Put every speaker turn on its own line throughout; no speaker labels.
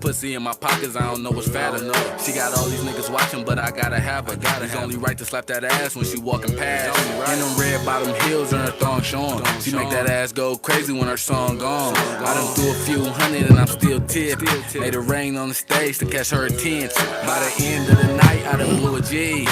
Pussy in my pockets, I don't know what's fat enough. She got all these niggas watching, but I gotta have her. It's only right to slap that ass when she walking past. And them red bottom heels and her thong showing. She make that ass go crazy when her song gone. I done threw a few hundred and I'm still tipped. Made it rain on the stage to catch her attention. By the end of the night, I done blew a G.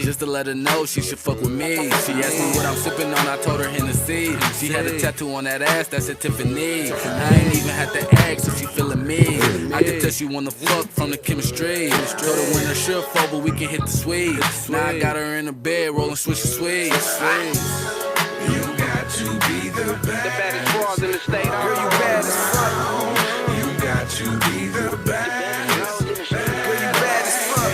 Just to let her know she should fuck with me. She asked me what I'm sipping on, I told her Hennessy. She had a tattoo on that ass, that's a Tiffany. I ain't even had to ask if she feeling me. I can tell she wanna fuck from the chemistry. Told her when her shirt fall, but we can hit the suite. Now I got her in the bed, rolling swishy sweets.
You got to be the baddest bras in the state. Girl, you bad as fuck. You got to be the baddest. Girl, you bad as fuck.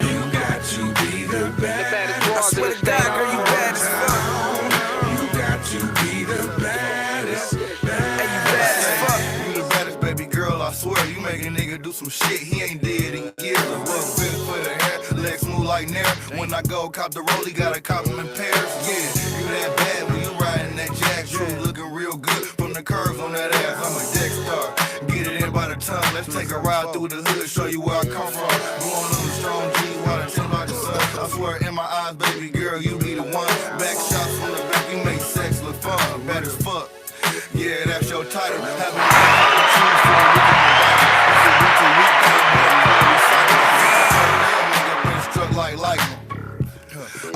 You got to be the baddest. I swear to God, girl, you bad as fuck. You got to be the baddest. Hey, you bad as fuck. You the baddest, baby girl, I swear. You make a nigga do some shit he ain't did in years. What's good for the hair? Legs smooth like Nair. When I go cop the rollie, gotta cop him in pairs. Yeah, you that bad when you riding that jack. True, looking real good from the curves on that ass. I'm a deck star. Get it in by the tongue. Let's take a ride through the hood, show you where I come from. Going on a strong G while the 10 by the sun. I swear in my eyes, baby girl, you be the one. Back shots from the back, you make sex look fun. Bad as fuck. Yeah, that's your title. Having to choose from a week to week. Like lightning.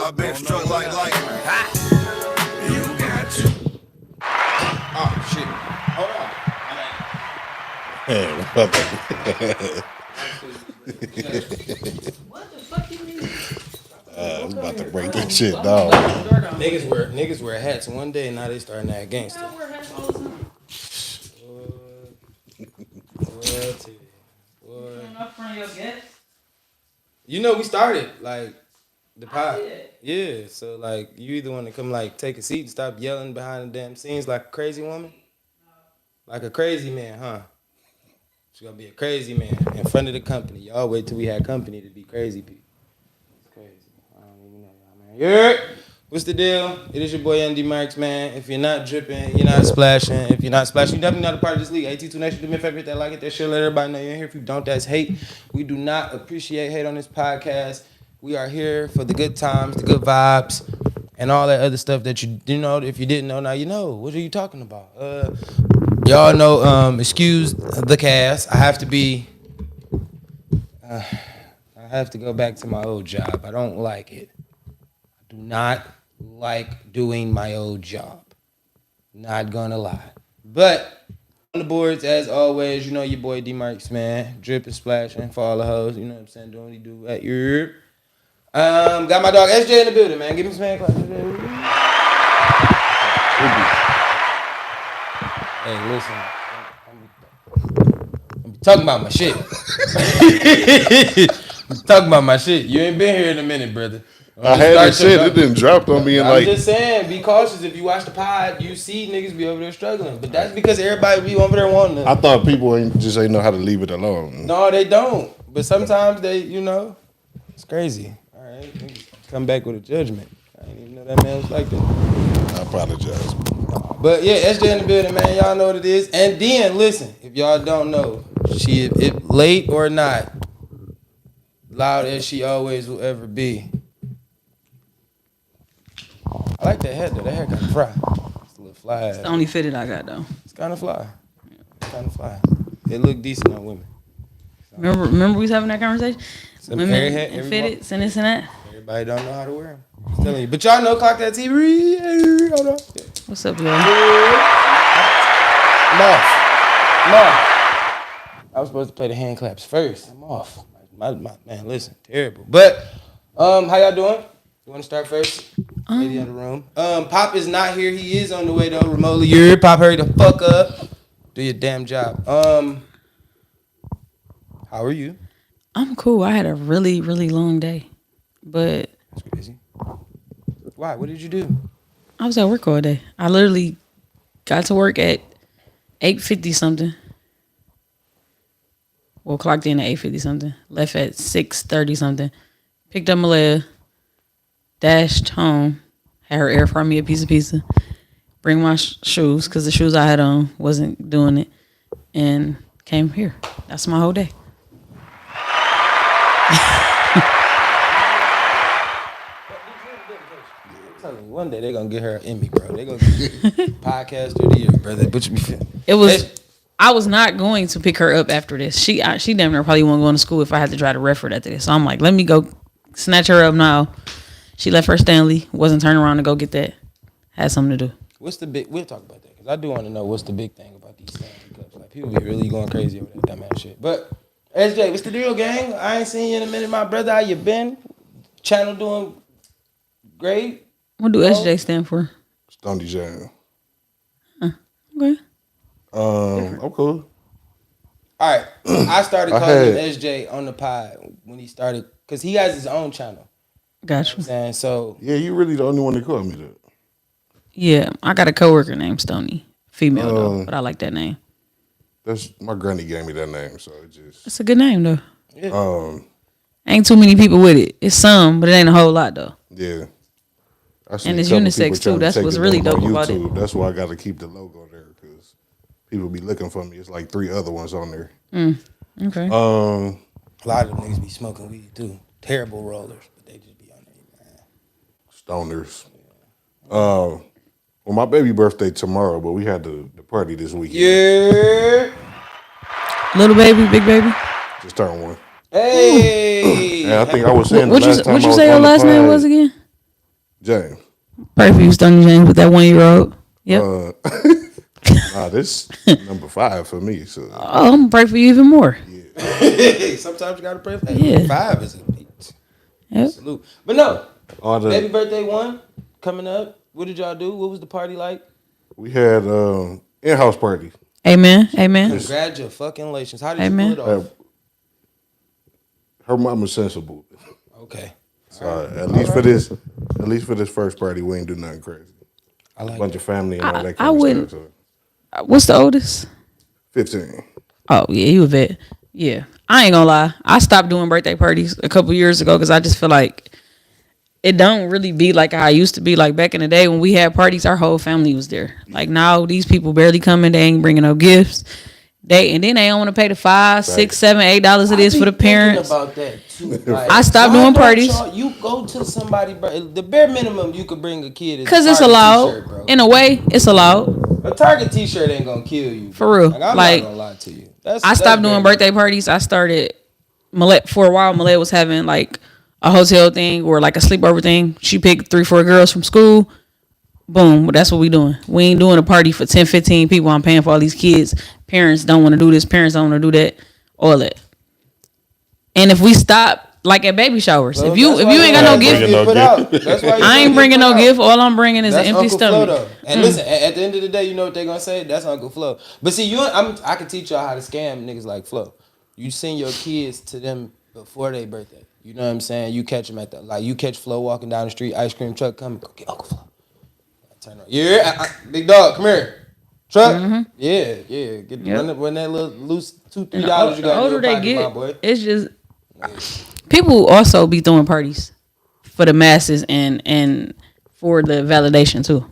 I've been struck like lightning. You got to. Oh shit. Hold
on. What the fuck you mean? I'm about to break that shit down.
Niggas wear hats one day, now they starting that gangster.
I wear hats all the time.
What?
Enough for your guests?
You know we started like the pod. Yeah, so like you either want to come like take a seat and stop yelling behind the damn scenes like a crazy woman, like a crazy man, huh? She's gonna be a crazy man in front of the company. Y'all wait till we had company to be crazy people. It's crazy. I don't even know y'all, man. Yeah. What's the deal? It is your boy Dmarks, man. If you're not dripping, you're not splashing. If you're not splashing, you're definitely not a part of this league. AT2 Nation, do me a favor, hit that like it, that shit, let everybody know you're in here. If you don't, that's hate. We do not appreciate hate on this podcast. We are here for the good times, the good vibes, and all that other stuff that you know. If you didn't know, now you know. What are you talking about? Y'all know, excuse the cast. I have to go back to my old job. I don't like it. I do not like doing my old job. Not gonna lie. But on the boards, as always, you know your boy Dmarks, man. Dripping, splashing for all the hoes. You know what I'm saying? Doing what he do at your. Got my dog SJ in the building, man. Give me some hand claps. Hey, listen. I'm talking about my shit. I'm talking about my shit. You ain't been here in a minute, brother.
I had that shit. It didn't drop on me. And
I'm just saying, be cautious. If you watch the pod, you see niggas be over there struggling. But that's because everybody be over there wanting to.
I thought people ain't know how to leave it alone.
No, they don't. But sometimes they, it's crazy. All right, niggas come back with a judgment. I didn't even know that man was like that.
I apologize.
But yeah, SJ in the building, man. Y'all know what it is. And then, listen, if y'all don't know, if late or not, loud as she always will ever be. I like that head though. That hair kind of fly. It's a little fly.
It's the only fitted I got though.
It's kind of fly. It's kind of fly. It look decent on women.
Remember we was having that conversation?
Some
women and fitted, and this and that.
Everybody don't know how to wear them. I'm telling you. But y'all know Clock That TV. Hold on. Yeah.
What's up, y'all?
I'm off. I was supposed to play the hand claps first. I'm off. My man, listen, terrible. But how y'all doing? You want to start first? Lady in the room. Pop is not here. He is on the way though, remotely. You're Pop, hurry the fuck up. Do your damn job. How are you?
I'm cool. I had a really, really long day, but
that's crazy. Why? What did you do?
I was at work all day. I literally got to work at 8:50 something. Well, clocked in at 8:50 something. Left at 6:30 something. Picked up Malaya. Dashed home. Had her air fry me a piece of pizza. Bring my shoes, because the shoes I had on wasn't doing it. And came here. That's my whole day.
I'm telling you, one day they gonna get her an Emmy, bro. They gonna get podcast of the year, brother. But you be feeling.
It was. I was not going to pick her up after this. She damn near probably won't go to school if I had to try to refer after this. So I'm like, let me go snatch her up now. She left her Stanley. Wasn't turning around to go get that. Had something to do.
What's the big? We'll talk about that because I do want to know what's the big thing about these Stanley Cups. Like people be really going crazy over that dumbass shit. But SJ, what's the deal, gang? I ain't seen you in a minute, my brother. How you been? Channel doing great.
What do SJ stand for?
Stony Jam.
Okay.
I'm cool.
All right, I started calling him SJ on the pod when he started because he has his own channel.
Gotcha.
You know what I'm saying? So
Yeah, you really the only one that called me that.
Yeah, I got a coworker named Stony. Female though, but I like that name.
That's my granny gave me that name, so it just.
It's a good name though.
yeah.
Ain't too many people with it. It's some, but it ain't a whole lot though.
Yeah.
And it's unisex too. That's what's really dope about it.
That's why I got to keep the logo there because people be looking for me. It's like 3 other ones on there.
Okay.
A lot of them niggas be smoking weed too. Terrible rollers, but they just be on there, man.
Stoners. Well, my baby birthday tomorrow, but we had the party this weekend.
Yeah.
Little baby, big baby.
Just turned 1.
Hey.
And I think I was saying
What you say your last name was again?
James.
Pray for you, Stony James, with that 1-year-old. Yep.
Nah, this number 5 for me. So
I'm gonna pray for you even more.
Sometimes you gotta pray for that.
Yeah.
5 is a beat.
Yep.
Salute. But no,
all the
baby birthday 1 coming up. What did y'all do? What was the party like?
we had in-house party.
Amen. Amen.
Congratulations. How did
Amen.
you pull it off?
Her mama's sensible.
Okay.
So at least for this first party, we ain't do nothing crazy.
I like
Bunch of family and all that
I
kind of
wouldn't-
stuff. So.
What's the oldest?
15.
Oh yeah, you a vet. Yeah, I ain't gonna lie. I stopped doing birthday parties a couple years ago because I just feel like it don't really be like how I used to be. Like back in the day when we had parties, our whole family was there. Like now, these people barely coming. They ain't bringing no gifts. And then they don't want to pay the $5, $6, $7, $8 it is for the parents.
About that too. Like,
I stopped
why
doing
don't
parties.
You go to somebody, bro. The bare minimum you could bring a kid is
Cause
a
it's
Target
allowed.
T-shirt, bro.
In a way, it's allowed.
A Target T-shirt ain't gonna kill you, bro.
For real.
Like, I'm
Like,
not gonna lie to you.
I stopped doing birthday parties. I started for a while. Millet was having like a hotel thing or like a sleepover thing. She picked 3-4 girls from school. Boom. That's what we doing. We ain't doing a party for 10, 15 people. I'm paying for all these kids. Parents don't want to do this. Parents don't want to do that. All that. And if we stop, like at baby showers, if you ain't got no gift,
That's why
I ain't bringing no gift. All I'm bringing is an empty
Uncle
stomach.
Flo, though. And listen, at the end of the day, you know what they're gonna say? That's Uncle Flo. But see, I can teach y'all how to scam niggas like Flo. You send your kids to them before their birthday. You know what I'm saying? You catch them you catch Flo walking down the street, ice cream truck coming, go get Uncle Flo. Turn around. Yeah, big dog, come here. Truck. Yeah. Get run that little loose $2-3 you got in your pocket, my boy.
It's just people also be throwing parties for the masses and for the validation too.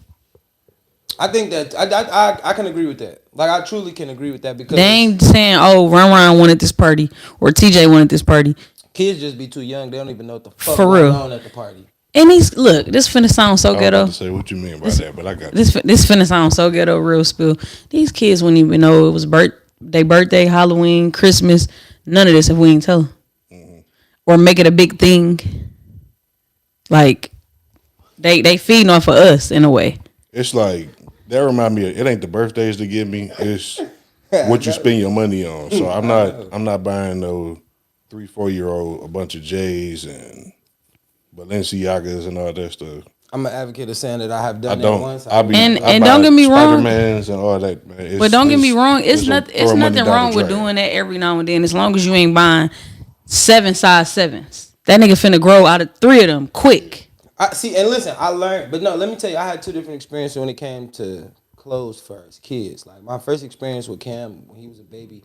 I think that I can agree with that. Like I truly can agree with that because
They ain't saying, "Oh, Ron wanted this party" or "TJ wanted this party."
kids just be too young. They don't even know what the fuck
For
going
real.
on at the party.
And this finna sound so
I was
ghetto.
about to say what you mean by that, but I got
This finna sound so ghetto, real spill. These kids wouldn't even know it was their birthday, Halloween, Christmas. None of this if we ain't tell them. Or make it a big thing. Like, they feeding off of us in a way.
It's like that remind me of, it ain't the birthdays that get me, it's what you spend your money on. So I'm not buying no 3-4-year-old a bunch of J's and Balenciagas and all that stuff.
I'm an advocate of saying that I have done
I
that
don't.
once.
I
And don't get me wrong.
Spider-Mans and all that, man.
But don't get me wrong, it's
throw
nothing
money down
wrong
the
with
drain.
doing that every now and then, as long as you ain't buying 7 size 7s. That nigga finna grow out of 3 of them quick.
I see, and listen, I learned, but no, let me tell you, I had 2 different experiences when it came to clothes for us kids. Like my first experience with Cam when he was a baby,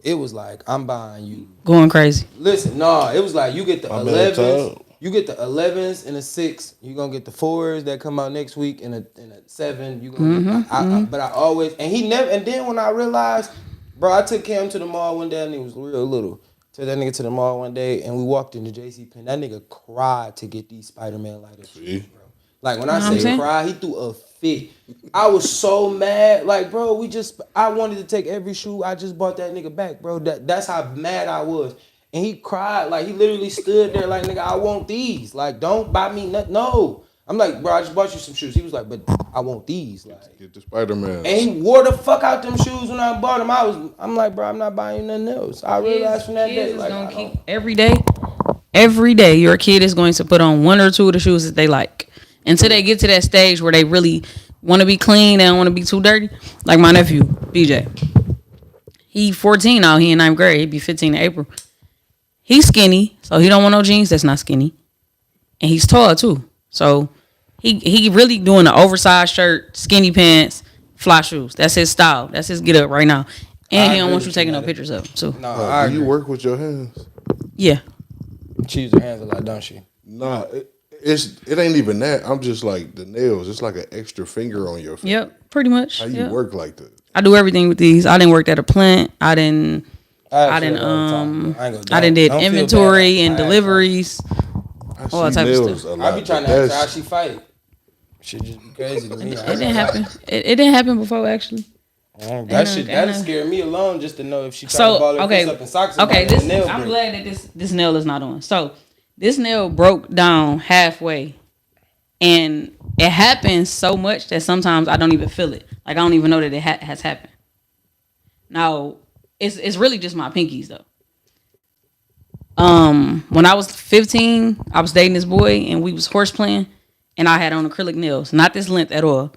it was like I'm buying you.
Going crazy.
Listen, no, it was like you get the
My bad,
11s,
Todd.
you get the 11s and a 6. You gonna get the 4s that come out next week and a 7. You gonna get, but I always and he never. And then when I realized Bro, I took Cam to the mall one day, and he was real little. Took that nigga to the mall one day, and we walked into JC Penney. That nigga cried to get these Spider-Man lighters.
See?
Bro. Like, when I
Know what I'm
say
saying?
cry, he threw a fit. I was so mad. Like, bro, I wanted to take every shoe. I just bought that nigga back, bro. That's how mad I was. And he cried. Like, he literally stood there like, nigga, I want these. Like, don't buy me nothing. No. I'm like, bro, I just bought you some shoes. He was like, but I want these. Like,
Get the Spider-Man.
and he wore the fuck out them shoes when I bought them. I'm like, bro, I'm not buying you nothing else. I realized from that
Kids
day,
is
like,
gonna
I
keep
don't-
every day, your kid is going to put on one or two of the shoes that they like until they get to that stage where they really want to be clean. They don't want to be too dirty. Like my nephew, BJ. He 14 now. He in 9th grade. He'd be 15 in April. He's skinny, so he don't want no jeans that's not skinny. And he's tall too. So he really doing an oversized shirt, skinny pants, fly shoes. That's his style. That's his get up right now. And he don't want you taking no pictures of him. So
No, I
Do you
agree.
work with your hands?
yeah.
She uses her hands a lot, don't she?
Nah, it ain't even that. I'm just like the nails. It's like an extra finger on your finger.
Yep, pretty much.
How you
Yep.
work like that?
I do everything with these. I didn't work at a plant. I didn't
I did
did inventory and deliveries.
I
All
see
type of
nails
stuff.
a lot.
I be trying to
but
ask her how
that's-
she fight. Shit just be crazy to me.
It didn't happen. It didn't happen before actually.
That shit that'd scare me alone just to know if she tried to
So
ball her fist
okay,
up and sock
okay.
somebody and the nail
I'm
break.
glad that this nail is not on. So this nail broke down halfway, and it happens so much that sometimes I don't even feel it. Like I don't even know that it has happened. Now it's really just my pinkies though. When I was 15, I was dating this boy and we was horse playing, and I had on acrylic nails, not this length at all.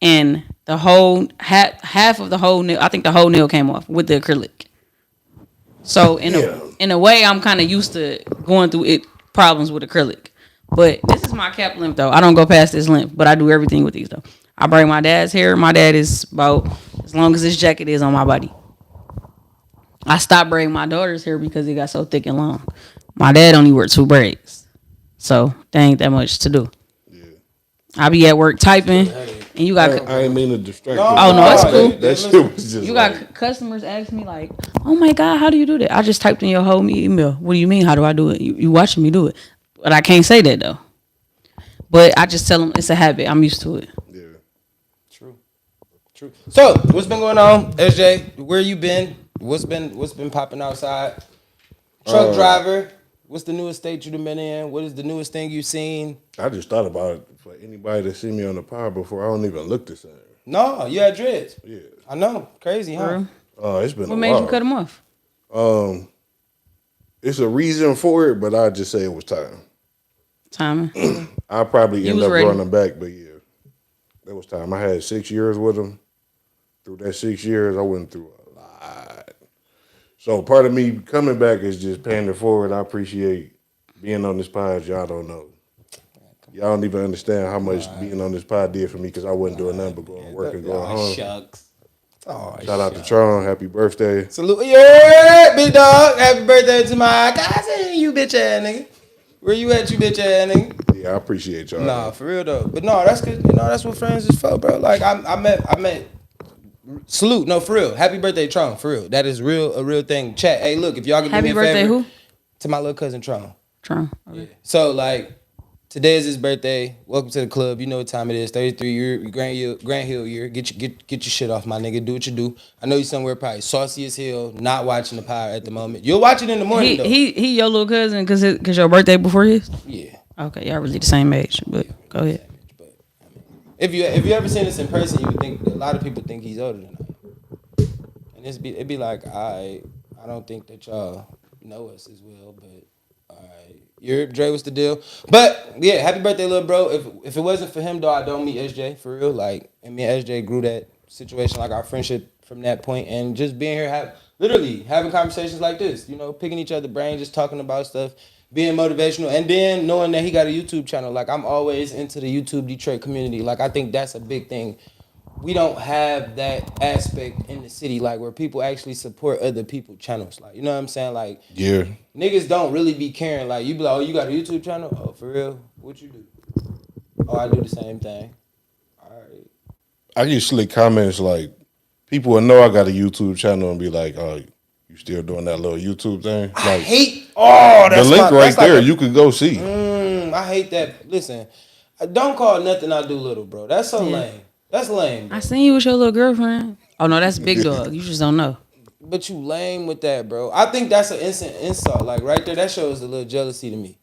And the whole half of the whole nail, I think the whole nail came off with the acrylic. So in a way, I'm kind of used to going through it problems with acrylic. But this is my cap length though. I don't go past this length, but I do everything with these though. I braid my dad's hair. My dad is about as long as his jacket is on my body. I stopped braiding my daughter's hair because it got so thick and long. My dad only wore 2 braids, so there ain't that much to do. Yeah. I be at work typing, and you got
I ain't mean to distract you.
Oh, no, it's cool.
That shit was just
you
like,
got customers ask me like, "Oh my God, how do you do that?" I just typed in your whole email. What do you mean? How do I do it? You watching me do it, but I can't say that though. But I just tell them it's a habit. I'm used to it.
yeah.
True. So, what's been going on, SJ? Where you been? What's been popping outside? Truck driver. What's the newest state you been in? What is the newest thing you seen?
I just thought about it for anybody that see me on the pod before. I don't even look the same.
No, you had dreads.
Yeah.
I know. Crazy, huh?
It's been
What
a
made
while.
you cut them off?
It's a reason for it, but I just say it was time.
Timing.
I probably end
was
up
ready.
growing them back, but yeah, that was time. I had 6 years with them. Through that 6 years, I went through a lot. So part of me coming back is just paying it forward. I appreciate being on this pod. Y'all don't know. Y'all don't even understand how much being on this pod did for me because I wasn't doing nothing but going to work and going home.
Shucks. Oh,
Shout out to Tron. Happy birthday.
Salute. Yeah, big dog. Happy birthday to my cousin, you bitch ass nigga. Where you at, you bitch ass nigga?
Yeah, I appreciate y'all.
Nah, for real though. But no, that's good. You know, that's what friends is for, bro. Like I met. Salute. No, for real. Happy birthday, Tron. For real. That is a real thing. Chat. Hey, look, if y'all can do me
Happy
a
birthday,
favor,
who?
to my little cousin Tron.
Tron. Okay.
So like, today is his birthday. Welcome to the club. You know what time it is. 33 year, Grand Hill year. Get your shit off, my nigga. Do what you do. I know you somewhere probably saucy as hell, not watching the power at the moment. You'll watch it in the morning though.
He your little cousin because your birthday before his.
Yeah.
Okay, y'all really the same age, but go ahead.
But I mean, if you ever seen this in person, you would think a lot of people think he's older than I am. And it'd be like, I don't think that y'all know us as well, but Dre, what's the deal? But yeah, happy birthday, little bro. If it wasn't for him though, I don't meet SJ for real. Like, and me and SJ grew that situation, like our friendship from that point, and just being here, literally having conversations like this, you know, picking each other's brain, just talking about stuff, being motivational, and then knowing that he got a YouTube channel. Like, I'm always into the YouTube Detroit community. Like, I think that's a big thing. We don't have that aspect in the city, like where people actually support other people's channels. Like, you know what I'm saying? Like,
Yeah.
niggas don't really be caring. Like, you be like, oh, you got a YouTube channel? Oh, for real? What you do? Oh, I do the same thing. All right.
I get slick comments like people will know I got a YouTube channel and be like, "Oh, you still doing that little YouTube thing?" Like,
I hate. Oh, that's
the link right there.
Like
You can go see.
I hate that. Listen, don't call nothing I do little, bro. That's so lame. That's lame. Bro.
I seen you with your little girlfriend. Oh no, that's Big Dog. You just don't know.
But you lame with that, bro. I think that's an instant insult. Like right there, that shows a little jealousy to me.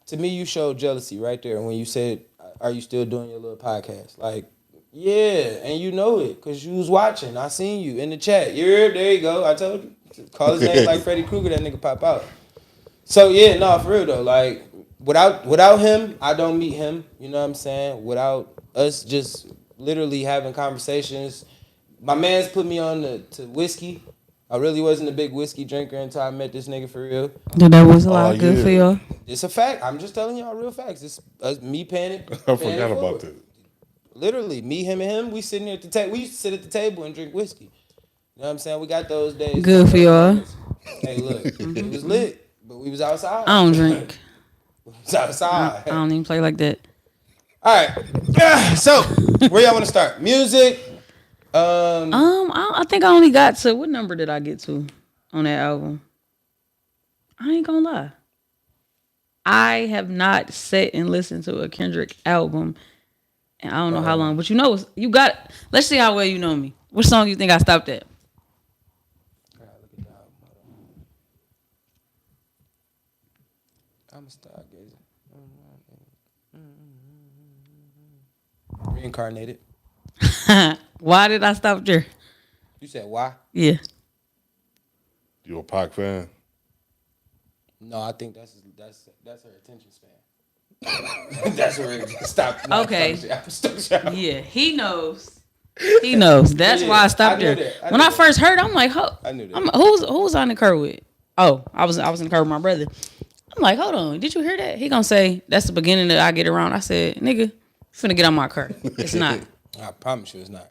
To me, you showed jealousy right there when you said, "Are you still doing your little podcast?" Like, yeah, and you know it because you was watching. I seen you in the chat. Yeah, there you go. I told you. Call his name like Freddy Krueger. That nigga pop out. So yeah, no, for real though. Like without him, I don't meet him. You know what I'm saying? Without us just literally having conversations. My man's put me on to whiskey. I really wasn't a big whiskey drinker until I met this nigga for real.
Dude, that was a lot good for y'all.
It's a fact. I'm just telling y'all real facts. It's me paying it.
I forgot about that.
Literally, me, him, and him. We sitting here at the table. We used to sit at the table and drink whiskey. You know what I'm saying? We got those days.
Good for y'all.
Hey, look, it was lit, but we was outside.
I don't drink.
We was outside.
I don't even play like that.
All right. So, where y'all want to start? Music.
I think I only got to what number did I get to on that album? I ain't gonna lie. I have not sat and listened to a Kendrick album, and I don't know how long. But you know, you got. Let's see how well you know me. What song you think I stopped at?
I'm a stargazer. Reincarnated.
Why did I stop there?
You said why?
Yeah.
You a Pac fan?
No, I think that's her attention span. That's where it stopped.
Okay.
Stop.
Yeah, he knows. He knows. That's why I stopped there. When I first heard, I'm like,
I knew that.
Who was I in the car with? Oh, I was in the car with my brother. I'm like, hold on, did you hear that? He gonna say that's the beginning that I get around. I said, nigga, you finna get out my car. It's not.
I promise you, it's not.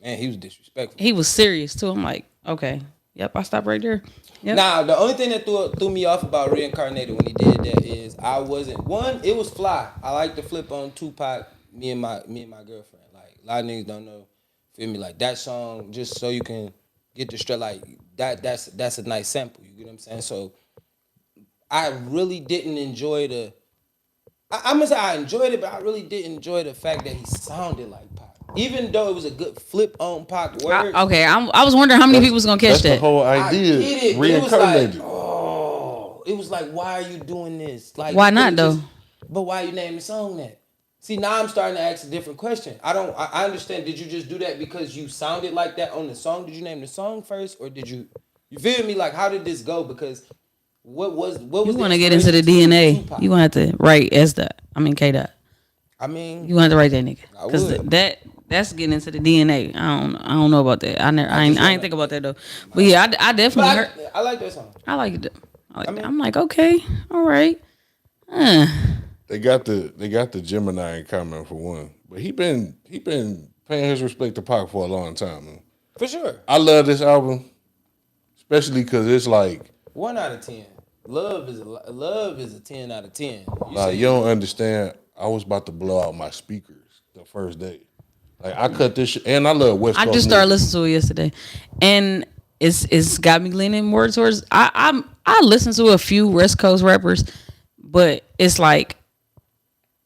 And he was disrespectful.
He was serious too. I'm like, okay, yep, I stopped right there. Yep.
Nah, the only thing that threw me off about Reincarnated when he did that is I wasn't it was fly. I like to flip on Tupac, me and my girlfriend. Like a lot of niggas don't know, feel me? Like that song, just so you can get the straight like that's a nice sample. You get what I'm saying? So I really didn't enjoy I'm gonna say I enjoyed it, but I really didn't enjoy the fact that he sounded like Pac. Even though it was a good flip on Pac words.
I was wondering how many people was gonna catch
that's
that.
The whole idea.
I get it.
Reincarnated.
It was like, why are you doing this? Like,
Why not though?
But why you name the song that? See, now I'm starting to ask a different question. I understand. Did you just do that because you sounded like that on the song? Did you name the song first, or did you feel me? Like, how did this go? Because what was
you want to get into the DNA? You gonna have to write K dot.
I mean,
you gonna have to write that nigga because that's getting into the DNA. I don't know about that. I ain't think about that though. But yeah, I definitely heard.
I like that song.
I like it. I'm like, okay, all right.
They got the Gemini in common for one, but he been paying his respect to Pac for a long time. Man.
For sure.
I love this album, especially because it's like
1 out of 10. Love is a 10 out of 10.
You don't understand. I was about to blow out my speakers the first day. Like I cut this shit, and I love West Coast.
I just started listening to it yesterday, and it's got me leaning more towards. I listen to a few West Coast rappers, but it's like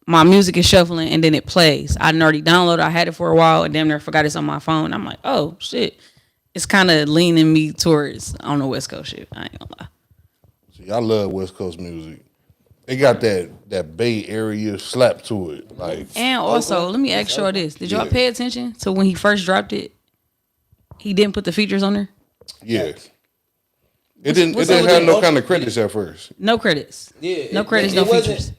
my music is shuffling and then it plays. I already downloaded. I had it for a while, and damn near forgot it's on my phone. I'm like, oh shit, it's kind of leaning me towards on the West Coast shit. I ain't gonna lie.
See, I love West Coast music. It got that Bay Area slap to it, like.
And also, let me ask y'all this: did y'all pay attention to when he first dropped it? He didn't put the features on there.
Yeah. It didn't have no kind of credits at first.
No credits.
Yeah.
No credits, no features.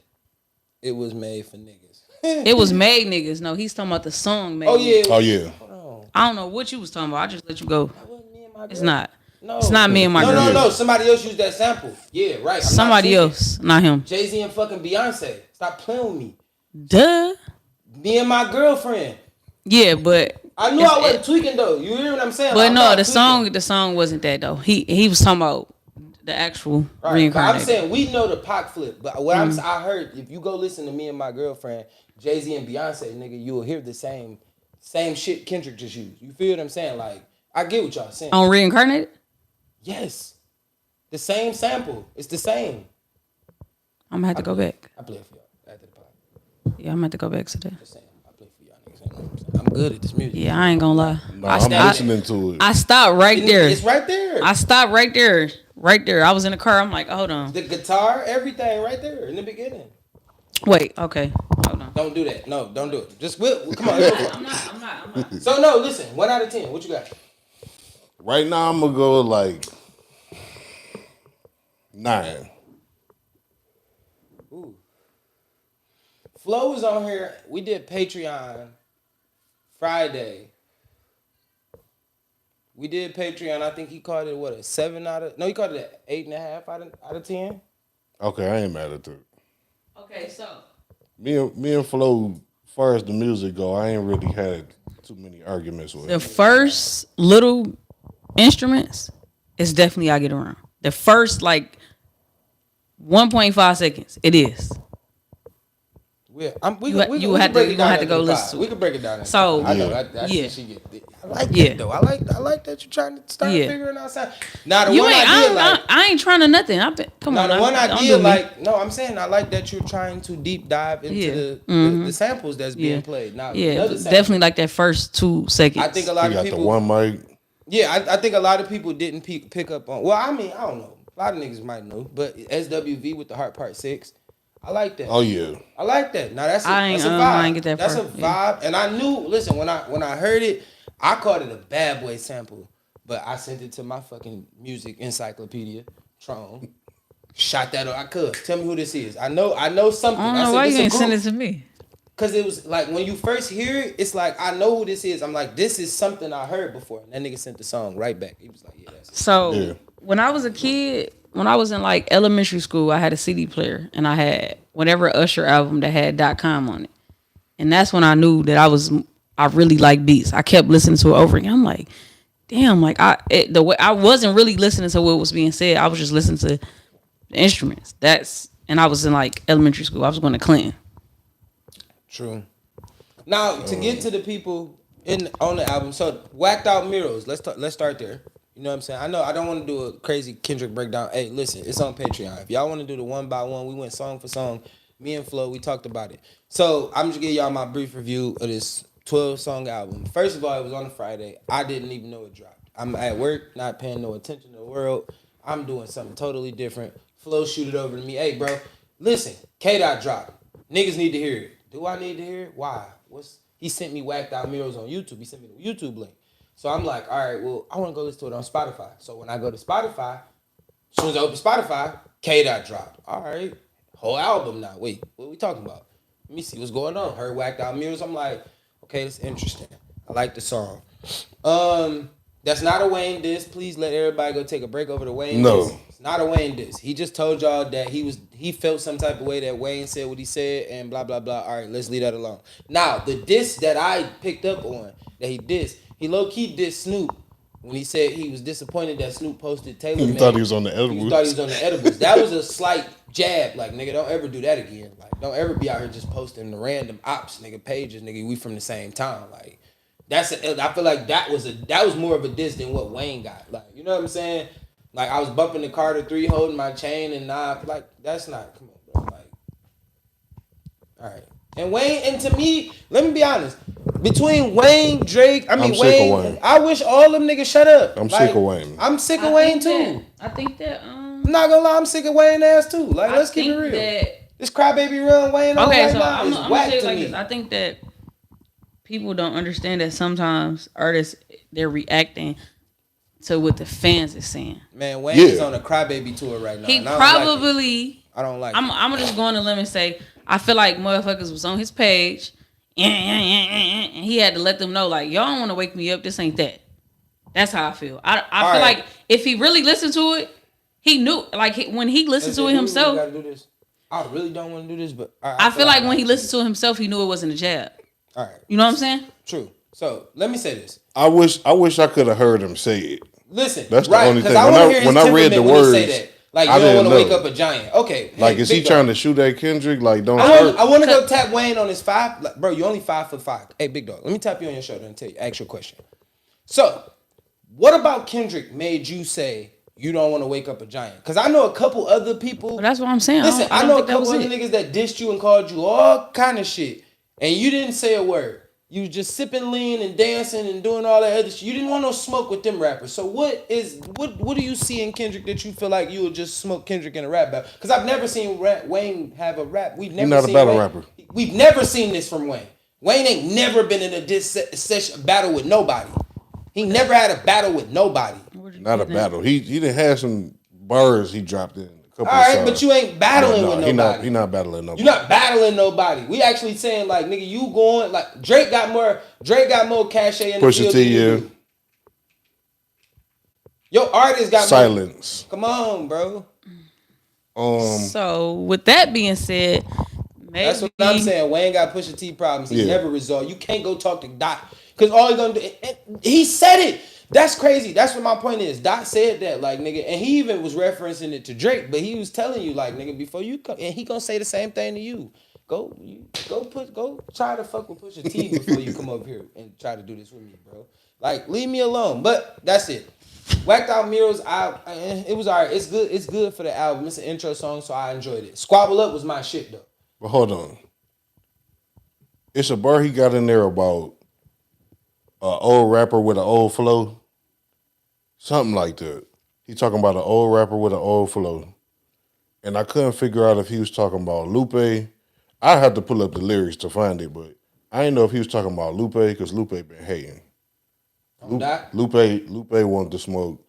It was made for niggas.
It was made niggas. No, he's talking about the song made.
Oh yeah.
Oh yeah.
I don't know what you was talking about. I just let you go. It's not.
No.
It's not me and my girl.
No. Somebody else used that sample. Yeah, right.
Somebody else, not him.
Jay-Z and fucking Beyonce. Stop playing with me.
Duh.
Me and my girlfriend.
Yeah, but
I knew I wasn't tweaking though. You hear what I'm saying?
But
like,
no, the song wasn't that though. He was talking about the actual Reincarnated.
I'm saying we know the Pac flip, but what I heard, if you go listen to Me and My Girlfriend, Jay-Z and Beyonce, nigga, you will hear the same Same shit Kendrick just used. You feel what I'm saying? Like, I get what y'all saying.
On Reincarnated?
Yes. The same sample. It's the same.
I'm gonna have to go back.
I play it for y'all after the pod.
Yeah, I'm gonna have to go back to that.
Just saying. I play for y'all niggas. You know what I'm saying? I'm good at this music.
Yeah, I ain't gonna lie.
No, I'm listening to it.
I stopped right there.
It's right there.
I stopped right there. Right there. I was in the car. I'm like, hold on.
The guitar, everything right there in the beginning.
Wait, okay. Hold on.
Don't do that. No, don't do it. Just come on.
I'm not.
So no, listen. 1 out of 10. What you got?
Right now, I'm gonna go like 9.
Ooh. Flo was on here. We did Patreon Friday. We did Patreon. I think he called it what, a 7 out of? No, he called it an 8.5 out of 10.
Okay, I ain't mad at that.
Okay, so.
Me and Flo, as far as the music go, I ain't really had too many arguments with.
The first little instruments is definitely I Get Around. The first, like, 1.5 seconds, it is.
You
have to go listen to it.
We could break it down.
So,
I know that
yeah.
shit she get. I like
Yeah.
that though. I like that you're trying to start
Yeah.
figuring out sound. Now the
You
one
ain't,
I did like.
I ain't trying to nothing. Come
Now
on.
the one I
don't
did
do me.
like. No, I'm saying I like that you're trying to deep dive into the samples that's being played. Now
Yeah,
another sample,
definitely like that first 2 seconds.
I think a lot
You
of
got the
people.
one mic.
Yeah, I think a lot of people didn't pick up on. Well, I mean, I don't know. A lot of niggas might know, but SWV with the Heart Part 6, I like that.
Oh yeah.
I like that. Now that's a
I ain't
vibe.
I ain't get that
That's
far.
a vibe, and I knew. Listen, when I heard it, I called it a bad boy sample, but I sent it to my fucking music encyclopedia, Tron. Shot that. I could tell me who this is. I know something.
I don't know why you ain't send it to me.
Cause it was like when you first hear it, it's like I know who this is. I'm like, this is something I heard before, and that nigga sent the song right back. He was like, yeah, that's it.
So when I was a kid, when I was in like elementary school, I had a CD player and I had whatever Usher album that had .com on it, and that's when I knew that I really like beats. I kept listening to it over again. I'm like, damn, like I wasn't really listening to what was being said. I was just listening to the instruments. And I was in like elementary school. I was going to Clinton.
True. Now to get to the people on the album, so Whacked Out Murals. Let's start there. You know what I'm saying? I know I don't want to do a crazy Kendrick breakdown. Hey, listen, it's on Patreon. If y'all want to do the 1 by 1, we went song for song. Me and Flo, we talked about it. So I'm just giving y'all my brief review of this 12-song album. First of all, it was on a Friday. I didn't even know it dropped. I'm at work, not paying no attention to the world. I'm doing something totally different. Flo shoot it over to me. Hey, bro, listen, K-Dot dropped. Niggas need to hear it. Do I need to hear it? Why? He sent me Whacked Out Murals on YouTube. He sent me the YouTube link. So I'm like, all right, well, I want to go listen to it on Spotify. So when I go to Spotify, as soon as I open Spotify, K-Dot dropped. All right, whole album now. Wait, what are we talking about? Let me see what's going on. Heard Whacked Out Murals. I'm like, okay, that's interesting. I like the song. That's not a Wayne diss. Please let everybody go take a break over the Wayne diss. It's not a Wayne diss. He just told y'all that he felt some type of way that Wayne said what he said and blah, blah, blah. All right, let's leave that alone. Now, the diss that I picked up on that he dissed, he low-key dissed Snoop when he said he was disappointed that Snoop posted Taylor.
He thought he was on the edibles.
He thought he was on the edibles. That was a slight jab. Like, nigga, don't ever do that again. Like, don't ever be out here just posting the random ops, nigga, pages, nigga, we from the same town. Like, I feel like that was more of a diss than what Wayne got. Like, you know what I'm saying? Like, I was bumping the Carter 3, holding my chain, and like, that's not, come on, bro. Like, all right. And Wayne, and to me, let me be honest, between Wayne, Drake,
I'm
Wayne,
sick of Wayne.
I wish all them niggas shut up.
I'm sick of Wayne.
I'm sick of Wayne too.
I think that
I'm not gonna lie, I'm sick of Wayne ass too. Like, let's keep it real. This crybaby run Wayne on right now is whack to me.
I think that people don't understand that sometimes artists, they're reacting to what the fans is saying.
Man, Wayne is on a crybaby tour right now.
He probably.
I don't like it.
I'm just going to limb and say I feel like motherfuckers was on his page, and he had to let them know like y'all don't want to wake me up. This ain't that. That's how I feel. I feel like if he really listened to it, he knew. Like when he listened to it himself.
I really don't want to do this, but
I feel like when he listened to it himself, he knew it wasn't a jab.
All right.
You know what I'm saying?
True. So let me say this.
I wish I could have heard him say it.
Listen,
that's the only thing. When I read the words,
Like you
I
don't
didn't
want to wake
know.
up a giant. Okay.
Like,
hey,
is he
big
trying
dog.
to shoot at Kendrick? Like, don't
I
hurt.
want to go tap Wayne on his 5. Like, bro, you only 5'5". Hey, big dog. Let me tap you on your shoulder and ask you a question. So, what about Kendrick made you say you don't want to wake up a giant? Because I know a couple other people.
But that's what I'm saying.
Listen,
I
I
don't
know a
think that
couple
was
other
it.
niggas that dissed you and called you all kind of shit, and you didn't say a word. You was just sipping lean and dancing and doing all that other shit. You didn't want no smoke with them rappers. So what do you see in Kendrick that you feel like you would just smoke Kendrick in a rap battle? Because I've never seen Wayne have a rap. We've never
not a
seen
battle
Wayne.
rapper.
We've never seen this from Wayne. Wayne ain't never been in a diss session battle with nobody. He never had a battle with nobody.
Not a battle. He done had some bars he dropped in.
All right, but you ain't battling with nobody.
He not battling nobody.
You're not battling nobody. We actually saying like, nigga, you going like Drake got more cachet in the
Pusha
field
T,
than you
yeah.
do. Your artist got
Silence.
More. Come on, bro.
So with that being said, maybe
That's what I'm saying. Wayne got Pusha T problems. He
Yeah.
never resolved. You can't go talk to Dot because all he gonna do. And he said it. That's crazy. That's what my point is. Dot said that, like, nigga, and he even was referencing it to Drake, but he was telling you, like, nigga, before you come, and he gonna say the same thing to you. Go try to fuck with Pusha T before you come over here and try to do this with me, bro. Like, leave me alone. But that's it. Whacked Out Murals, it was alright. It's good. It's good for the album. It's an intro song, so I enjoyed it. Squabble Up was my shit though.
But hold on. It's a bar he got in there about an old rapper with an old flow. Something like that. He talking about an old rapper with an old flow. And I couldn't figure out if he was talking about Lupe. I had to pull up the lyrics to find it, but I didn't know if he was talking about Lupe because Lupe been hating. Lupe wanted to smoke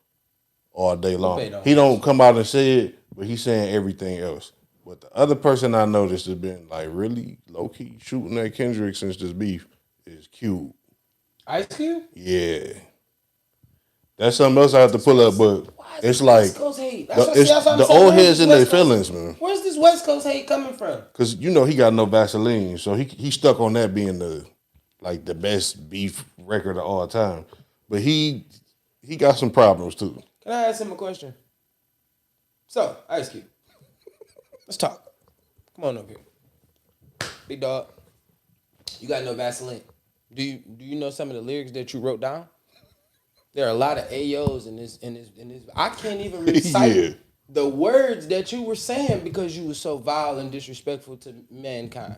all day long. He don't come out and say it, but he's saying everything else. But the other person I noticed has been like really low key shooting at Kendrick since this beef is Cube.
Ice Cube?
Yeah. That's something else I have to pull up, but it's like
West Coast hate?
the old heads in their feelings, man.
Where's this West Coast hate coming from?
Because you know he got no Vaseline, so he stuck on that being the best beef record of all time. But he got some problems too.
Can I ask him a question? So, Ice Cube, let's talk. Come on up here, big dog. You got no Vaseline. Do you know some of the lyrics that you wrote down? There are a lot of AOs in this. I can't even recite the words that you were saying because you were so vile and disrespectful to mankind.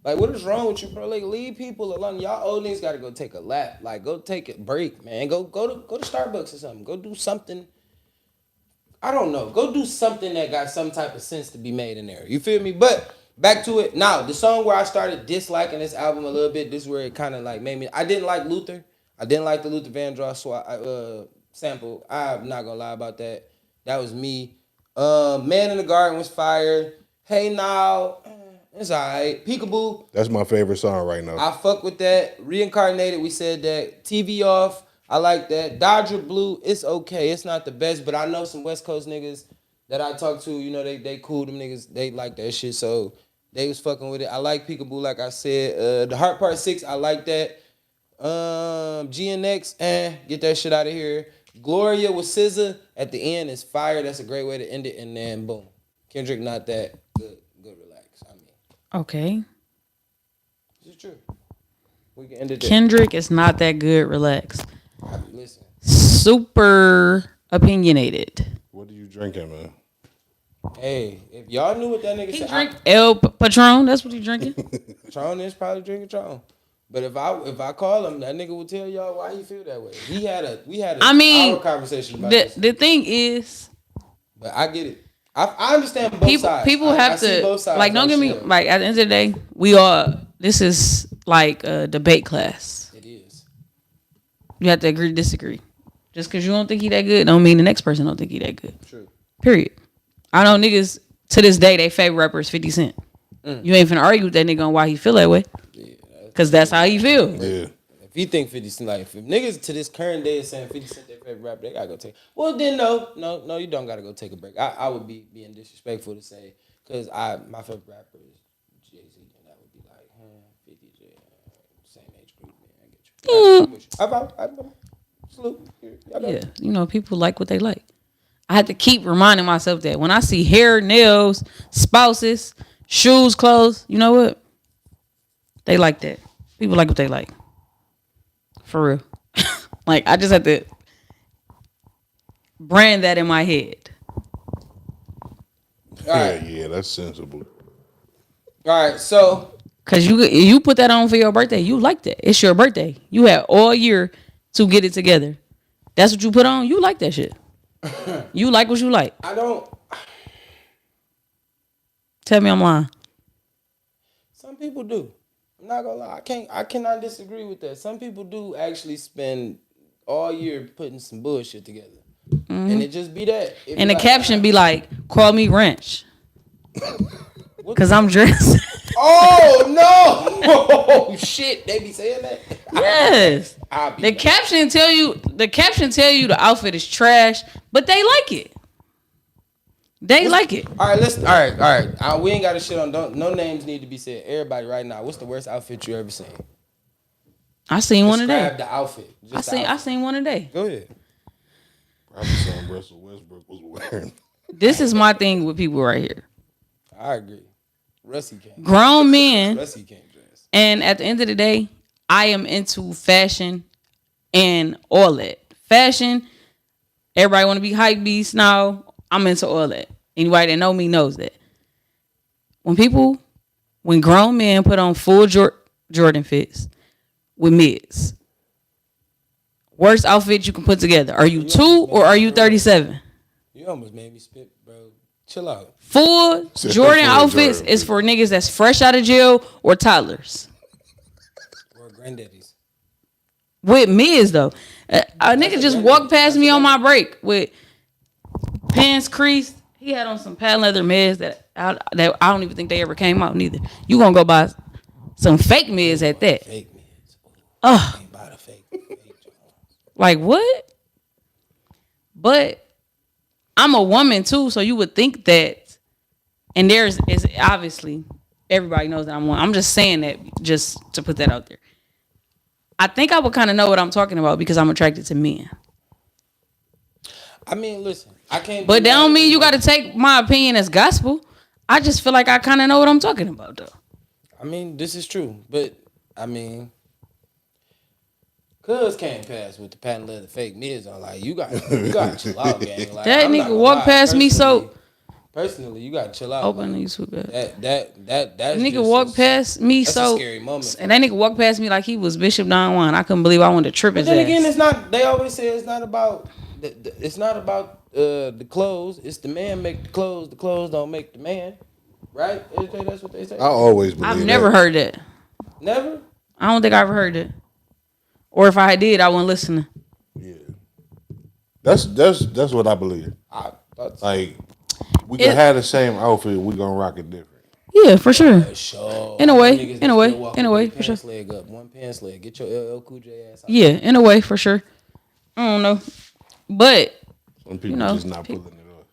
Like, what is wrong with you, bro? Like, leave people alone. Y'all old niggas gotta go take a lap. Like, go take a break, man. Go to Starbucks or something. Go do something. I don't know. Go do something that got some type of sense to be made in there. You feel me? But back to it. Now, the song where I started disliking this album a little bit, this is where it kind of like made me. I didn't like Luther. I didn't like the Luther Vandross sample. I'm not gonna lie about that. That was me. Man in the Garden was fire. Hey Now, it's alright. Peekaboo.
That's my favorite song right now.
I fuck with that. Reincarnated, we said that. TV Off, I like that. Dodger Blue, it's okay. It's not the best, but I know some West Coast niggas that I talk to, you know, they cool, them niggas, they like that shit, so they was fucking with it. I like Peekaboo, like I said. The Heart Part 6, I like that. GNX, get that shit out of here. Gloria with SZA at the end is fire. That's a great way to end it, and then boom. Kendrick not that good. Relax. I mean,
okay.
This is true. We can end it there.
Kendrick is not that good. Relax.
Listen.
Super opinionated.
What are you drinking, man?
Hey, if y'all knew what that nigga
He
said,
drink El Patron. That's what he drinking.
Tron is probably drinking Tron. But if I call him, that nigga will tell y'all why he feel that way. We had a hour conversation about this.
The thing is,
but I get it. I understand both sides.
People
I
have
see
to
both sides,
like. Don't get me like. At the end of the day, we all. This is like a debate class.
It is.
You have to agree to disagree. Just because you don't think he that good, don't mean the next person don't think he that good.
True.
Period. I know niggas to this day they favorite rapper is 50 Cent. You ain't finna argue with that nigga on why he feel that way. Cause that's how he feel.
Yeah.
If you think 50 Cent, like, if niggas to this current day is saying 50 Cent their favorite rapper, they gotta go take. Well, then no, you don't gotta go take a break. I would be being disrespectful to say, cause my favorite rapper is Jay-Z, and that would be like, 50 J, same age group, man. I get you. I'm with you. I salute.
Yeah, you know, people like what they like. I had to keep reminding myself that when I see hair, nails, spouses, shoes, clothes, you know what? They like that. People like what they like. For real. Like, I just had to brand that in my head.
Yeah, that's sensible.
All right, so
Cause you put that on for your birthday, you like that. It's your birthday. You had all year to get it together. That's what you put on. You like that shit. You like what you like.
I don't.
Tell me I'm lying.
Some people do. I'm not gonna lie. I cannot disagree with that. Some people do actually spend all year putting some bullshit together, and it just be that. It
And
be
the caption be like, "Call me Wrench," cause I'm dressed.
Oh no! Oh shit! They be saying that.
Yes.
I'll be
The
back.
caption tell you the outfit is trash, but they like it. They like it.
All right, all right. We ain't got to shit on. No names need to be said. Everybody, right now, what's the worst outfit you ever seen?
I seen one
Describe
today.
the outfit. Just
I
the outfit.
seen one today.
Go ahead.
Probably something Russell Westbrook was wearing.
This is my thing with people right here.
I agree. Russie can't.
Grown men,
Russie can't dress.
and at the end of the day, I am into fashion and all that. Fashion, everybody want to be hype beasts now. I'm into all that. Anybody that know me knows that. When grown men put on full Jordan fits with mids, worst outfit you can put together. Are you 2 or are you 37?
You almost made me spit, bro. Chill out.
Full Jordan outfits is for niggas that's fresh out of jail or toddlers.
Or granddaddies.
With mids though, a nigga just walked past me on my break with pants creased. He had on some patent leather mids that I don't even think they ever came out neither. You gonna go buy some fake mids at that?
Fake mids.
Ugh,
Ain't buy the fake.
like what? But I'm a woman too, so you would think that. And is obviously everybody knows that I'm one. I'm just saying that just to put that out there. I think I would kind of know what I'm talking about because I'm attracted to men.
I mean, listen. I can't.
But that don't mean you got to take my opinion as gospel. I just feel like I kind of know what I'm talking about, though.
I mean, this is true, but I mean, Cuz came past with the patent leather fake mids on. Like you got to chill out, gang. Like,
That
I'm not
nigga
gonna
walked
lie,
past me so.
Personally, you got to chill out.
Open
like,
these swoop back.
That's
Nigga
just
walked past me
that's
so.
a scary moment.
And that nigga walked past me like he was Bishop Don Juan. I couldn't believe I wanted to trip
But
his
then
ass.
again, it's not. They always say it's not about. It's not about the clothes. It's the man make the clothes. The clothes don't make the man. Right? That's what they say.
I always believe
I've never heard that.
Never.
I don't think I ever heard it. Or if I did, I wasn't listening.
Yeah, that's what I believe.
I thought so.
Like we can have the same outfit, we gonna rock it different.
Yeah, for sure.
Sure.
In a way,
Niggas
in a
that
way,
still walk
in a
with
way,
their
for sure.
pants leg up, one pants leg. Get your LL Cool J ass out.
Yeah, in a way, for sure. I don't know. But,
Some people
you know,
just not pulling it off.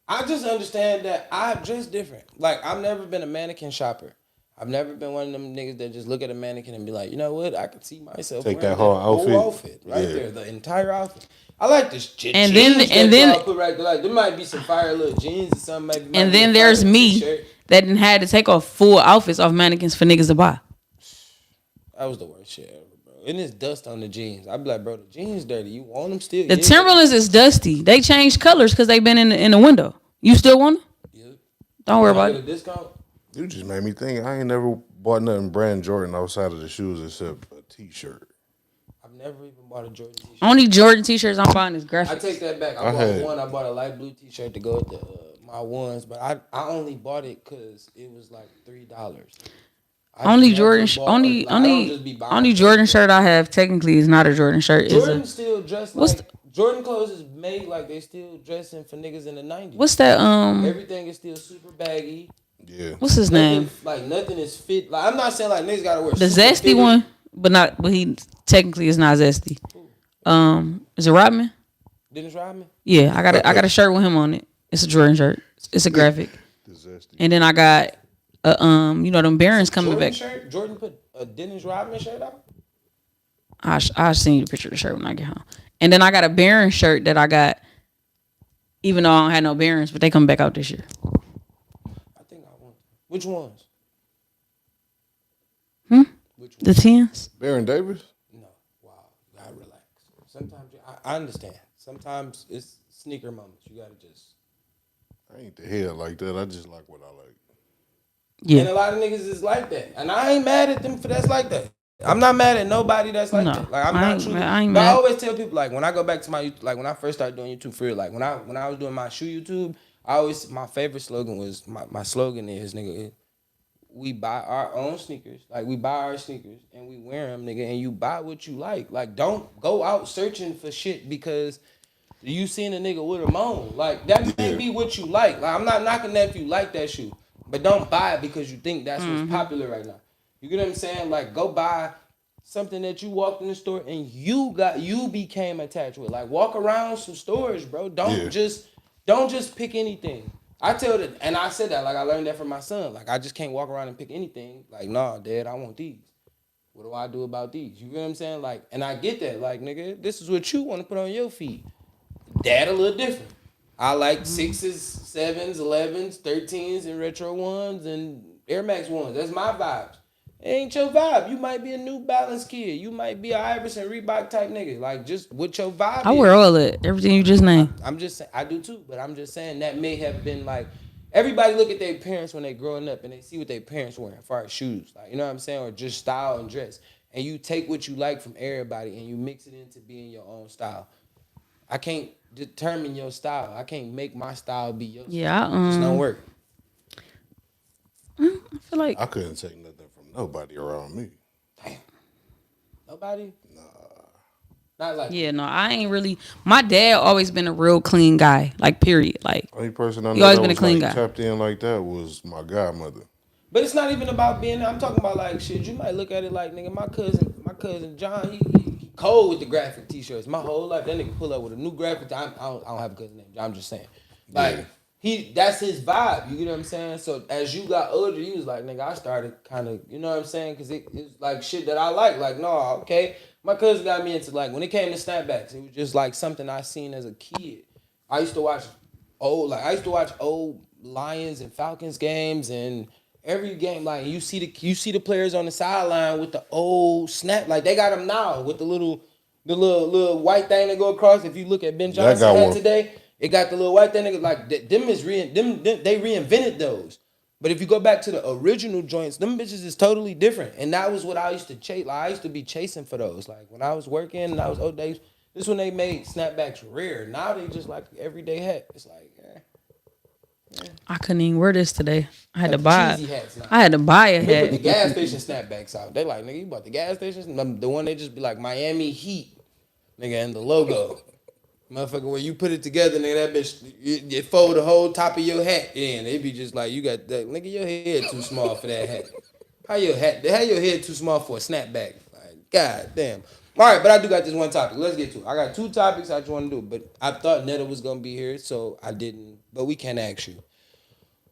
I just understand that I dress different. Like I've never been a mannequin shopper. I've never been one of them niggas that just look at a mannequin and be like, you know what? I can see myself
Take
wearing
that whole outfit.
right
Yeah.
there, the entire outfit. I like this jeans.
And then-
that
and then-
y'all put right there. Like there might be some fire little jeans or something. Maybe
and then there's me that didn't had to take off full outfits off mannequins for niggas to buy.
That was the worst shit ever, bro. And it's dust on the jeans. I'd be like, bro, the jeans dirty. You want them still?
The
Yeah.
Timberlands is dusty. They changed colors because they've been in the window. You still want them?
Yeah.
Don't worry
Can I
about
get a
it.
discount?
You just made me think. I ain't never bought nothing brand Jordan outside of the shoes except a T-shirt.
I've never even bought a Jordan t-shirt.
Only Jordan t-shirts I'm buying is
I
graphics.
take that back.
I had-
I bought a light blue t-shirt to go with my ones, but I only bought it because it was like $3.
Only Jordan shirt I have technically is not a Jordan shirt.
Jordan still dress
What's
like Jordan clothes is made like they still dressing for niggas in the 90s.
What's that?
Everything is still super baggy.
Yeah.
What's his name?
Nothing is fit. Like I'm not saying like niggas gotta wear
The
super
zesty
fitted.
one, but he technically is not zesty. Is it Rodman?
Dennis Rodman.
Yeah, I got a shirt with him on it. It's a Jordan shirt. It's a graphic.
The zesty.
And then I got them Barons coming
Jordan
back.
shirt. Jordan put a Dennis Rodman shirt out.
I'll send you a picture of the shirt when I get home. And then I got a Baron shirt that I got Even though I don't have no Barons, but they come back out this year.
I think I want. Which ones? Which
The 10s?
Baron Davis?
No. Wow. You gotta relax. Sometimes I understand. Sometimes it's sneaker moments. You gotta just.
I ain't the head like that. I just like what I like.
Yeah.
And a lot of niggas is like that. And I ain't mad at them for that's like that. I'm not mad at nobody that's like
No,
that. Like I'm
I
not
ain't
true.
mad- I ain't
But I
mad.
always tell people like when I go back to my like when I first started doing YouTube for real, like when I was doing my shoe YouTube, my favorite slogan was my slogan is nigga, we buy our own sneakers. Like we buy our sneakers and we wear them, nigga, and you buy what you like. Like don't go out searching for shit because you seen a nigga with a moan. Like that may be what you like. Like I'm not knocking that if you like that shoe. But don't buy it because you think that's what's popular right now. You get what I'm saying? Like go buy something that you walked in the store and you became attached with. Like walk around some stores, bro. Don't just pick anything. I tell that, and I said that, like I learned that from my son. Like I just can't walk around and pick anything. Like, nah, Dad, I want these. What do I do about these? You get what I'm saying? Like, and I get that. Like, nigga, this is what you want to put on your feet. Dad a little different. I like 6s, 7s, 11s, 13s, and retro ones, and Air Max ones. That's my vibes. It ain't your vibe. You might be a New Balance kid. You might be a Iverson Reebok type nigga. Like, just what your vibe
I
is.
wear all that. Everything you just named.
I'm just saying, I do too, but I'm just saying that may have been like, everybody look at their parents when they growing up and they see what their parents wearing as far as shoes. Like, you know what I'm saying? Or just style and dress. And you take what you like from everybody and you mix it into being your own style. I can't determine your style. I can't make my style be your style. It just don't work.
I feel like
I couldn't take nothing from nobody around me.
Damn. Nobody? Nah. Not like
no, I ain't really. My dad always been a real clean guy. Like period. Like
Only person I
He
know
always
that
been a
was
clean
like
guy.
tapped in like that was my godmother.
But it's not even about being. I'm talking about like shit. You might look at it like nigga. My cousin John. He cold with the graphic t-shirts. My whole life, that nigga pull up with a new graphic. I don't have a cousin named John. I'm just saying. Like that's his vibe. You get what I'm saying? So as you got older, you was like nigga. I started kind of, you know what I'm saying? Because it's like shit that I like. Like no, okay. My cousin got me into like when it came to snapbacks. It was just like something I seen as a kid. I used to watch old Lions and Falcons games and. Every game, like you see the players on the sideline with the old snap, like they got them now with the little white thing that go across. If you look at Ben Johnson hat today, it got the little white thing. Like they reinvented those. But if you go back to the original joints, them bitches is totally different. And that was what I used to chase. Like I used to be chasing for those. Like when I was working and I was old days, this when they made snapbacks rare. Now they just like everyday hat. It's like.
I couldn't even wear this today. I had to buy.
Cheesy hats now.
I had to buy a
They put
hat.
the gas station snapbacks out. They like, nigga, you bought the gas station? The one they just be like Miami Heat, nigga, and the logo. Motherfucker, when you put it together, nigga, that bitch, you fold the whole top of your hat in. They be just like, you got that, nigga, your head too small for that hat. How your head too small for a snapback? Like, god damn. All right, but I do got this one topic. Let's get to it. I got 2 topics I just want to do, but I thought Netta was gonna be here, so I didn't. But we can ask you.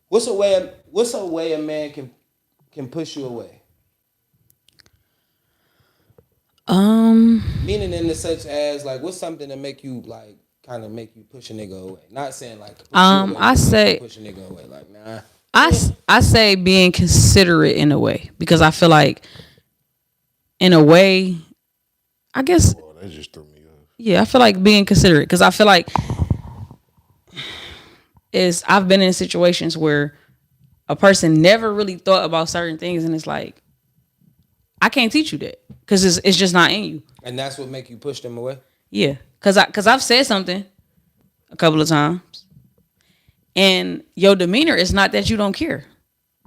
What's a way a man can push you away? Meaning in the such as like what's something to make you like kind of make you push a nigga away? Not saying like push you away,
I say
push a nigga away like nah.
I say being considerate in a way because I feel like in a way, I guess.
Oh, that just threw me off.
Yeah, I feel like being considerate because I feel like I've been in situations where a person never really thought about certain things and it's like, I can't teach you that because it's just not in you.
And that's what make you push them away?
Yeah, because I've said something a couple of times and your demeanor is not that you don't care.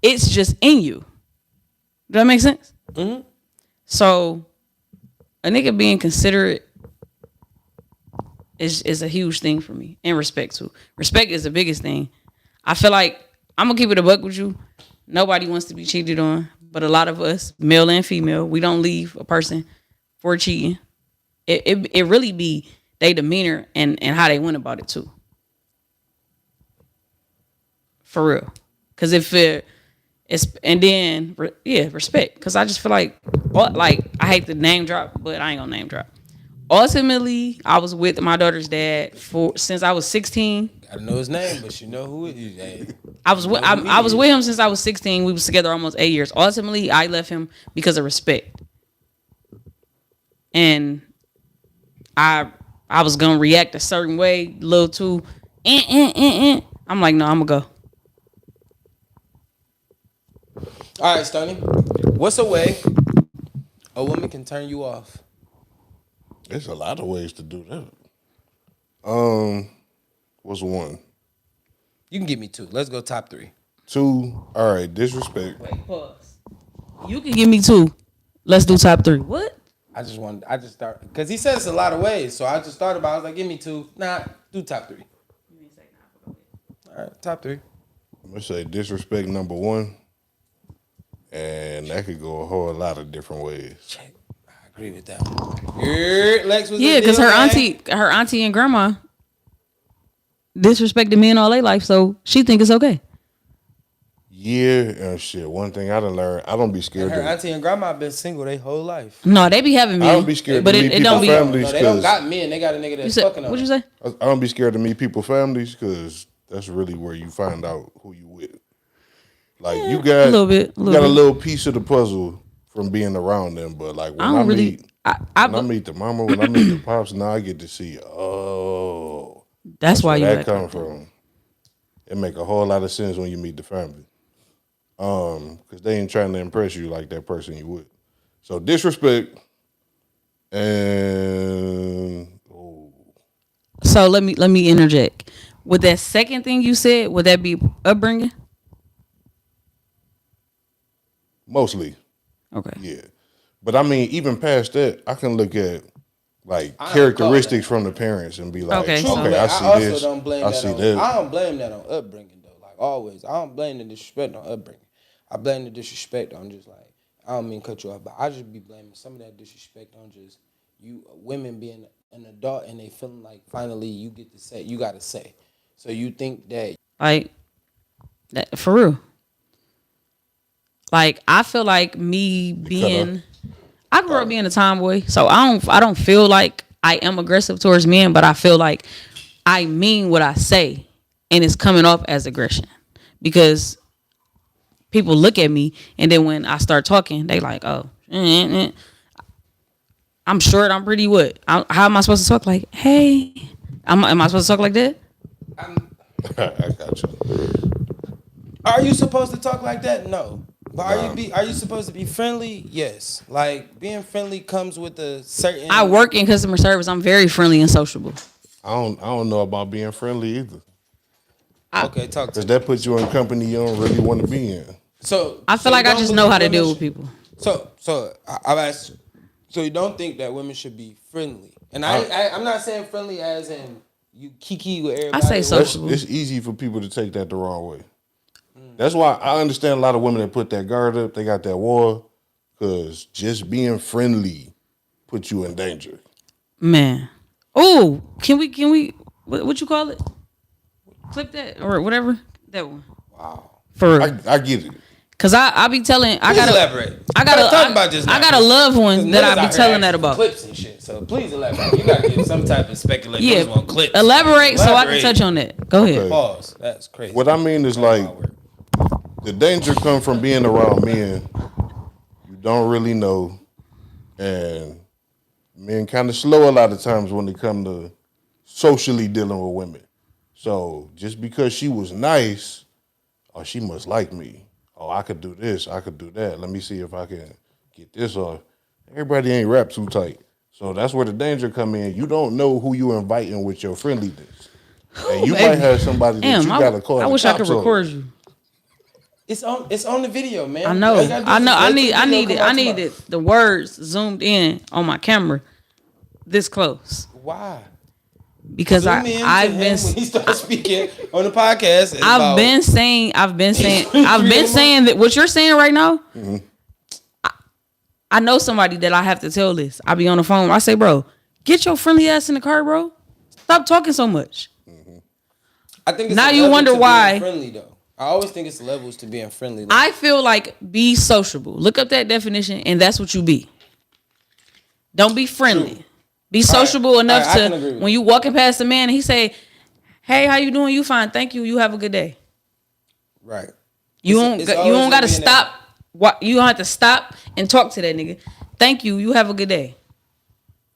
It's just in you. Does that make sense?
Mm-hmm.
So a nigga being considerate is a huge thing for me, and respect too. Respect is the biggest thing. I feel like I'm gonna keep it a buck with you. Nobody wants to be cheated on, but a lot of us, male and female, we don't leave a person for cheating. It really be their demeanor and how they went about it too. For real, because if it's and then respect. Because I just feel like I hate to name drop, but I ain't gonna name drop. Ultimately, I was with my daughter's dad since I was 16.
Gotcha. I don't know his name, but you know who it is. Hey,
I was with him since I was 16. We was together almost 8 years. Ultimately, I left him because of respect, and I was gonna react a certain way, a little too. I'm like, no, I'm gonna go.
All right, Stoney. What's a way a woman can turn you off?
There's a lot of ways to do that. What's one?
You can give me 2. Let's go top 3.
2, all right, disrespect.
Wait, pause. You can give me 2. Let's do top 3. What?
I just started because he said it's a lot of ways, so I just thought about it. I was like, give me 2. Nah, do top 3. All right, top 3.
I'm gonna say disrespect number 1, and that could go a whole lot of different ways.
Check. I agree with that one. Lex was
Because her auntie and grandma disrespected men all their life, so she think it's okay.
Yeah, shit. One thing I done learned, I don't be scared.
Her auntie and grandma been single their whole life.
No, they be having men.
I don't be scared
but
to meet
it don't be.
people's families.
No, they don't got men. They got a nigga that's fucking them.
What'd you say?
I don't be scared to meet people's families because that's really where you find out who you with. Like you got
a
little piece of the puzzle from being around them, but like when I meet the mama, when I meet the pops, now I get to see. Oh,
that's why
where
you
that come from. It make a whole lot of sense when you meet the family, because they ain't trying to impress you like that person you with. So disrespect and
So let me interject. With that second thing you said, would that be upbringing?
mostly.
Okay.
Yeah. But I mean, even past that, I can look at like characteristics from the parents and be like,
Okay,
I see
also
this.
don't blame
I
that
see
on,
this.
I don't blame that on upbringing though. Like always, I don't blame the disrespect on upbringing. I blame the disrespect on just like, I don't mean cut you off, but I just be blaming some of that disrespect on just you women being an adult and they feeling like finally you get to say, you got to say. So you think that
Like that for real. Like I feel like me being, I grew up being a tomboy, so I don't feel like I am aggressive towards men, but I feel like I mean what I say, and it's coming off as aggression because people look at me, and then when I start talking, they like, oh, I'm short, I'm pretty. What? How am I supposed to talk? Like, hey, am I supposed to talk like that?
I got you.
are you supposed to talk like that? No. But are you supposed to be friendly? Yes. Like being friendly comes with a certain.
I work in customer service. I'm very friendly and sociable.
I don't know about being friendly either.
Okay, talk to
Because
me.
that puts you in company you don't really want to be in.
So
I feel like I just know how to deal with people.
So I've asked. So you don't think that women should be friendly? And I'm not saying friendly as in you kiki with everybody.
I say sociable.
It's easy for people to take that the wrong way. That's why I understand a lot of women that put that guard up. They got that wall because just being friendly puts you in danger.
Man. Oh, can we what you call it? Clip that or whatever. That one.
Wow.
For real.
I get it.
Cause I be telling
Please elaborate.
I got a loved one that I be telling that about.
Clips and shit. So please elaborate. You gotta give some type of speculation.
Yeah,
on clips.
elaborate so I can touch on that. Go ahead.
Pause. That's crazy.
What I mean is like the danger comes from being around men you don't really know, and men kind of slow a lot of times when they come to socially dealing with women. So just because she was nice, oh, she must like me. Oh, I could do this, I could do that. Let me see if I can get this off. Everybody ain't wrapped too tight. So that's where the danger come in. You don't know who you inviting with your friendliness. And you might have somebody that you gotta call.
I wish I could record you.
It's on the video, man.
I know. I need the words zoomed in on my camera this close.
Why?
Because I've been
when he started speaking on the podcast.
I've been saying that what you're saying right now. Mm-hmm. I know somebody that I have to tell this. I be on the phone. I say, bro, get your friendly ass in the car, bro. Stop talking so much.
Mm-hmm. I think it's
now you wonder why.
Friendly though. I always think it's levels to being friendly. Like,
I feel like be sociable. Look up that definition, and that's what you be. Don't be friendly. True. Be sociable enough to when you walking past a man and he say, Hey, how you doing? You fine? Thank you. You have a good day.
Right.
You
It's
don't
always
got to
gonna be in
stop. What you don't have to stop and talk to that nigga. Thank you. You have a good day.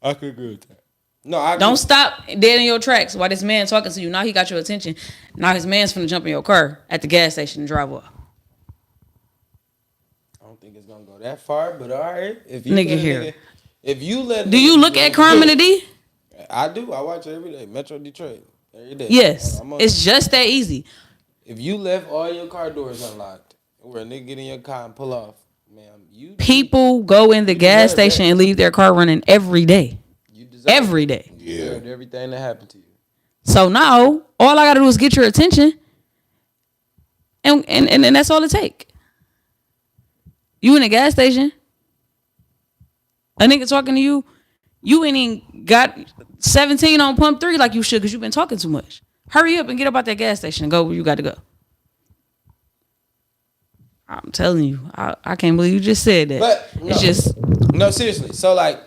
I could agree with that. No, I
Don't
agree.
stop dead in your tracks while this man talking to you. Now he got your attention. Now his man's finna jump in your car at the gas station and drive off.
I don't think it's gonna go that far, but all right. If you
Nigga
let a
here.
if you let
Do you
niggas
look at
go-
crime in the D?
I do. I watch it every day. Metro Detroit every day.
Yes.
I'm on
It's just that easy.
If you left all your car doors unlocked, where a nigga get in your car and pull off, ma'am, you
People go in the
You
gas
deserve that.
station and leave their car running every day.
you deserve
Every day.
You deserved everything that happened to you.
So now all I gotta do is get your attention. And that's all it take. You in a gas station, a nigga talking to you, you ain't even got 17 on pump 3 like you should because you've been talking too much. Hurry up and get up out that gas station and go where you got to go. I'm telling you, I can't believe you just said that.
But no,
it's just
no, seriously. So like,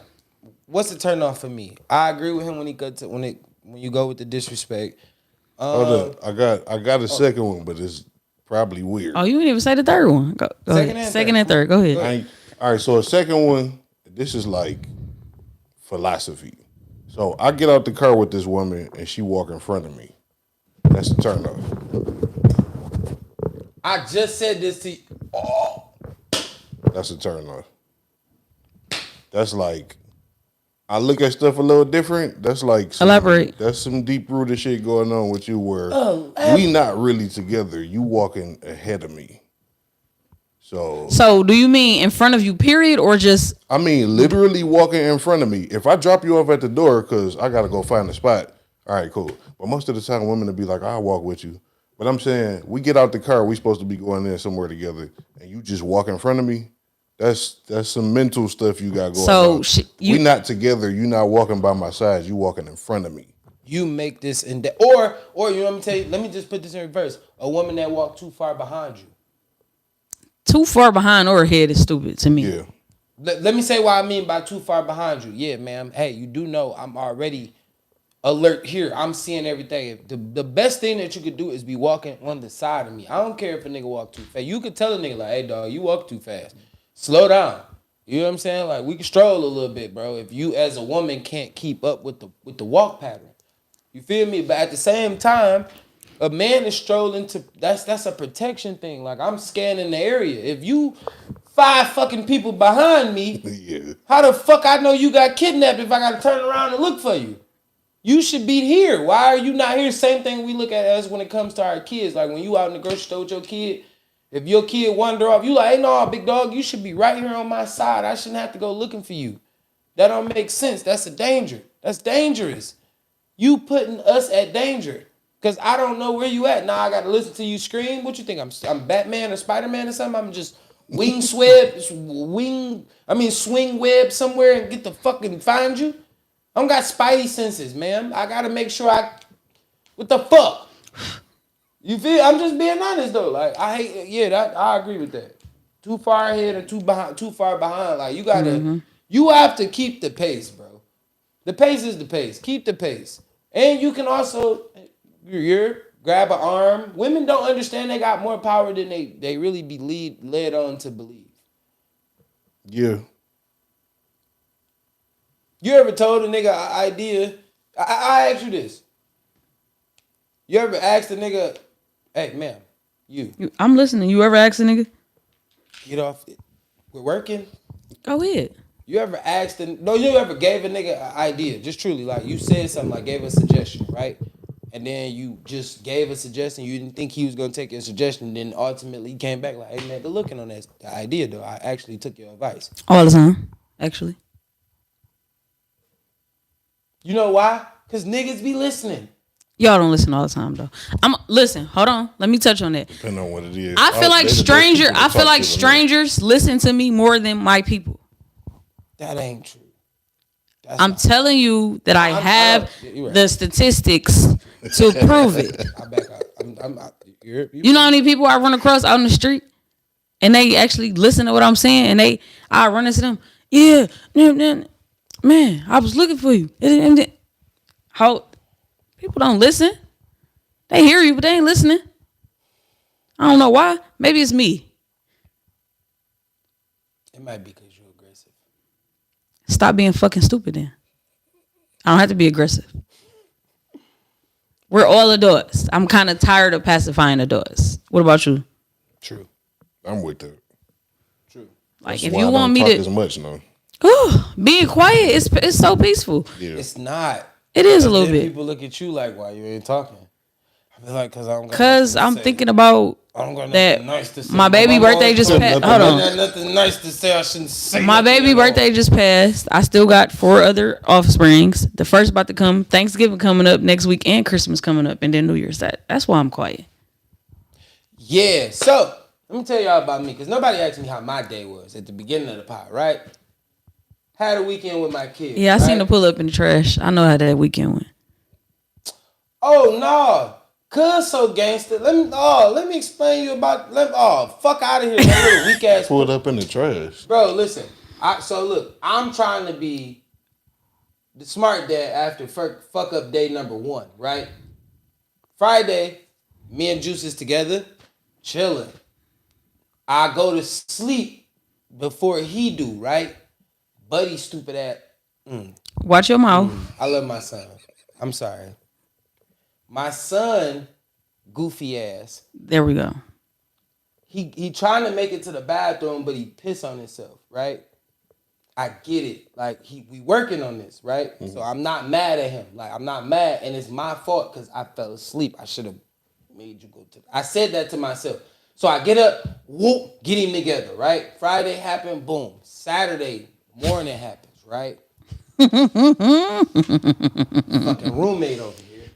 what's the turn off for me? I agree with him when he go to when you go with the disrespect.
Hold up. I got a second one, but it's probably weird.
oh, you didn't even say the third one. Go
Second
ahead.
and
Second
third.
and third. Go ahead.
All right, so a second one, this is like philosophy. So I get out the car with this woman and she walk in front of me. That's the turn off.
I just said this to you. Oh.
That's a turn off. That's like, I look at stuff a little different. That's like
Elaborate.
That's some deep rooted shit going on with you where we not really together. You walking ahead of me. So
do you mean in front of you, period, or just
I mean literally walking in front of me. If I drop you off at the door because I gotta go find a spot, all right, cool. But most of the time women will be like, I'll walk with you. But I'm saying we get out the car, we supposed to be going there somewhere together, and you just walk in front of me. That's some mental stuff you got going on. We not together. You not walking by my side. You walking in front of me.
You make this or you know what I'm gonna tell you. Let me just put this in reverse. A woman that walked too far behind you.
too far behind or ahead is stupid to me.
Yeah.
Let me say what I mean by too far behind you. Yeah, ma'am. Hey, you do know I'm already alert here. I'm seeing everything. The best thing that you could do is be walking on the side of me. I don't care if a nigga walk too fast. You could tell a nigga like, hey, dog, you walk too fast. Slow down. You know what I'm saying? Like, we can stroll a little bit, bro. If you as a woman can't keep up with the walk pattern. You feel me? But at the same time, a man is strolling to that's a protection thing. Like, I'm scanning the area. If you 5 fucking people behind me,
Yeah.
how the fuck I know you got kidnapped if I gotta turn around and look for you? You should be here. Why are you not here? Same thing we look at as when it comes to our kids. Like when you out in the grocery store with your kid, if your kid wander off, you like, hey, no, big dog, you should be right here on my side. I shouldn't have to go looking for you. That don't make sense. That's a danger. That's dangerous. You putting us at danger. Because I don't know where you at. Now I got to listen to you scream. What you think? I'm Batman or Spider-Man or something? I'm just swing web somewhere and get to fucking find you? I don't got spidey senses, man. I got to make sure what the fuck? You feel? I'm just being honest though. Like I agree with that. Too far ahead or too far behind. Like you have to keep the pace, bro. The pace is the pace. Keep the pace. And you can also grab an arm. Women don't understand they got more power than they really be led on to believe.
Yeah.
You ever told a nigga an idea? I ask you this. You ever asked a nigga, hey, ma'am,
I'm listening. You ever ask a nigga?
get off it. We're working.
Go ahead.
You ever you ever gave a nigga an idea? Just truly, like you said something, like gave a suggestion, right? And then you just gave a suggestion. You didn't think he was gonna take your suggestion. Then ultimately he came back like, hey man, good looking on that idea though. I actually took your advice.
All the time, actually.
You know why? Cause niggas be listening.
Y'all don't listen all the time though. Listen. Hold on. Let me touch on that.
Depending on what it is.
I feel like strangers listen to me more than my people.
That ain't true.
I'm telling you that I have the statistics to prove it.
I back up.
You know how many people I run across out in the street and they actually listen to what I'm saying and I run into them. Yeah, man, I was looking for you. How people don't listen. They hear you, but they ain't listening. I don't know why. Maybe it's me.
It might be because you're aggressive.
Stop being fucking stupid then. I don't have to be aggressive. We're all adults. I'm kind of tired of pacifying adults. What about you?
True.
I'm with that.
True.
Like
That's
if
why
you
I
want
don't
me
talk
to
as much now.
being quiet, it's so peaceful.
Yeah.
It's not.
It is a little
Then
bit.
people look at you like, why you ain't talking? I feel like, because I don't got
Cause
nothing to
I'm
say.
thinking about
I don't got
that
nothing nice to say.
my baby
mom
birthday
always
just
told me,
passed.
nothing
Hold
I
on.
got nothing nice to say. I shouldn't say
My
nothing
baby
at all.
birthday just passed. I still got 4 other offsprings. The first about to come. Thanksgiving coming up next week and Christmas coming up, and then New Year's. That's why I'm quiet.
Yeah, so let me tell y'all about me, because nobody asked me how my day was at the beginning of the pod, right? Had a weekend with my kids.
Yeah, I seen
right?
the pull up in the trash. I know how that weekend went.
Oh no, cuz so gangster. Let me explain you about. Fuck out of here, that little weak ass.
Pulled up in the trash.
Bro, listen. I'm trying to be the smart dad after fuck up day number 1, right? Friday, me and Juice is together, chilling. I go to sleep before he do, right? Buddy, stupid ass.
Watch your mouth.
I love my son. I'm sorry. My son, goofy ass.
There we go.
He trying to make it to the bathroom, but he piss on himself, right? I get it. Like we working on this, right? So I'm not mad at him. Like I'm not mad, and it's my fault because I fell asleep. I should have made you go to. I said that to myself. So I get up, whoop, get him together, right? Friday happened, boom. Saturday morning happens, right? Fucking roommate over here.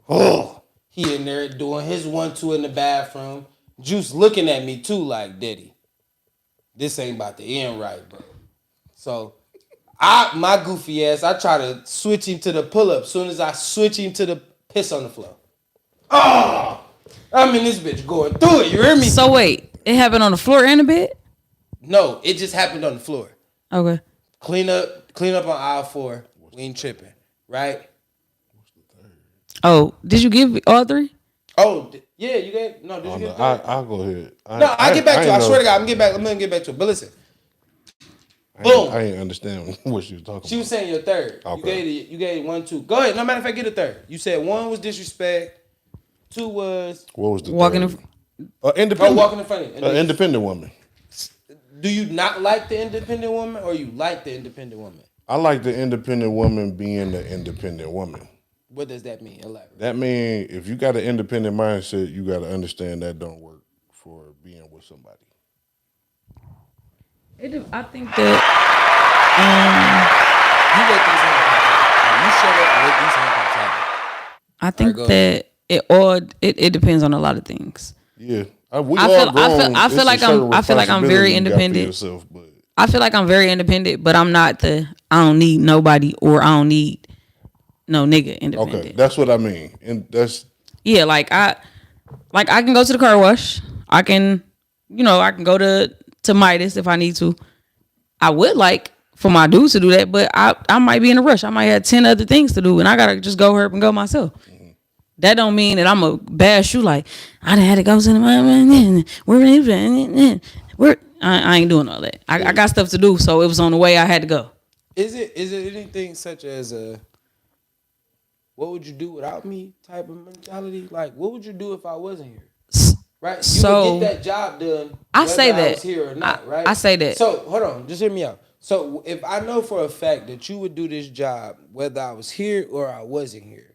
Oh, he in there doing his 1-2 in the bathroom. Juice looking at me too like, Diddy, this ain't about to end right, bro. So my goofy ass, I try to switch him to the pull-up. Soon as I switch him to the piss on the floor. Oh, I'm in this bitch going through it. You hear me?
So wait, it happened on the floor and the bed?
No, it just happened on the floor.
Okay.
Clean up on aisle 4. We ain't tripping, right?
Oh, did you give all 3?
Oh, yeah, you get no. Did you get that?
I'll go ahead.
I'll get back to it. I swear to God, I'm gonna get back to it. But listen, boom.
I ain't understand what she was talking
She
about.
was saying your third.
Okay.
You gave 1, 2. Go ahead. No matter if I get a third. You said 1 was disrespect. 2 was
What was the
Walking
third?
in
Independent.
walking in front of you.
Independent woman.
Do you not like the independent woman, or you like the independent woman?
I like the independent woman being the independent woman.
What does that mean? Elaborate.
That means if you got an independent mindset, you got to understand that don't work for being with somebody.
I think that
You let these handcuffs. You shut up and let these handcuffs happen.
I think
All right,
that it depends on a lot of things.
Yeah,
I feel like I'm very independent. I feel like I'm very independent, but I'm not I don't need nobody or I don't need no nigga independent.
Okay, that's what I mean, and that's
yeah. Like I can go to the car wash. I can go to Midas if I need to. I would like for my dudes to do that, but I might be in a rush. I might have 10 other things to do, and I gotta just go hurry and go myself. That don't mean that I'm a bash you like I done had to go to the I ain't doing all that. I got stuff to do, so it was on the way I had to go.
Is it anything such as a what would you do without me type of mentality? Like, what would you do if I wasn't here? Right? You
So
would get that job done.
I say
whether I
that.
was here or not, right?
I say that.
So hold on, just hear me out. So if I know for a fact that you would do this job whether I was here or I wasn't here,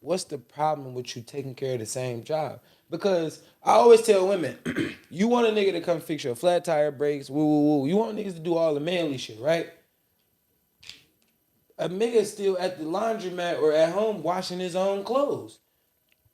what's the problem with you taking care of the same job? Because I always tell women, you want a nigga to come fix your flat tire, brakes, woo woo woo. You want niggas to do all the manly shit, right? A nigga still at the laundromat or at home washing his own clothes.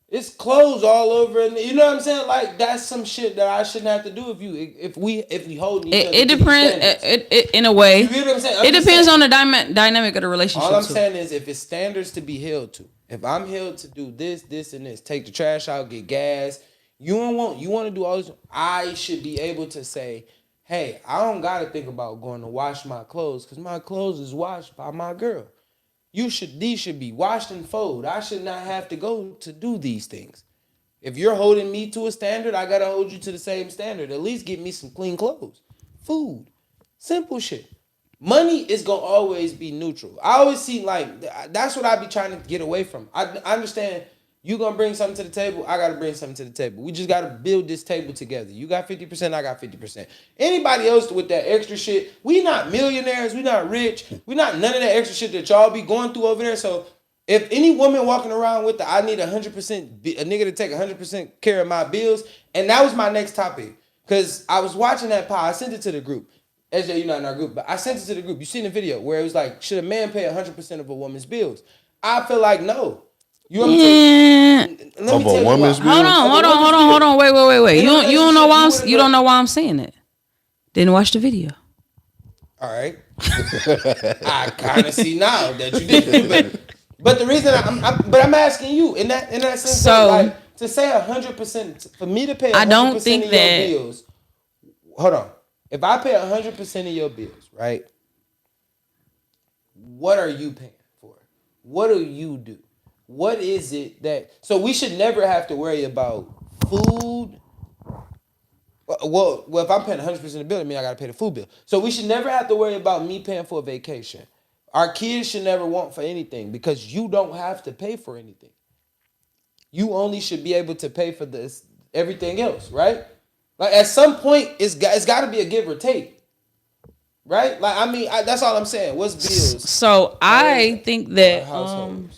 It's clothes all over, and you know what I'm saying. Like that's some shit that I shouldn't have to do if we hold each other.
It depends. In a way,
you get what I'm saying?
It depends on the dynamic of the relationship.
All I'm
too.
saying is if it's standards to be held to. If I'm held to do this, and this, take the trash out, get gas. You want to do all this. I should be able to say, hey, I don't gotta think about going to wash my clothes because my clothes is washed by my girl. These should be washed and folded. I should not have to go to do these things. If you're holding me to a standard, I gotta hold you to the same standard. At least get me some clean clothes, food, simple shit. Money is gonna always be neutral. I always see that's what I be trying to get away from. I understand you gonna bring something to the table. I gotta bring something to the table. We just gotta build this table together. You got 50%, I got 50%. Anybody else with that extra shit, we not millionaires, we not rich, we not none of that extra shit that y'all be going through over there. So if any woman walking around with I need 100%, a nigga to take 100% care of my bills, and that was my next topic. Cause I was watching that pod, I sent it to the group. SJ, you're not in our group, but I sent it to the group. You seen the video where it was like, should a man pay 100% of a woman's bills? I feel like no. You know what I'm saying? Let me tell you why.
Hold on. Wait. You don't know why I'm saying it. Didn't watch the video.
All right. I kind of see now that you didn't. But the reason I'm asking you in that sense, so like, to say 100% for me to pay 100%
I don't think
of your bills. Hold on. If I pay 100% of your bills, right? What are you paying for? What do you do? What is it that... So we should never have to worry about food. Well, if I'm paying 100% of the bill, I mean I got to pay the food bill. So we should never have to worry about me paying for a vacation. Our kids should never want for anything because you don't have to pay for anything. You only should be able to pay for this everything else, right? Like at some point, it's got to be a give or take, right? Like I mean, that's all I'm saying. What's bills?
So I think that
I'm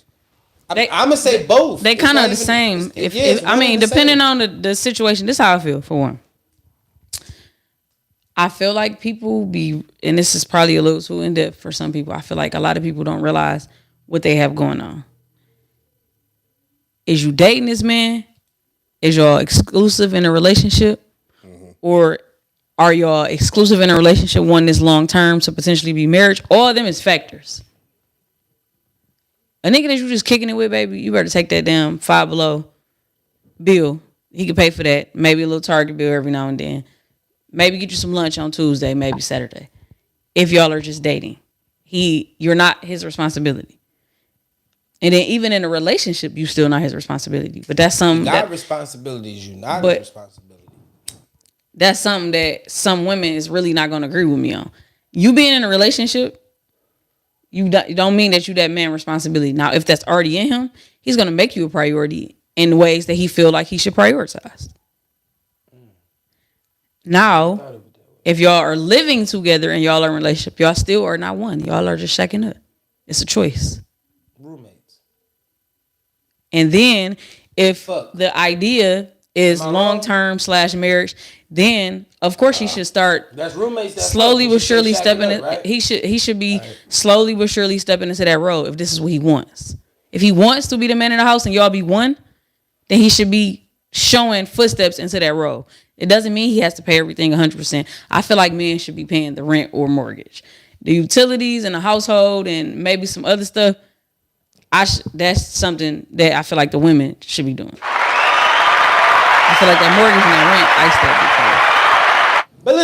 gonna say both.
They kind of the same. Depending on the situation. This is how I feel. For one, I feel like people be, and this is probably a little too in depth for some people. I feel like a lot of people don't realize what they have going on. Is you dating this man? Is y'all exclusive in a relationship? Or are y'all exclusive in a relationship, one is long term to potentially be marriage? All of them is factors. A nigga that you just kicking it with, baby, you better take that damn Five Below bill. He can pay for that. Maybe a little Target bill every now and then. Maybe get you some lunch on Tuesday, maybe Saturday. If y'all are just dating. You're not his responsibility. And then even in a relationship, you still not his responsibility. But that's something
responsibilities, you not his responsibility.
That's something that some women is really not going to agree with me on. You being in a relationship, you don't mean that you that man responsibility. Now, if that's already in him, he's going to make you a priority in ways that he feel like he should prioritize. Now, if y'all are living together and y'all are in a relationship, y'all still are not one. Y'all are just checking up. It's a choice.
Roommates.
And then if the idea is long-term / marriage, then of course he should start
that's roommates
slowly but surely stepping in.
Right?
He should be slowly but surely stepping into that role if this is what he wants. If he wants to be the man in the house and y'all be one, then he should be showing footsteps into that role. It doesn't mean he has to pay everything 100%. I feel like men should be paying the rent or mortgage, the utilities and the household and maybe some other stuff. That's something that I feel like the women should be doing. I feel like that mortgage and that rent, I step before.
But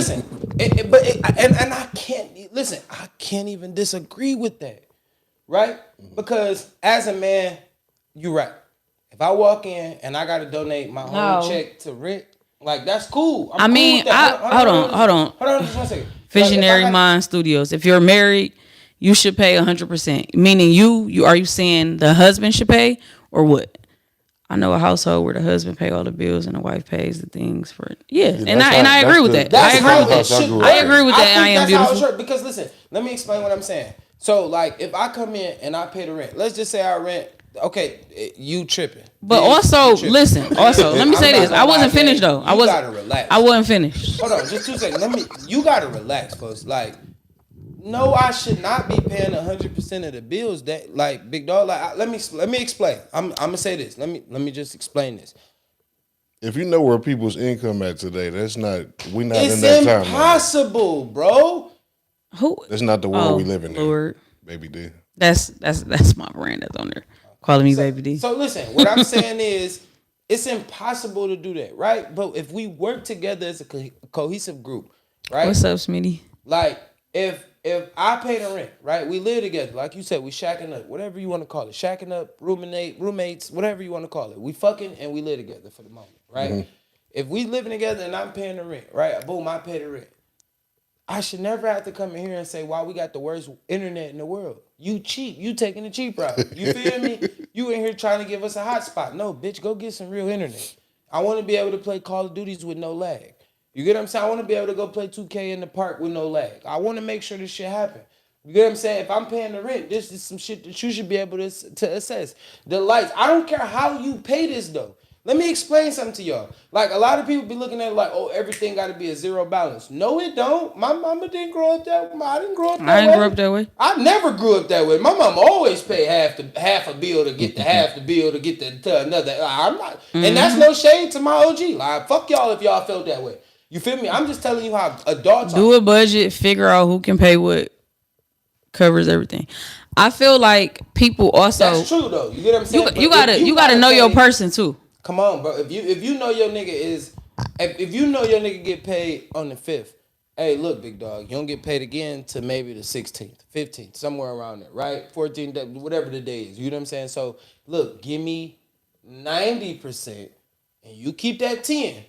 listen, I can't even disagree with that, right? Because as a man, you're right. If I walk in and I gotta donate my whole check to rent, like that's cool. Hold
on,
just 1 second.
Visionary Mind Studios. If you're married, you should pay 100%. Meaning you are you saying the husband should pay or what? I know a household where the husband pay all the bills and the wife pays the things for it. Yeah, and I agree with that. I agree with that. I am beautiful.
Because listen, let me explain what I'm saying. So like, if I come in and I pay the rent, let's just say I rent. Okay, you tripping.
But also, listen. Also, let me say this. I wasn't finished though.
You gotta relax.
I wasn't finished.
Hold on, just 2 seconds. You gotta relax, folks. Like, no, I should not be paying 100% of the bills. That like big dog. Like, let me explain. I'm gonna say this. Let me just explain this.
If you know where people's income at today, we're not in that time.
It's impossible, bro.
That's not the world we live in.
Lord.
Baby D.
That's my brand that's on there. Calling me Baby D.
So listen, what I'm saying is, it's impossible to do that, right? But if we work together as a cohesive group, right?
What's up, Smitty?
Like, if if I pay the rent, right? We live together, like you said, we shacking up, whatever you want to call it, shacking up, roommates, whatever you want to call it. We fucking and we live together for the moment, right? If we living together and I'm paying the rent, right? Boom, I pay the rent. I should never have to come in here and say, "Wow, we got the worst internet in the world." You cheap, you taking the cheap route. You feel me? You in here trying to give us a hotspot. No, bitch, go get some real internet. I want to be able to play Call of Duties with no lag. You get what I'm saying? I want to be able to go play 2K in the park with no lag. I want to make sure this shit happen. You get what I'm saying? If I'm paying the rent, this is some shit that you should be able to assess. The lights, I don't care how you pay this though. Let me explain something to y'all. Like, a lot of people be looking at it like, oh, everything got to be a zero balance. No, it don't. My mama didn't grow up that way. I didn't grow up that way.
I didn't grow up that way.
I never grew up that way. My mama always paid half a bill to get the half the bill to get to another. I'm not, and that's no shade to my OG. Like, fuck y'all if y'all felt that way. You feel me? I'm just telling you how adults
do a budget, figure out who can pay what, covers everything. I feel like people also.
That's true though. You get what I'm saying?
You gotta know your person too.
Come on, bro. If you know your nigga is, if you know your nigga get paid on the 5th, hey, look, big dog, you don't get paid again to maybe the 16th, 15th, somewhere around there, right? 14th, whatever the day is. You know what I'm saying? So look, give me 90%, and you keep that 10.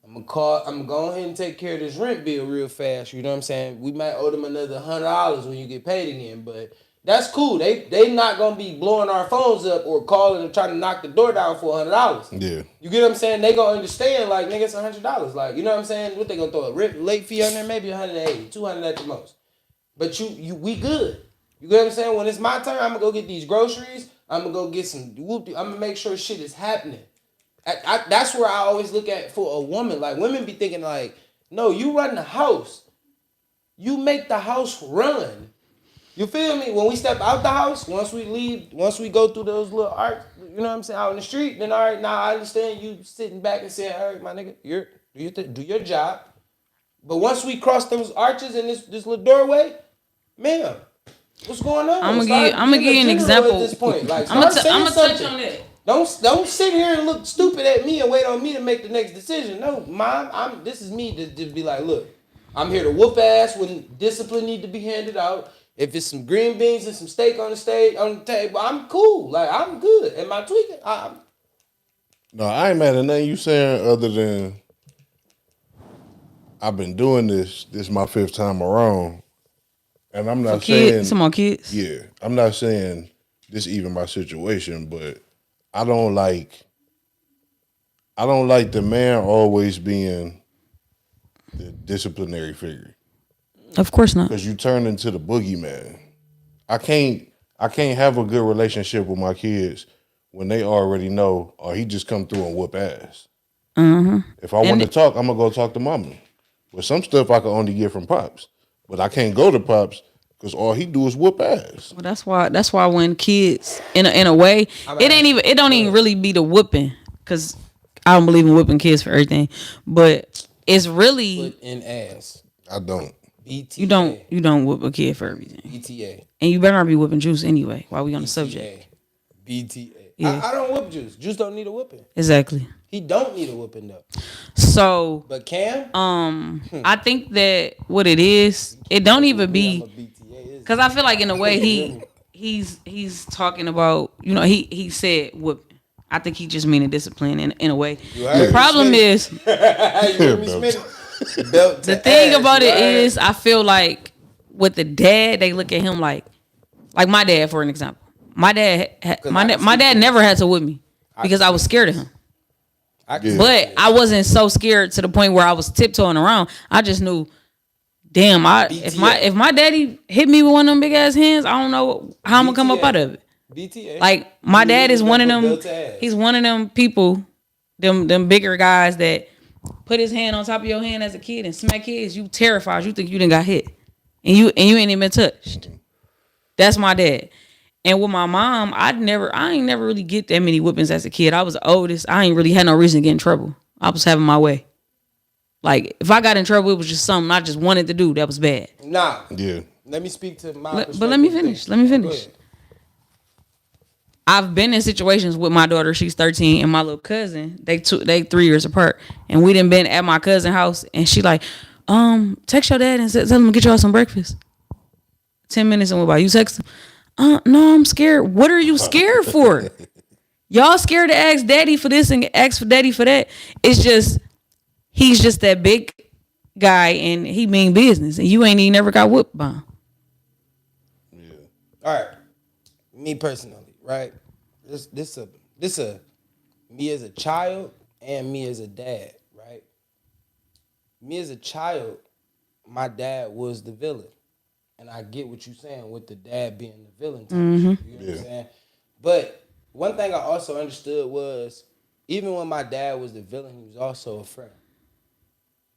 I'm gonna go ahead and take care of this rent bill real fast. You know what I'm saying? We might owe them another $100 when you get paid again, but that's cool. They not gonna be blowing our phones up or calling and trying to knock the door down for $100.
Yeah.
You get what I'm saying? They gonna understand, like, nigga, it's $100. Like, you know what I'm saying? What they gonna throw a late fee on there? Maybe 180, 200 at the most. But we good. You get what I'm saying? When it's my turn, I'm gonna go get these groceries. I'm gonna go get some I'm gonna make sure shit is happening. That's where I always look at for a woman. Like, women be thinking like, no, you run the house. You make the house run. You feel me? When we step out the house, once we leave, once we go through those little arcs, you know what I'm saying, out in the street, then all right, now I understand you sitting back and saying, all right, my nigga, do your job. But once we cross those arches in this little doorway, ma'am, what's going on?
I'm gonna give you an example.
At this point. Like,
I'm gonna touch on that.
Don't sit here and look stupid at me and wait on me to make the next decision. No, mom, this is me to just be like, look, I'm here to whoop ass when discipline need to be handed out. If it's some green beans and some steak on the table, I'm cool. Like, I'm good. Am I tweaking?
No, I ain't mad at nothing you saying other than I've been doing this. This is my 5th time around. And I'm not saying
some more kids.
Yeah. I'm not saying this even my situation, but I don't like the man always being the disciplinary figure.
Of course not.
Because you turn into the boogeyman. I can't have a good relationship with my kids when they already know, or he just come through and whoop ass. Mm-hmm. If I want to talk, I'm gonna go talk to mama. But some stuff I can only get from pops, but I can't go to pops because all he do is whoop ass.
Well, that's why when kids, in a way, it don't even really be the whooping, because I don't believe in whipping kids for everything, but it's really
Foot in ass.
I don't.
BTA.
You don't whoop a kid for everything.
BTA.
And you better not be whooping Juice anyway, while we on the subject.
BTA.
Yeah.
I don't whoop Juice. Juice don't need a whooping.
Exactly.
He don't need a whooping though.
So
But Cam?
I think that what it is, it don't even be, because I feel like in a way he's talking about, he said whooping. I think he just meaning discipline in a way. The problem is the thing about it is, I feel like with the dad, they look at him like my dad, for an example. My dad never had to whip me because I was scared of him. But I wasn't so scared to the point where I was tiptoeing around. I just knew, damn, if my daddy hit me with one of them big ass hands, I don't know how I'm gonna come up out of it.
BTA.
Like, my dad is one of them. He's one of them people, them bigger guys that put his hand on top of your hand as a kid and smack kids. You terrified. You think you done got hit, and you ain't even been touched. That's my dad. And with my mom, I ain't never really get that many whippings as a kid. I was the oldest. I ain't really had no reason to get in trouble. I was having my way. Like, if I got in trouble, it was just something I just wanted to do that was bad.
Nah.
Yeah.
Let me speak to my
But let me finish. I've been in situations with my daughter, she's 13, and my little cousin, they 3 years apart. And we done been at my cousin's house, and she like, text your dad and tell him to get y'all some breakfast. 10 minutes and went by. You text him? No, I'm scared. What are you scared for? Y'all scared to ask daddy for this and ask for daddy for that. It's just, he's just that big guy and he mean business. And you ain't even never got whooped by him.
Yeah. All right. Me personally, right? This a me as a child and me as a dad, right? Me as a child, my dad was the villain. And I get what you're saying with the dad being the villain. You know what I'm saying? But one thing I also understood was, even when my dad was the villain, he was also a friend.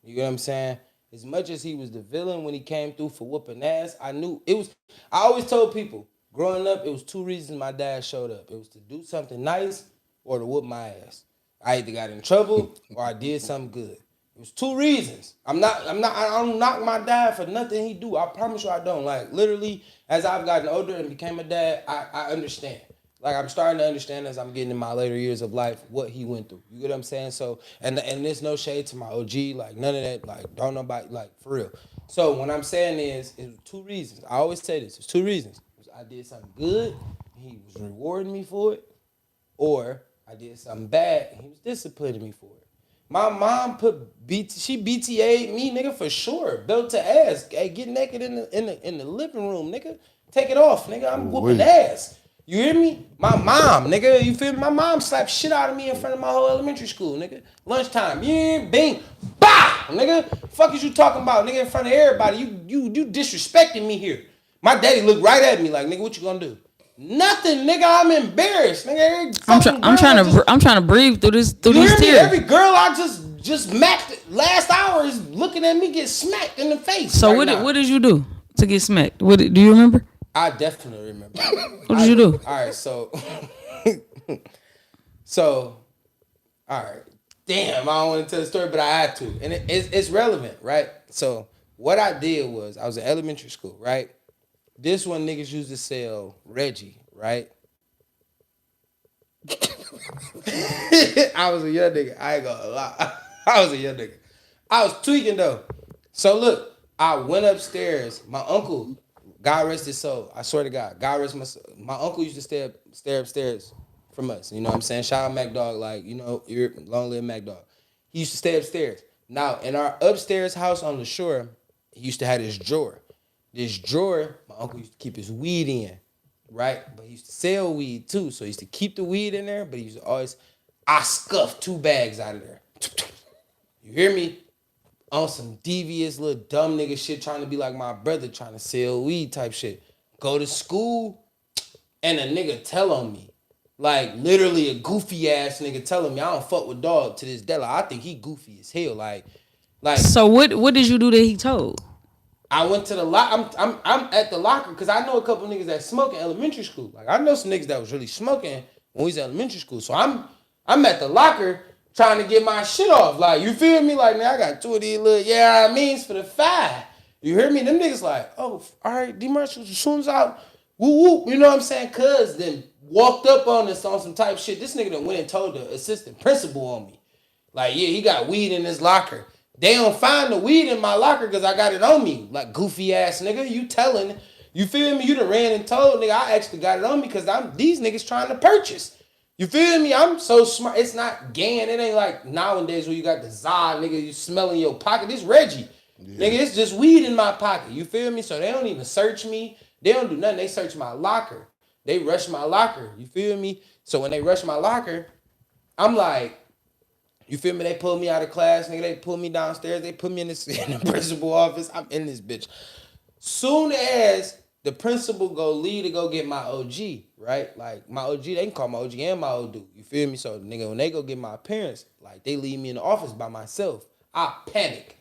You get what I'm saying? As much as he was the villain when he came through for whooping ass, I always told people, growing up, it was 2 reasons my dad showed up. It was to do something nice or to whoop my ass. I either got in trouble or I did something good. It was 2 reasons. I don't knock my dad for nothing he do. I promise you I don't. Like, literally, as I've gotten older and became a dad, I understand. Like, I'm starting to understand as I'm getting in my later years of life what he went through. You get what I'm saying? So, and there's no shade to my OG, like, none of that, like, don't nobody, like, for real. So, what I'm saying is, it was 2 reasons. I always say this, it's 2 reasons. I did something good, and he was rewarding me for it, or I did something bad, and he was disciplining me for it. My mom she BTA'd me, nigga, for sure. Belt to ass. Hey, get naked in the living room, nigga. Take it off, nigga. I'm whooping ass. You hear me? My mom, nigga. You feel me? My mom slapped shit out of me in front of my whole elementary school, nigga. Lunchtime. Yeah, bing. Bah! Nigga. Fuck is you talking about, nigga, in front of everybody? You disrespecting me here. My daddy looked right at me like, nigga, what you gonna do? Nothing, nigga. I'm embarrassed, nigga.
I'm trying to breathe through these tears.
Every girl I just smacked last hour is looking at me get smacked in the face.
So what did you do to get smacked? Do you remember?
I definitely remember.
What did you do?
All right, so all right. Damn, I don't want to tell the story, but I had to, and it's relevant, right? So what I did was I was in elementary school, right? This one niggas used to sell Reggie, right? I was a young nigga. I ain't gonna lie. I was a young nigga. I was tweaking though. So look, I went upstairs. My uncle, God rest his soul. I swear to God, God rest my soul. My uncle used to stay upstairs from us. You know what I'm saying? Shout out Mac Dog, like, you know, you're long live Mac Dog. He used to stay upstairs. Now, in our upstairs house on the shore, he used to have this drawer. This drawer, my uncle used to keep his weed in, right? But he used to sell weed too. So he used to keep the weed in there, but he used to always, I scuffed 2 bags out of there. You hear me? On some devious little dumb nigga shit, trying to be like my brother, trying to sell weed type shit. Go to school, and a nigga tell on me. Like, literally a goofy ass nigga telling me, I don't fuck with dog to this day. Like, I think he goofy as hell. Like.
So what did you do that he told?
I went to the locker. I'm at the locker because I know a couple niggas that smoke in elementary school. Like, I know some niggas that was really smoking when we was in elementary school. So I'm at the locker trying to get my shit off. Like, you feel me? Like, man, I got 2 of these little I means for the 5. You hear me? Them niggas like, oh, all right, Dmarks, as soon as I whoop whoop, you know what I'm saying? Cuz then walked up on us on some type shit. This nigga done went and told the assistant principal on me. Like, yeah, he got weed in his locker. They don't find the weed in my locker because I got it on me. Like, goofy ass nigga, you telling. You feel me? You done ran and told, nigga, I actually got it on me because these niggas trying to purchase. You feel me? I'm so smart. It's not gang. It ain't like nowadays where you got the Zod, nigga, you smelling your pocket. This Reggie. Yeah. Nigga, it's just weed in my pocket. You feel me? So they don't even search me. They don't do nothing. They search my locker. They rush my locker. You feel me? So when they rush my locker, I'm like, you feel me? They pulled me out of class, nigga. They pulled me downstairs. They put me in the principal office. I'm in this bitch. Soon as the principal go leave to go get my OG, right? Like, my OG, they can call my OG and my old dude. You feel me? So, nigga, when they go get my parents, like, they leave me in the office by myself. I panic.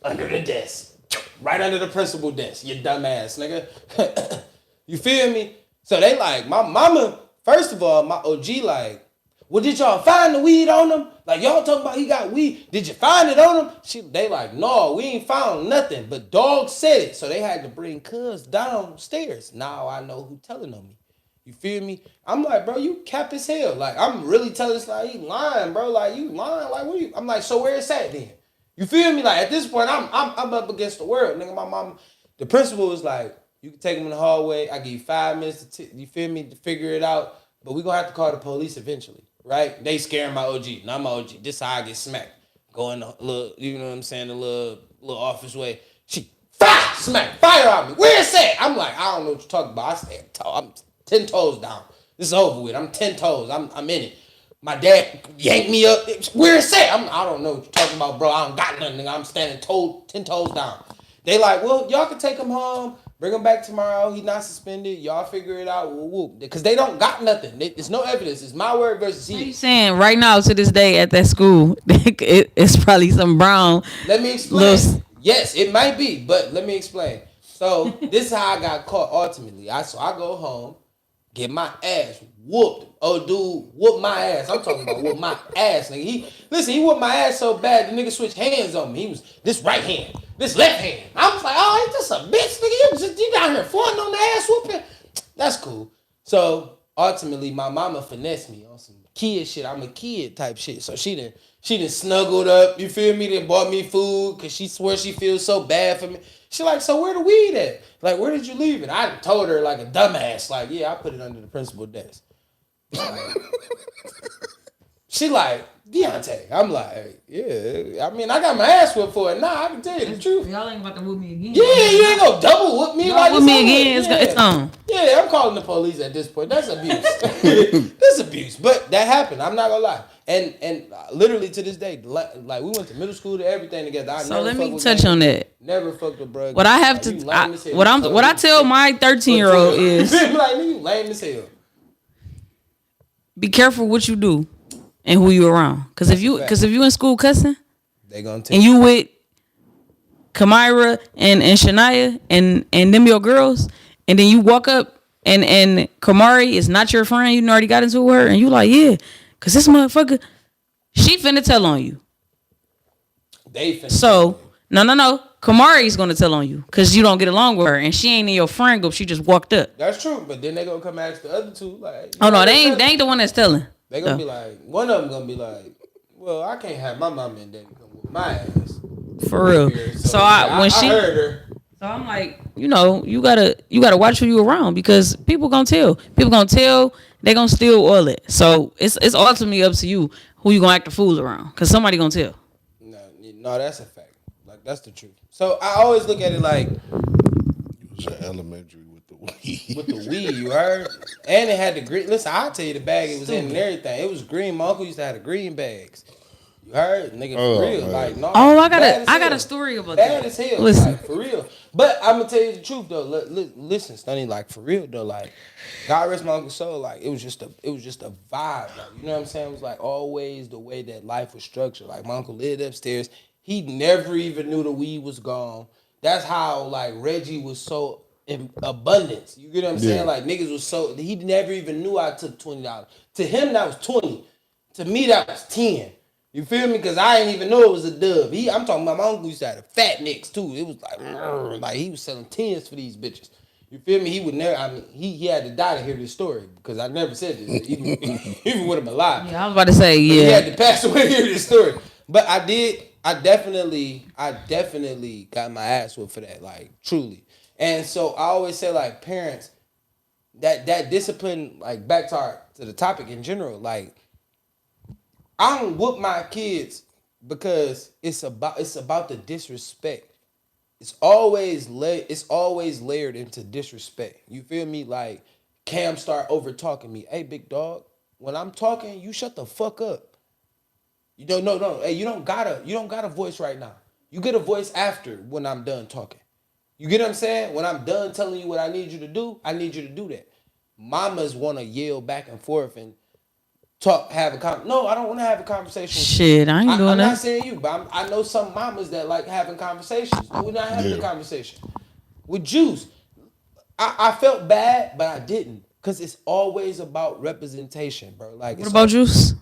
Under the desk. Right under the principal desk. You dumbass, nigga. You feel me? So they like, my mama, first of all, my OG like, well, did y'all find the weed on him? Like, y'all talking about he got weed. Did you find it on him? They like, no, we ain't found nothing. But dog said it. So they had to bring cuz downstairs. Now I know who telling on me. You feel me? I'm like, bro, you cap as hell. Like, I'm really telling this, like, he lying, bro. Like, you lying. Like, what you? I'm like, so where it's at then? You feel me? Like, at this point, I'm up against the world. Nigga, my mom, The principal was like, you can take him in the hallway. I give you 5 minutes you feel me, to figure it out. But we're gonna have to call the police eventually, right? They scaring my OG, not my OG. This how I get smacked. Going the little, you know what I'm saying, the little office way. She fire on me. Where is that? I'm like, I don't know what you're talking about. I stand tall. I'm 10 toes down. This is over with. I'm 10 toes. I'm in it. My dad yanked me up. Where is that? I don't know what you're talking about, bro. I don't got nothing. I'm standing 10 toes down. They like, well, y'all can take him home. Bring him back tomorrow. He's not suspended. Y'all figure it out. Whoop. Because they don't got nothing. There's no evidence. It's my word versus his.
What are you saying right now to this day at that school? It's probably some brown.
Let me explain. Yes, it might be, but let me explain. So this is how I got caught ultimately. So I go home, get my ass whooped. Oh, dude, whoop my ass. I'm talking about whoop my ass, nigga. He whooped my ass so bad, the nigga switched hands on me. He was this right hand, this left hand. I was like, oh, ain't this a bitch, nigga? You down here fawning on the ass whooping? That's cool. So ultimately, my mama finessed me on some kid shit. I'm a kid type shit. So she done snuggled up, you feel me? Then bought me food because she swears she feels so bad for me. She like, so where the weed at? Like, where did you leave it? I told her like a dumbass, like, yeah, I put it under the principal desk. She like, Deontay. I'm like, yeah. I mean, I got my ass whipped for it. Nah, I can tell you the truth.
Y'all ain't about to whoop me again.
Yeah, you ain't gonna double whoop me.
Y'all
like
whoop me again. It's on.
Yeah, I'm calling the police at this point. That's abuse. That's abuse. But that happened. I'm not gonna lie. And literally to this day, like we went to middle school to everything together.
So let me touch on that.
Never fucked with bro.
What I have to, what I tell my 13-year-old is,
like you lame as hell.
Be careful what you do and who you around. Cause if you in school cussing,
they gonna take
and you with Kamira and Shania and them your girls, and then you walk up and Kamari is not your friend, you already got into her, and you like, yeah, cause this motherfucker, she finna tell on you.
They finna.
So no. Kamari's gonna tell on you because you don't get along with her, and she ain't in your friend group. She just walked up.
That's true, but then they gonna come ask the other two like.
Oh no, they ain't the one that's telling.
They gonna be like, one of them gonna be like, well, I can't have my mama and daddy come with my ass.
For real. So I
heard her.
So I'm like, you gotta watch who you around because people gonna tell. People gonna tell. They gonna steal all it. So it's ultimately up to you who you gonna act a fool around because somebody gonna tell.
No, that's a fact. Like that's the truth. So I always look at it like
it was an elementary with the weed.
With the weed, you heard? And it had the green. Listen, I'll tell you the bag it was in and everything. It was green. My uncle used to have the green bags. You heard? Nigga, for real.
Man.
Like, no.
Oh, I got a story about that.
Bad as hell.
Listen.
Like, for real. But I'm going to tell you the truth, though. Listen, Stunny, like, for real, though. Like, God rest my uncle's soul. Like, it was just a vibe. Like, you know what I'm saying? It was, like, always the way that life was structured. Like, my uncle lived upstairs. He never even knew the weed was gone. That's how, like, Reggie was so in abundance. You get what I'm saying? Like, niggas was so, he never even knew I took $20. To him, that was 20. To me, that was 10. You feel me? Because I didn't even know it was a dub. I'm talking about my uncle used to have a fat nicks, too. It was like he was selling 10s for these bitches. You feel me? He would never, I mean, he had to die to hear this story because I never said this, even with him alive.
Yeah, I was about to say, yeah.
He had to pass away to hear this story. But I definitely got my ass whooped for that, like, truly. And so I always say, like, parents, that discipline, like, back to the topic in general, like, I don't whoop my kids because it's about the disrespect. It's always layered into disrespect. You feel me? Like, Cam start over talking me. Hey, big dog, when I'm talking, you shut the fuck up. You don't no. Hey, you don't got a voice right now. You get a voice after when I'm done talking. You get what I'm saying? When I'm done telling you what I need you to do, I need you to do that. Mamas want to yell back and forth and talk, No, I don't want to have a conversation.
Shit, I ain't doing that.
I'm not saying you, but I know some mamas that like having conversations. We're not having a conversation. With Juice, I felt bad, but I didn't. Because it's always about representation, bro. Like,
what about Juice?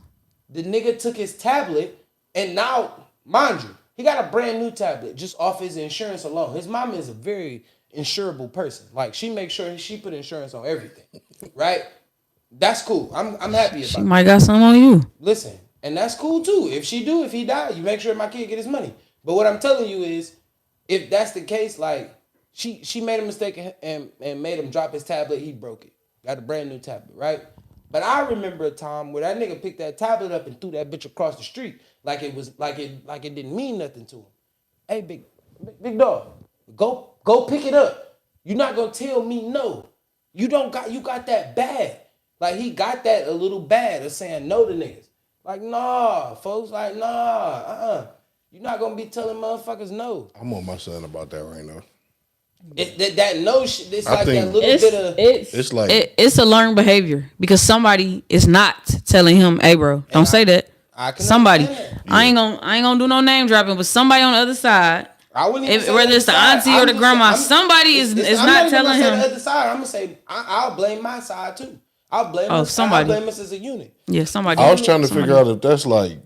The nigga took his tablet, and now, mind you, he got a brand new tablet just off his insurance alone. His mama is a very insurable person. Like, she makes sure she put insurance on everything, right? That's cool. I'm happy about it.
She might got some on you.
Listen, and that's cool too. If he die, you make sure my kid get his money. But what I'm telling you is, if that's the case, like, She made a mistake and made him drop his tablet. He broke it. Got a brand new tablet, right? But I remember a time where that nigga picked that tablet up and threw that bitch across the street like it didn't mean nothing to him. Hey, big dog, go pick it up. You're not gonna tell me no. You got that bad. Like he got that a little bad of saying no to niggas. Like nah, folks. Like nah, You're not gonna be telling motherfuckers no.
I'm on my son about that right now.
That no shit. It's
I
like
think
that little bit of.
It's like
it's a learned behavior because somebody is not telling him, "Hey, bro, don't say that." Somebody, I ain't gonna do no name dropping, but somebody on the other side,
I wouldn't even
whether it's the auntie or the grandma, somebody is not telling him.
The other side, I'm gonna say I'll blame my side too. I'll blame
somebody.
I'll blame us as a unit.
Yeah, somebody.
I was trying to figure out if that's like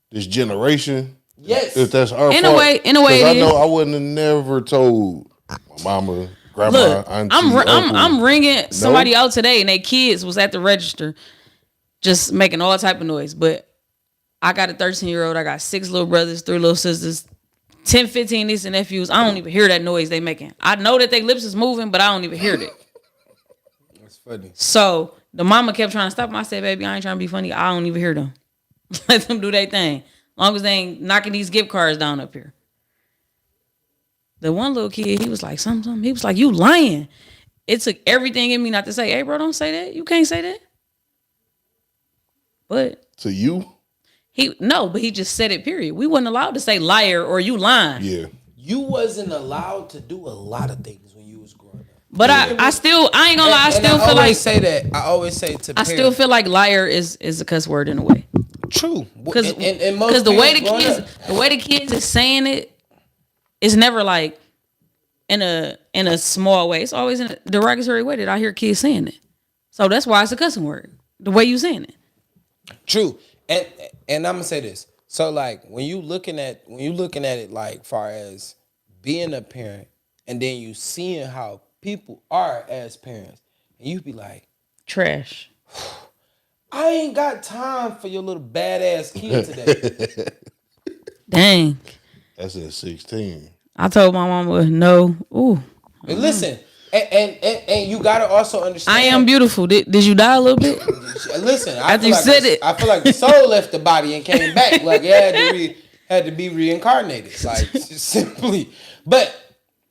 this generation.
Yes,
if that's our
in
fault.
a way,
I know I wouldn't have never told my mama, grandma,
Look,
auntie,
I'm ringing somebody out today, and their kids was at the register, just making all type of noise. But I got a 13-year-old. I got 6 little brothers, 3 little sisters, 10, 15 nieces and nephews. I don't even hear that noise they making. I know that their lips is moving, but I don't even hear it.
That's funny.
So the mama kept trying to stop them. I said, baby, I ain't trying to be funny. I don't even hear them. Let them do their thing. Long as they ain't knocking these gift cards down up here. The one little kid, he was like, something. He was like, you lying. It took everything in me not to say, hey, bro, don't say that. You can't say that. But
to you?
But he just said it, period. We wasn't allowed to say liar or you lying.
Yeah.
You wasn't allowed to do a lot of things when you was growing up.
But I ain't gonna lie, I still feel like
say that. I always say to parents,
I still feel like liar is a cuss word in a way.
True.
Because the way the kids is saying it is never like in a small way. It's always in a derogatory way that I hear kids saying it. So that's why it's a cussing word. The way you saying it.
True. And I'm gonna say this. So like when you looking at it like far as being a parent and then you seeing how people are as parents and you be like,
trash.
I ain't got time for your little badass kid today.
Dang.
That's at 16.
I told my mama no. Ooh.
And listen, and you gotta also understand.
I am beautiful. Did you die a little bit?
Listen,
after you said it,
I feel like the soul left the body and came back. Like it had to be reincarnated. Like simply. But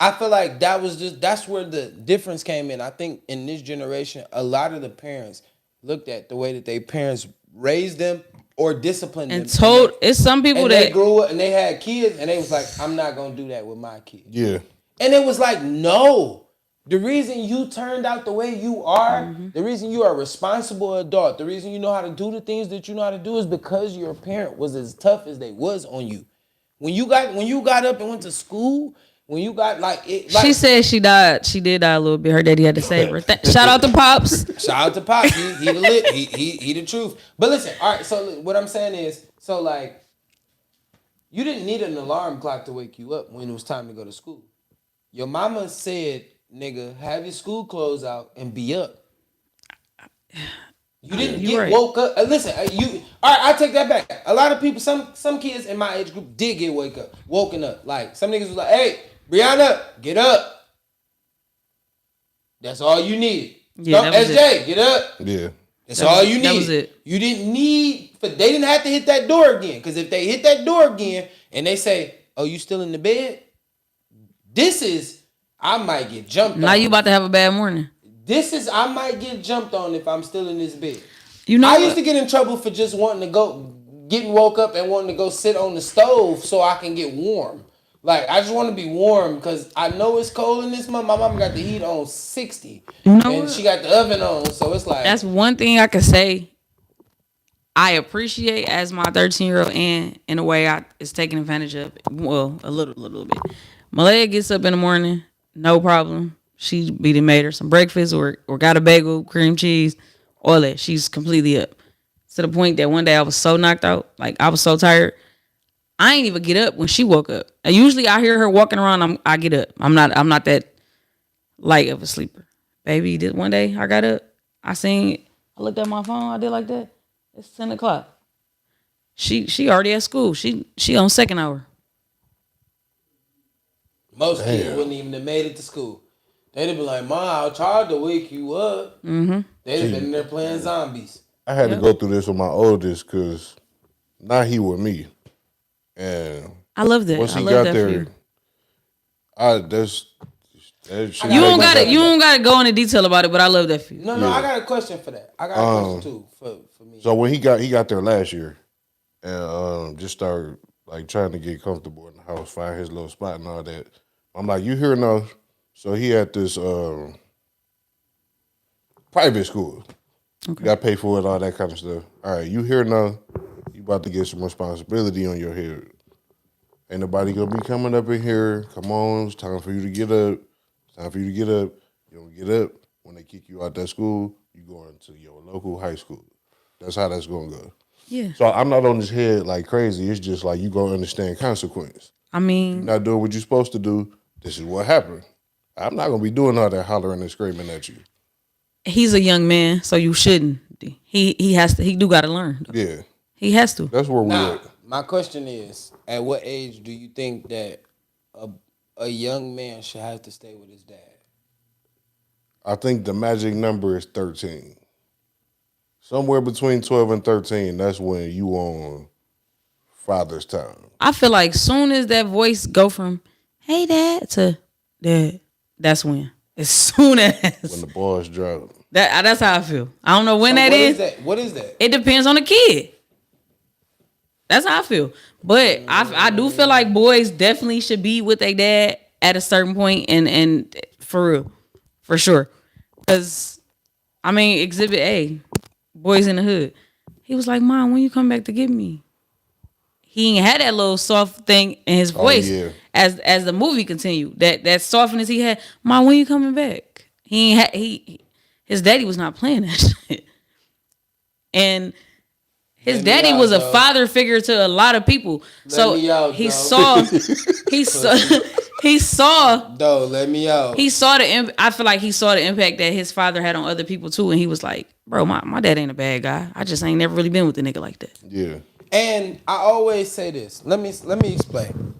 I feel like that's where the difference came in. I think in this generation, a lot of the parents looked at the way that their parents raised them or disciplined them.
And it's some people that
they grew up and they had kids and they was like, I'm not gonna do that with my kids.
Yeah.
And it was like, no. The reason you turned out the way you are, the reason you are a responsible adult, the reason you know how to do the things that you know how to do is because your parent was as tough as they was on you. When you got up and went to school, when you got
she said she died. She did die a little bit. Her daddy had to save her. Shout out to Pops.
Shout out to Pops. He the lit. He the truth. But listen, all right. So what I'm saying is, so like, you didn't need an alarm clock to wake you up when it was time to go to school. Your mama said, nigga, have your school clothes out and be up. You didn't get woke up. Listen, all right, I take that back. A lot of people, some kids in my age group did get woken up. Like some niggas was like, hey, Brianna, get up. That's all you need. Yeah, SJ, get up.
Yeah.
That's all you need.
That was it.
You didn't need, they didn't have to hit that door again. Because if they hit that door again and they say, oh, you still in the bed? I might get jumped on.
Now you about to have a bad morning.
I might get jumped on if I'm still in this bed.
You know,
I used to get in trouble for just getting woke up and wanting to go sit on the stove so I can get warm. Like, I just want to be warm because I know it's cold in this month. My mom got the heat on 60. And she got the oven on, so it's like...
That's one thing I could say I appreciate as my 13-year-old and in a way it's taking advantage of. Well, a little bit. Malaya gets up in the morning, no problem. She made her some breakfast or got a bagel, cream cheese, all that. She's completely up. To the point that one day I was so knocked out, like I was so tired, I ain't even get up when she woke up. And usually I hear her walking around, I get up. I'm not that light of a sleeper. Baby, this one day I got up, I looked at my phone, I did like that. It's 10 o'clock. She already at school. She on second hour.
Most kids wouldn't even have made it to school. They'd have been like, "Ma, I tried to wake you up." Mm-hmm. They'd have been in there playing zombies.
I had to go through this with my oldest because now he with me, and
I love that.
once
I
he
love
got
that
there,
for you.
You
don't gotta go into detail about it, but I love that for you.
No, I got a question for that. I got a question too for me.
So when he got there last year, and just started like trying to get comfortable in the house, find his little spot and all that. I'm like, you here now? So he at this private school. Okay. Got to pay for it, all that kind of stuff. All right, you here now? You about to get some responsibility on your head. Ain't nobody gonna be coming up in here. Come on, it's time for you to get up. It's time for you to get up. You don't get up. When they kick you out that school, you going to your local high school. That's how that's gonna go. Yeah. So I'm not on his head like crazy. It's just like you gonna understand consequence.
I mean,
you're not doing what you're supposed to do. This is what happened. I'm not gonna be doing all that hollering and screaming at you.
He's a young man, so you shouldn't. He has to. He do got to learn. Though.
Yeah.
He has to.
That's where we're at.
My question is, at what age do you think that a young man should have to stay with his dad?
I think the magic number is 13. Somewhere between 12 and 13, that's when you on father's time.
I feel like soon as that voice go from, hey, dad, to dad, that's when. As soon as.
When the balls drop.
That's how I feel. I don't know when that is.
What is that?
It depends on the kid. That's how I feel. But I do feel like boys definitely should be with their dad at a certain point and for real. For sure. Because, I mean, Exhibit A, Boys in the Hood. He was like, Mom, when you come back to get me? He ain't had that little soft thing in his voice as the movie continued. That softness he had. Mom, when you coming back? His daddy was not playing that shit. And his daddy was a father figure to a lot of people. So he saw.
No, let me out.
He saw I feel like he saw the impact that his father had on other people too, and he was like, "Bro, my dad ain't a bad guy. I just ain't never really been with a nigga like that."
Yeah.
And I always say this. Let me explain.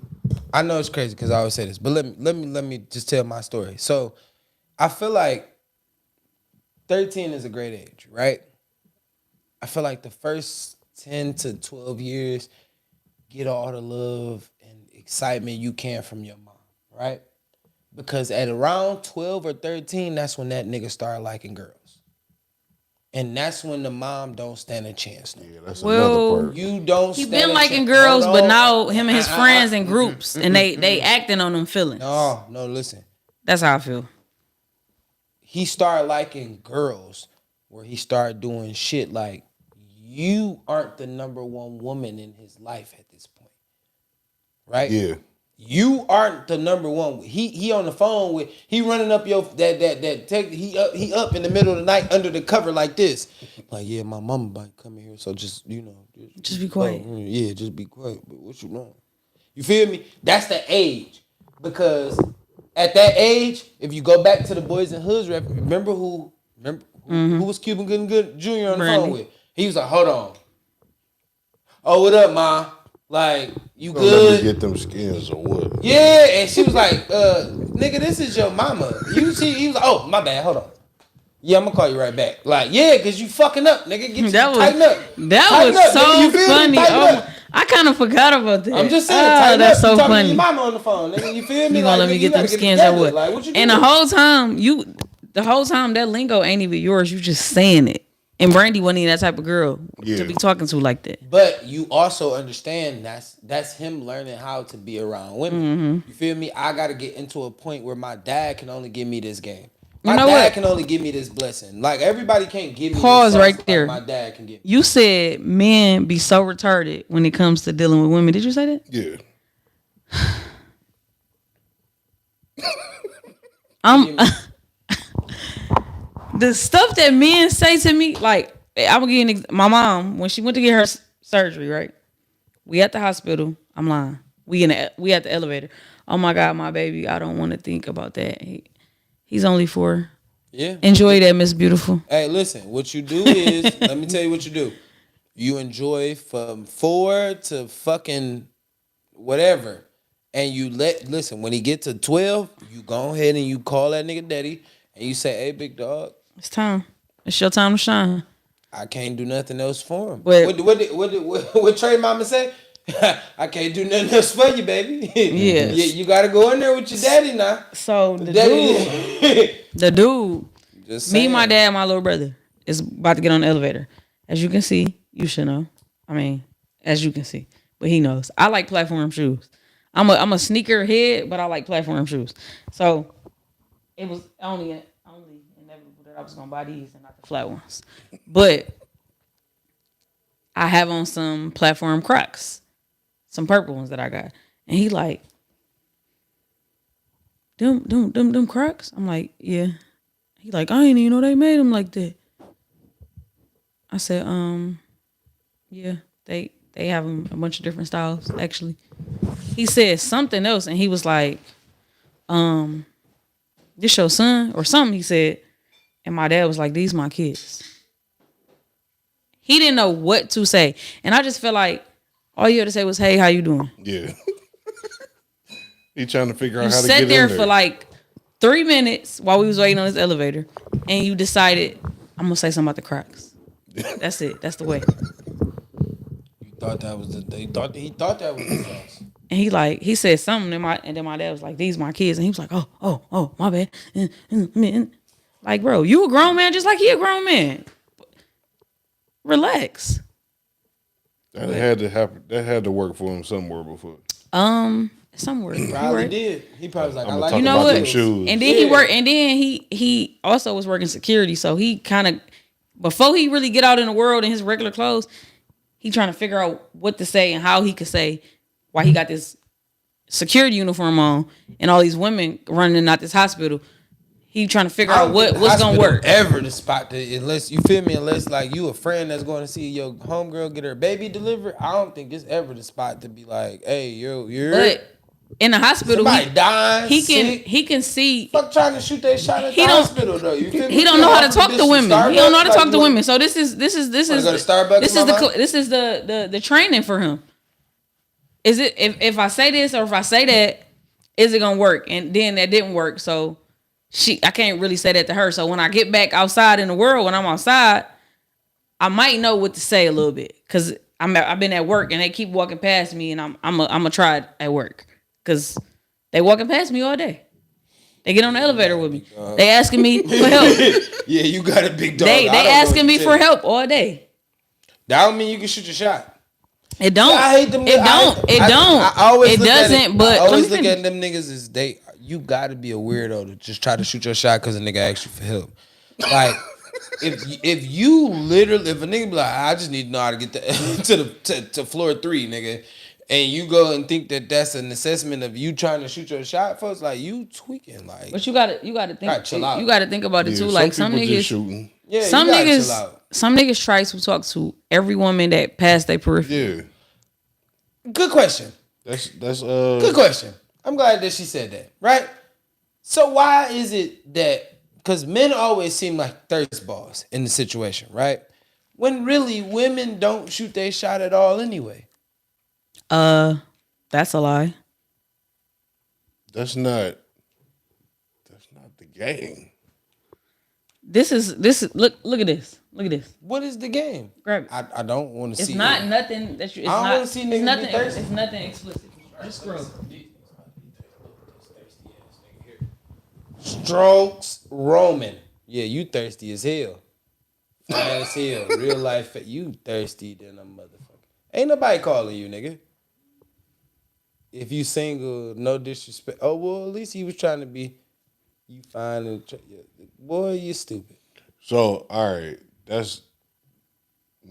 I know it's crazy because I always say this, but let me just tell my story. So, I feel like 13 is a great age, right? I feel like the first 10 to 12 years, get all the love and excitement you can from your mom, right? Because at around 12 or 13, that's when that nigga start liking girls. And that's when the mom don't stand a chance. No.
Yeah, that's another part.
You don't
He been liking girls, but now him and his friends in groups, and they acting on them feelings.
No, listen.
That's how I feel.
He started liking girls where he started doing shit like, you aren't the number one woman in his life at this point. Right?
Yeah.
You aren't the number one. He on the phone with, he running up your he up in the middle of the night under the cover like this. Like, yeah, my mama about to come in here, so just
just be quiet.
Yeah, just be quiet. But what you doing? You feel me? That's the age. Because at that age, if you go back to the Boys and Hoods rep, remember who was Cuban Good Jr. on the phone with? He was like, hold on. Oh, what up, Ma? Like, you good?
Let me get them skins or what?
Yeah, and she was like, nigga, this is your mama. He was like, oh, my bad, hold on. Yeah, I'm gonna call you right back. Like, yeah, cause you fucking up, nigga. Tighten up.
That was so funny. I kind of forgot about that.
I'm just saying,
that's so
funny.
funny.
Your mama on the phone, nigga. You feel me?
You gonna let me get them skins or what?
Like, what you
and
doing?
the whole time that lingo ain't even yours. You just saying it. And Brandy wasn't even that type of girl to be talking to like that.
But you also understand that's him learning how to be around women. Mm-hmm. You feel me? I got to get into a point where my dad can only give me this game. My dad can only give me this blessing. Like, everybody can't give me
Pause
this
right there.
Like my dad can give me.
You said men be so retarded when it comes to dealing with women. Did you say that?
Yeah.
The stuff that men say to me, like, I'm gonna give you my mom, when she went to get her surgery, right? We at the hospital. I'm lying. We at the elevator. Oh my God, my baby, I don't want to think about that. He's only 4.
Yeah.
Enjoy that, Miss Beautiful.
Hey, listen, what you do is, let me tell you what you do. You enjoy from 4 to fucking whatever. and you listen, when he get to 12, you go ahead and you call that nigga daddy and you say, hey, big dog,
It's time. It's your time to shine.
I can't do nothing else for him.
But-
What Trey mama say? I can't do nothing else for you, baby.
Yes.
you gotta go in there with your daddy now.
So the
Daddy.
dude,
Just
me,
saying.
my dad, my little brother is about to get on the elevator. As you can see, you should know. I mean, as you can see, but he knows. I like platform shoes. I'm a sneaker head, but I like platform shoes. So it was only inevitable that I was gonna buy these and not the flat ones. But I have on some platform Crocs, some purple ones that I got, and he like, them Crocs. I'm like, yeah. He like, I ain't even know they made them like that. I said, yeah, they have them a bunch of different styles actually. He said something else, and he was like, this your son or something. He said, and my dad was like, these my kids. He didn't know what to say, and I just felt like all you had to say was, hey, how you doing?
Yeah. He trying to figure out
You
how to
sat
get
there
in there.
for like 3 minutes while we was waiting on this elevator, and you decided, I'm gonna say something about the Crocs. That's it. That's the way.
You thought that was he thought that was the sauce.
And he said something, and then my dad was like, these my kids, and he was like, oh, my bad. Like, bro, you a grown man just like he a grown man. Relax.
That had to happen. That had to work for him somewhere before.
Somewhere.
Probably
right.
did. He probably was like, I
I'ma
like
talk
You know
about
what?
them shoes.
And then he worked, and then he also was working security, so he kind of, before he really get out in the world in his regular clothes, he trying to figure out what to say and how he could say why he got this security uniform on and all these women running out this hospital. He trying to figure out what's gonna work.
Ever the spot to, unless you feel me, unless like you a friend that's going to see your homegirl get her baby delivered. I don't think it's ever the spot to be like, hey, you're
But in the hospital,
somebody dying.
he can see.
Fuck trying to shoot that shot at
He
the
don't-
hospital though. You feel me?
He don't know how to talk to women. He don't know how to talk to women. So this is
Wanna go to Starbucks, mama?
this is the training for him. Is it if I say this or if I say that, is it gonna work? And then that didn't work. So I can't really say that to her. So when I get back outside in the world, when I'm outside, I might know what to say a little bit because I've been at work and they keep walking past me, and I'm gonna try it at work because they walking past me all day. They get on the elevator with me. They asking me for help.
Yeah, you got a big dog.
They
I don't know
asking
what
me
to
for
tell you.
help all day.
That don't mean you can shoot your shot.
It don't.
I hate them.
It don't. It don't.
I always
It
look at
doesn't.
it,
But
I
let me
always look
finish.
at them niggas as you got to be a weirdo to just try to shoot your shot because a nigga asked you for help. Like if you literally, if a nigga be like, I just need to know how to get to floor 3, nigga, and you go and think that that's an assessment of you trying to shoot your shot, folks, like you tweaking, like.
But you gotta think.
Gotta chill out.
You gotta think about it too. Like some
people just
niggas,
shooting.
Yeah,
some
you gotta chill out.
niggas try to talk to every woman that passed their periphery.
Yeah.
Good question.
That's
Good question. I'm glad that she said that, right? So why is it that, because men always seem like thirst balls in the situation, right? When really women don't shoot their shot at all anyway.
That's a lie.
That's not the game.
This is look at this. Look at this.
What is the game?
Grab it.
I don't want to
It's
see
not
it.
nothing that you. It's
I don't
not.
wanna see niggas
it's
be
nothing.
thirsty.
It's nothing explicit. Just scroll.
Strokes Roman. Yeah, you thirsty as hell. Fine as hell. Real life. You thirsty than a motherfucker. Ain't nobody calling you, nigga. If you single, no disrespect. Oh, well, at least he was trying to be. You fine and boy, you stupid.
So, all right, that's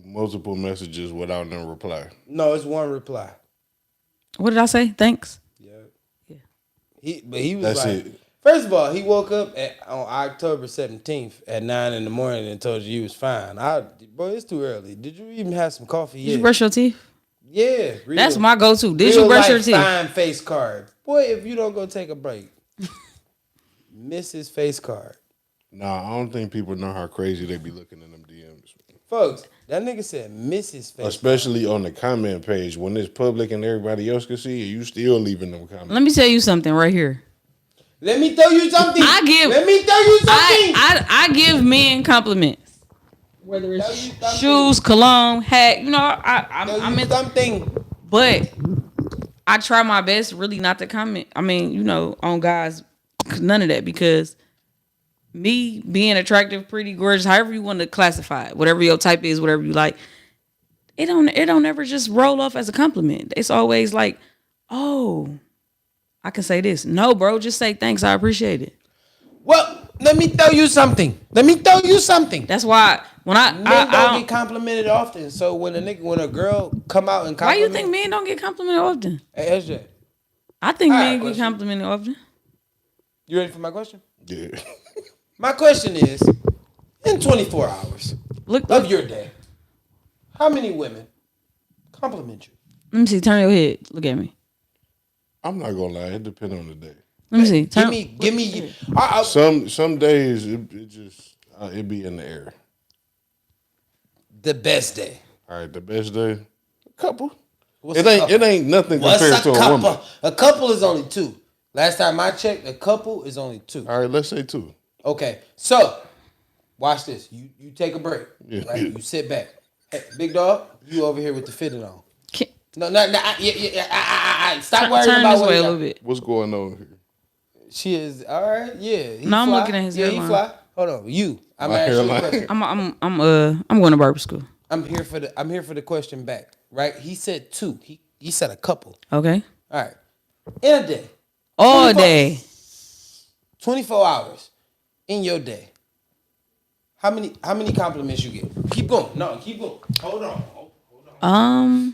multiple messages without no reply.
No, it's one reply.
What did I say? Thanks.
Yeah. He was
That's
like,
it.
first of all, he woke up on October 17th at 9 in the morning and told you he was fine. Boy, it's too early. Did you even have some coffee
Did
yet?
you brush your teeth?
Yeah.
That's my go-to. Did
real
you brush your
life
teeth?
Fine face card. Boy, if you don't go take a break. Mrs. Face card.
Nah, I don't think people know how crazy they be looking in them DMs.
Folks, That nigga said Mrs. FaceTime.
Especially on the comment page when it's public and everybody else can see it, you still leaving them comments.
Let me tell you something right here.
Let me tell you something.
Let
me tell you something.
I give men compliments. Whether it's shoes, cologne, hat, I'm in
something.
But I try my best really not to comment. I mean, on guys, none of that, because me being attractive, pretty, gorgeous, however you want to classify it, whatever your type is, whatever you like, it don't ever just roll off as a compliment. It's always like, oh, I can say this. No, bro, just say thanks. I appreciate it.
Well, let me tell you something.
That's why when
men don't get complimented often. So when a girl come out and compliment,
why you think men don't get complimented often?
Hey, SJ.
I think men get complimented often.
You ready for my question?
Yeah.
My question is, in 24 hours of your day, how many women compliment you?
Let me see. Turn your head. Look at me.
I'm not gonna lie, it depends on the day.
Let me see.
Give me.
Some days it just it be in the air.
The best day.
All right, the best day, a couple.
What's
It ain't nothing compared to a woman.
A couple is only 2. Last time I checked, a couple is only 2.
All right, let's say 2.
Okay, so watch this. You take a break.
Yeah.
Right? You sit back. Hey, big dog, you over here with the fitting on. No. Stop worrying
turn
about
this
what
way
he
a
got.
little bit.
What's going on here?
She is all right. Yeah.
No, I'm looking at his
Yeah, he
hairline.
fly. Hold on, you. I'm
My
asking you a
hairline.
question.
I'm going to barber school.
I'm here for the question back. Right? He said 2. He said a couple.
Okay.
All right. In a day.
All day.
24 hours in your day. How many compliments you get? Keep going. No, keep going. Hold on. Oh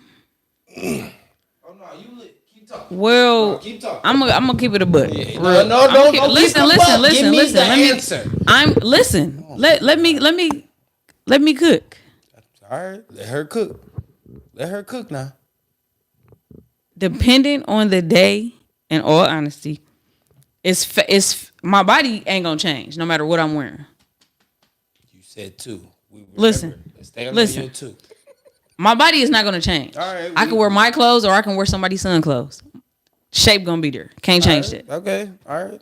no, you lit. Keep talking.
Well,
no, keep talking.
I'm gonna keep it a butt.
Yeah. No, don't
Listen.
Give me the
Listen. Let me cook.
All right, let her cook. Let her cook now.
Depending on the day, in all honesty, it's my body ain't gonna change no matter what I'm wearing.
You said 2.
Listen.
Your 2.
My body is not gonna change.
All right,
I can wear my clothes or I can wear somebody's son clothes. Shape gonna be there. Can't change that.
Okay. All right.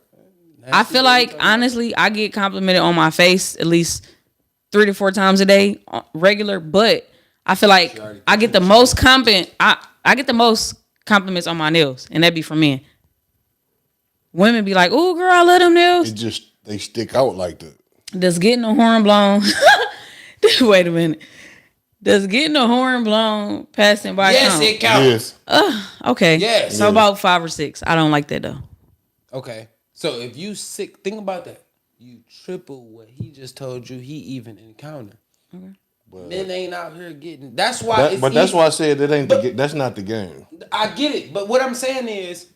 I feel like honestly, I get complimented on my face at least 3 to 4 times a day, regular. But I feel like I get the most I get the most compliments on my nails, and that be from men. Women be like, "Oh, girl, I love them nails."
They stick out like that.
Does getting a horn blown? Wait a minute. Does getting a horn blown passing by
yes,
count?
It counts.
Yes.
Okay.
Yes.
So about 5 or 6. I don't like that though.
Okay. So if you sick, think about that. You triple what he just told you he even encountered. Okay. But men ain't out here getting. That's why.
That's why I said that ain't that's not the game.
I get it, but what I'm saying is,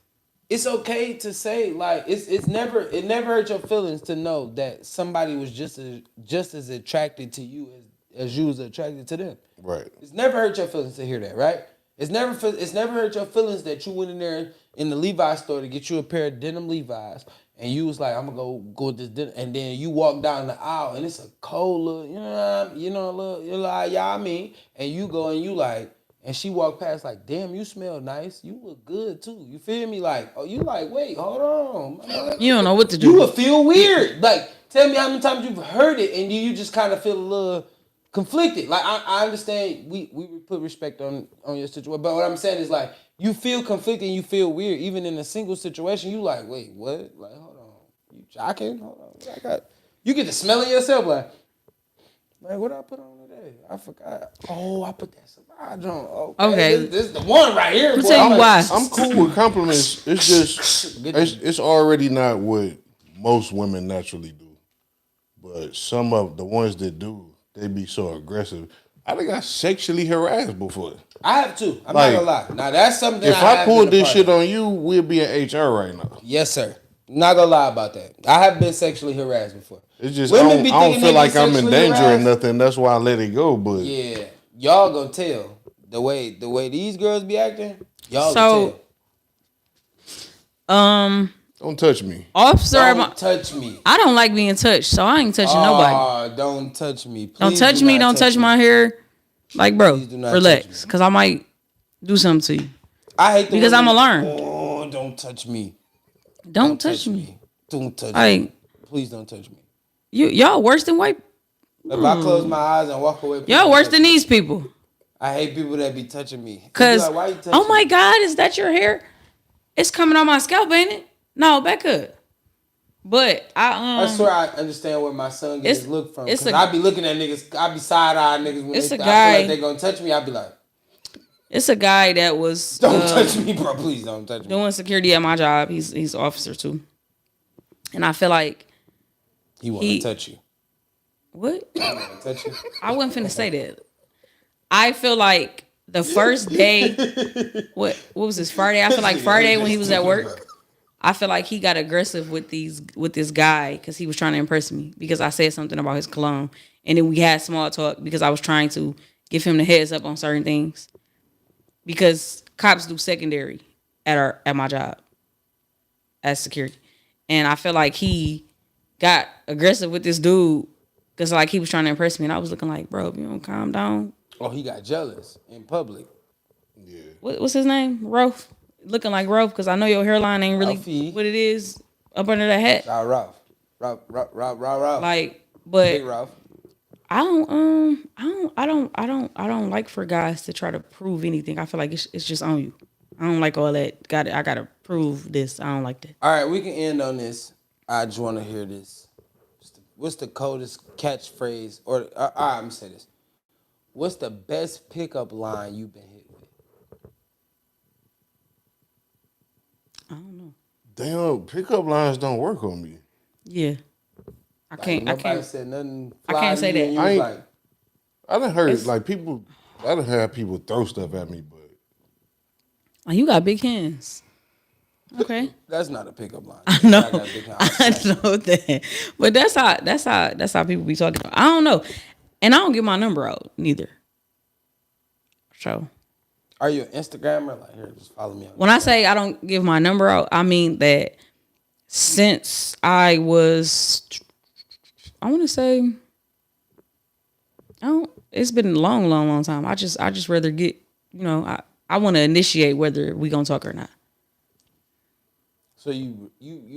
it's okay to say like it never hurt your feelings to know that somebody was just as attracted to you as you was attracted to them.
Right.
It's never hurt your feelings to hear that, right? It's never hurt your feelings that you went in there in the Levi's store to get you a pair of denim Levi's, and you was like, I'm gonna go with this denim, and then you walk down the aisle and it's a cold little, y'all mean, and you go and you like, and she walked past like, damn, you smell nice, you look good too. You feel me? Like, oh, you like, wait, hold on.
You don't know what to do.
You would feel weird. Like, tell me how many times you've heard it and you just kind of feel a little conflicted. Like, I understand we put respect on your situation, but what I'm saying is like, you feel conflicted and you feel weird. Even in a single situation, you like, wait, what? Like, hold on. You jocking? Hold on. You get to smelling yourself like, what I put on today? I forgot. Oh, I put that Savage on. Okay. This is the one right here.
Tell you why.
I'm cool with compliments. It's just, it's already not what most women naturally do. But some of the ones that do, they be so aggressive. I think I sexually harassed before.
I have too. I'm not gonna lie. Now that's something.
If I pulled this shit on you, we'll be in HR right now.
Yes, sir. Not gonna lie about that. I have been sexually harassed before.
It's just I don't feel like I'm in danger or nothing. That's why I let it go. But
yeah, y'all gonna tell the way these girls be acting. Y'all gonna tell.
Don't touch me.
Officer,
don't touch me.
I don't like being touched, so I ain't touching nobody.
Don't touch me. Please
don't touch me. Don't touch my hair. Like, bro,
Please do not
relax,
touch me.
because I might do something to you.
I hate the
Because
women-
I'ma learn.
Oh, don't touch me.
Don't touch me.
Don't touch
Like,
me. Please don't touch me.
y'all worse than white.
If I close my eyes and walk away,
Y'all worse than these people.
I hate people that be touching me. They be
Cause,
like, why you touching
oh my
me?
God, is that your hair? It's coming on my scalp, ain't it? No, back up. But
I swear I understand where my son gets his look from.
it's
Cause
a-
I be looking at niggas, I be side-eye niggas when
It's
they
a
I
guy-
feel like they gonna touch me, I be like,
it's a guy that was
don't touch me, bro. Please don't touch me.
doing security at my job. He's an officer too. And I feel like
He wanna touch you.
what?
He wanna touch you.
I wasn't finna say that. I feel like the first day, what was this, Friday? I feel like Friday when he was at work, I feel like he got aggressive with this guy because he was trying to impress me because I said something about his cologne. And then we had small talk because I was trying to give him the heads up on certain things. Because cops do secondary at my job as security. And I feel like he got aggressive with this dude because like he was trying to impress me. And I was looking like, bro, if you don't calm down.
Oh, he got jealous in public.
Yeah.
What's his name? Rolf. Looking like Rolf because I know your hairline ain't really
Ralphie.
what it is up under that hat.
Ralph.
Like, but
Big Ralph.
I don't like for guys to try to prove anything. I feel like it's just on you. I don't like all that. I gotta prove this. I don't like that.
All right, we can end on this. I just want to hear this. What's the coldest catchphrase? Or all right, I'm gonna say this. What's the best pickup line you've been hit with?
I don't know.
Damn, pickup lines don't work on me.
Yeah, I can't.
Nobody said nothing.
I can't say that.
I ain't-
Like,
I done heard like people. I done had people throw stuff at me, but
Oh, you got big hands. Okay.
that's not a pickup line.
I know.
I got big hands.
I know that. But that's how people be talking. I don't know. And I don't give my number out neither. So
Are you an Instagrammer? Like, here, just follow me on.
when I say I don't give my number out, I mean that since I was, I want to say, it's been a long time. I just rather get, I want to initiate whether we gonna talk or not.
So you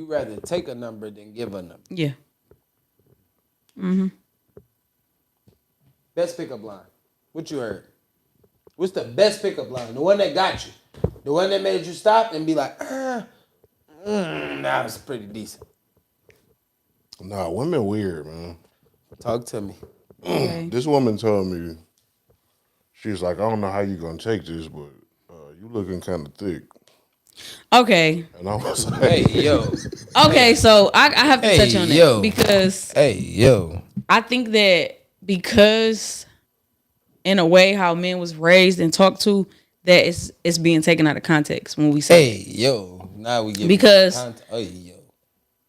rather take a number than give a number.
Yeah.
Best pickup line. What you heard? What's the best pickup line? The one that got you. The one that made you stop and be like, that was pretty decent.
nah, women weird, man.
Talk to me.
Okay.
This woman told me, she was like, I don't know how you gonna take this, but you looking kind of thick.
Okay.
And I was like,
Hey, yo.
Okay. So I have to touch on
yo.
that because
Hey, yo.
I think that because in a way how men was raised and talked to, that it's being taken out of context when we say
Hey, yo. Now we get
Because-
Hey, yo.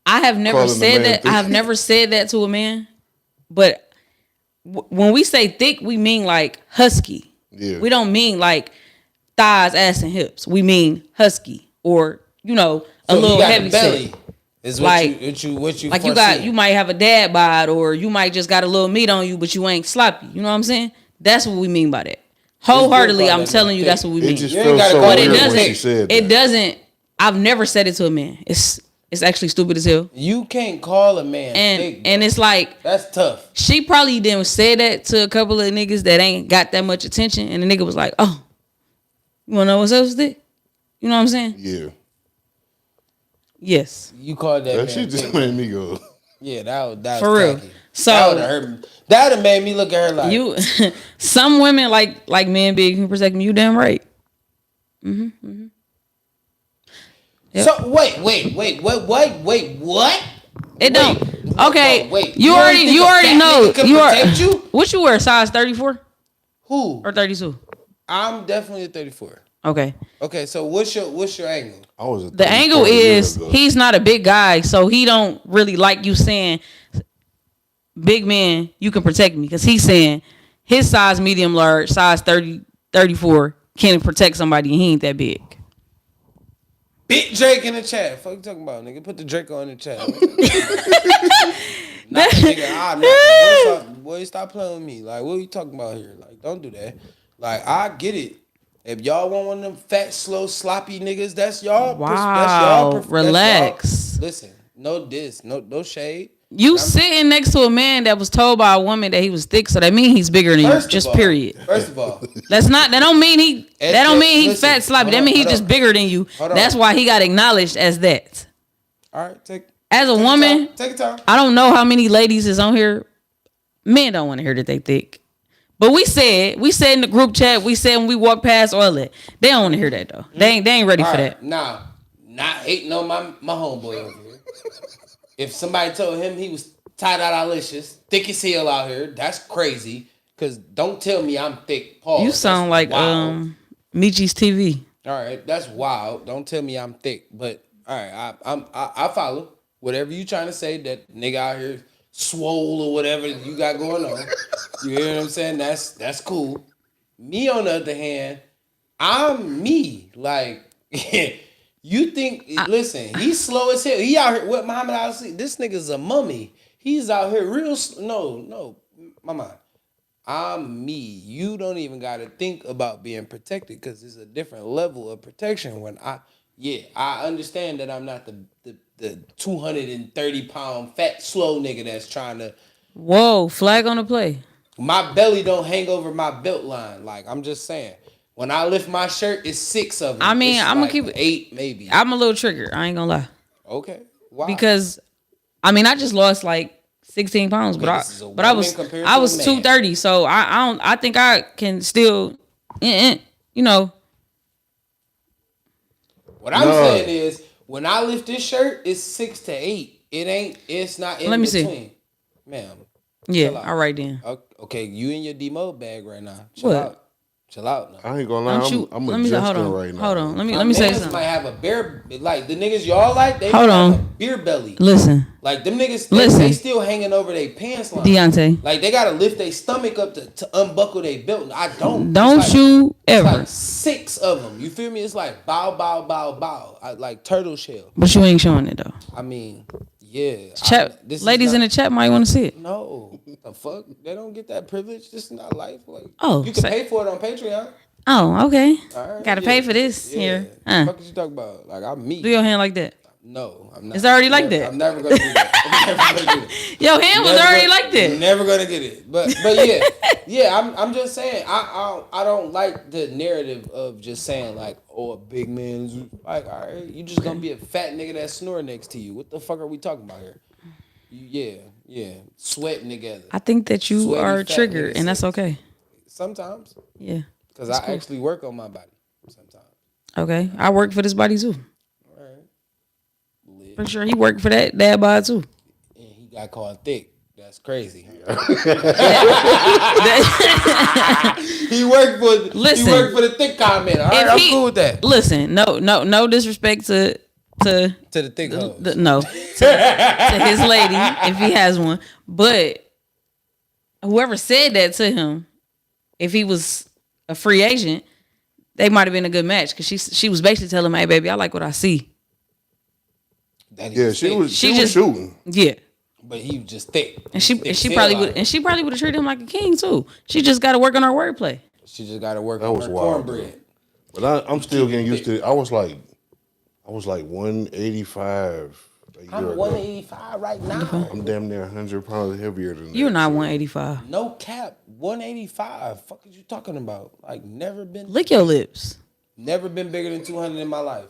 I have never
Calling the
said
man
that.
thick.
I have never said that to a man. But when we say thick, we mean like husky.
yeah.
We don't mean like thighs, ass, and hips. We mean husky or a
So
little
you got
heavy
a belly.
set.
Is
Like-
what you
Like
foresee.
you might have a dad bod or you might just got a little meat on you, but you ain't sloppy. You know what I'm saying? That's what we mean by that. Wholeheartedly,
call
I'm
that
telling you
thick.
that's what we
It
mean.
just
You ain't
felt
gotta
so
call
But it
weird when she
doesn't.
said
It
that.
doesn't. I've never said it to a man. It's actually stupid as hell.
You can't call a man thick, bro.
And it's like
That's tough.
she probably didn't say that to a couple of niggas that ain't got that much attention, and the nigga was like, "Oh, you wanna know what's else thick?" You know what I'm saying?
Yeah.
Yes.
You called that
That
man
shit just
thick.
made me go.
Yeah, that was
For real.
tacky.
So-
that would have hurt me. That would have made me look at her like
You some women like men big can protect me. You damn right. Yep.
So wait, what?
It don't. Okay.
Wait.
You already
think a fat
know.
nigga can
You are
protect you?
what you wear, size 34
Who?
or 32?
I'm definitely a 34.
Okay.
Okay, so what's your angle?
I was a
The angle
34 years
is
ago.
he's not a big guy, so he don't really like you saying, big man, you can protect me. Because he's saying his size medium large, size 30, 34 can protect somebody and he ain't that big.
Big Drake in the chat. Fuck you talking about, nigga? Put the Drake on the chat. Nah, nigga, I'll knock the worst off. boy, stop playing with me. Like, what are you talking about here? Like, don't do that. Like, I get it. If y'all want one of them fat, slow, sloppy niggas, that's y'all.
Wow, relax.
Listen, no diss, no shade.
You sitting next to a man that was told by a woman that he was thick, so that means he's bigger than you. Just period.
First of all,
that don't mean he's fat, sloppy. That means he's just bigger than you. That's why he got acknowledged as that.
All right,
as a woman,
take your time.
I don't know how many ladies is on here. Men don't want to hear that they thick. But we said in the group chat, we said when we walk past all that. They don't want to hear that though. They ain't ready for that.
Nah, not hating on my homeboy over here. If somebody told him he was tie-dye-licious, thick as hell out here, that's crazy. Cause don't tell me I'm thick, Paul.
You sound like Michi's TV.
All right, that's wild. Don't tell me I'm thick. But all right, I follow whatever you trying to say. That nigga out here swole or whatever you got going on. You hear what I'm saying? That's cool. Me on the other hand, I'm me. Like. You think? Listen, he's slow as hell. He out here with Muhammad Ali. This nigga's a mummy. He's out here real. No, mama. I'm me. You don't even gotta think about being protected because it's a different level of protection. When I understand that I'm not the 230-pound fat slow nigga that's trying to.
Whoa, flag on the play.
My belly don't hang over my belt line. Like I'm just saying. When I lift my shirt, it's 6 of them.
I mean, I'm gonna keep it
8, maybe.
I'm a little triggered. I ain't gonna lie.
Okay. Why?
Because, I mean, I just lost like 16 pounds, but I was 230, so I think I can still, you know.
What I'm saying is, when I lift this shirt, it's 6 to 8. It's not in between. Let me see, ma'am.
Yeah, all right then.
Okay, you in your D-mode bag right now. Chill out now.
I ain't gonna lie. I'm adjusting right now.
Hold on. Let me say something.
Might have a bear, like the niggas y'all like. They
hold on.
Have a beer belly.
Listen.
Like them niggas. They still hanging over their pants line.
Deontay.
Like they gotta lift their stomach up to unbuckle their belt. I don't.
Don't you ever.
It's like 6 of them. You feel me? It's like bow, bow, bow, bow. Like turtle shell.
But you ain't showing it though.
I mean, yeah.
Ladies in the chat might want to see it.
No, the fuck, they don't get that privilege. This is not life. Like, you can pay for it on Patreon.
Oh, okay.
Right,
gotta pay for this here.
What the fuck is you talking about? Like I'm me.
Do your hand like that.
No, I'm not.
It's already like that.
I'm never gonna do that.
Your hand was already like that.
Never gonna get it. But yeah. I'm just saying. I don't like the narrative of just saying like, oh, a big man's like, all right, you just gonna be a fat nigga that snore next to you. What the fuck are we talking about here? Yeah, sweating together.
I think that you are triggered, and that's okay.
Sometimes.
Yeah.
Because I actually work on my body sometimes.
Okay, I work for this body too.
All right.
For sure, he worked for that body too.
And he got called thick. That's crazy. He worked for the thick comment. All right, I'm cool with that.
Listen, no disrespect to
the thick hoes.
No, to his lady if he has one. But whoever said that to him, if he was a free agent, they might have been a good match because she was basically telling him, "Hey, baby, I like what I see."
Yeah, she was shooting.
Yeah,
but he was just thick.
And she probably would have treated him like a king too. She just got to work on her wordplay.
She just got to work on her cornbread.
But I'm still getting used to it. I was like 185.
I'm 185 right now.
I'm damn near 100 pounds heavier than that.
You're not 185.
No cap, 185. Fuck is you talking about? Like never been.
Lick your lips.
Never been bigger than 200 in my life.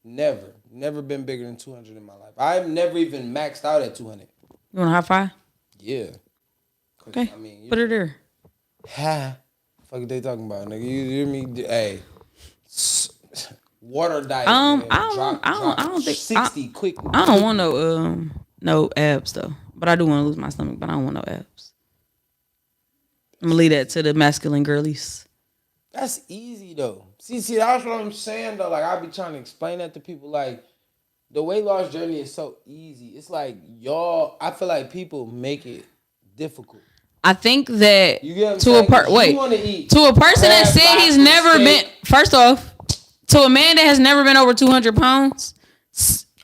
Never been bigger than 200 in my life. I've never even maxed out at 200.
You want a high five?
Yeah.
Okay. I mean, put her there.
Ha. Fuck are they talking about, nigga? You hear me? Hey. Water diet.
I don't think
60 quick.
I don't want no abs though. But I do want to lose my stomach, but I don't want no abs. I'm gonna leave that to the masculine girlies.
That's easy though. See, that's what I'm saying though. Like I be trying to explain that to people. Like the weight loss journey is so easy. It's like I feel like people make it difficult.
I think that to a person that said he's never been. First off. To a man that has never been over 200 pounds,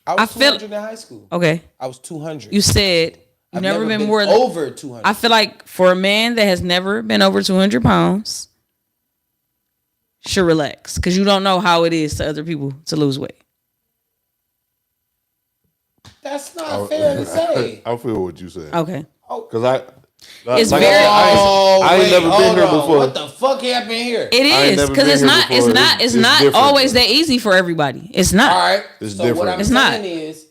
I was 200 in high school.
Okay.
I was 200.
You said
I've
never been
more
than
over 200.
I feel like for a man that has never been over 200 pounds, should relax because you don't know how it is to other people to lose weight.
That's not fair to say.
I feel what you said.
Okay.
Because
It's
like
very.
I ain't never been here before.
What the fuck happened here?
It is because it's not always that easy for everybody. It's not.
All right.
It's
so
different.
what I'm
It's
saying
not.
is,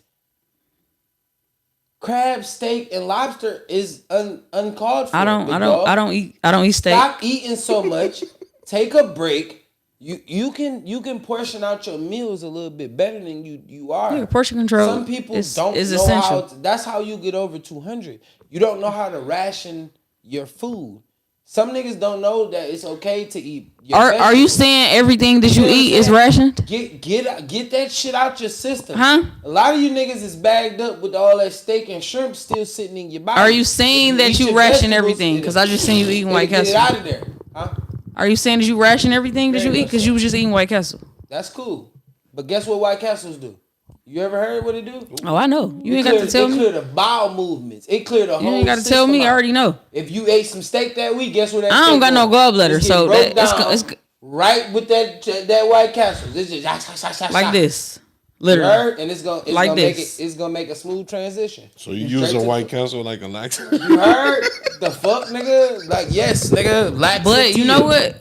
crab, steak, and lobster is uncalled for.
I don't eat steak.
Stop eating so much. Take a break. You can portion out your meals a little bit better than you are.
Yeah, portion control.
Some people
is
don't know
essential.
how. That's how you get over 200. You don't know how to ration your food. Some niggas don't know that it's okay to eat.
Are you saying everything that you eat is rationed?
Get that shit out your system.
Huh?
A lot of you niggas is bagged up with all that steak and shrimp still sitting in your body.
Are you saying that you ration everything? Because I just seen you eating White
Get it
Castle.
out of there. Huh?
Are you saying that you ration everything that you eat? Because you was just eating White Castle.
That's cool. But guess what White Castles do? You ever heard what it do?
Oh, I know. You ain't got to tell me.
It clear the bowel movements. It clear the whole
You ain't got to tell me. I already know.
If you ate some steak that week, guess what that
I don't got no gallbladder, so
it's right with that White Castle. It's just
like this. Literally.
You heard? And it's gonna make a smooth transition.
So you using White Castle like a laxative?
You heard? The fuck, nigga? Like, yes, nigga. Laxative.
But you know what?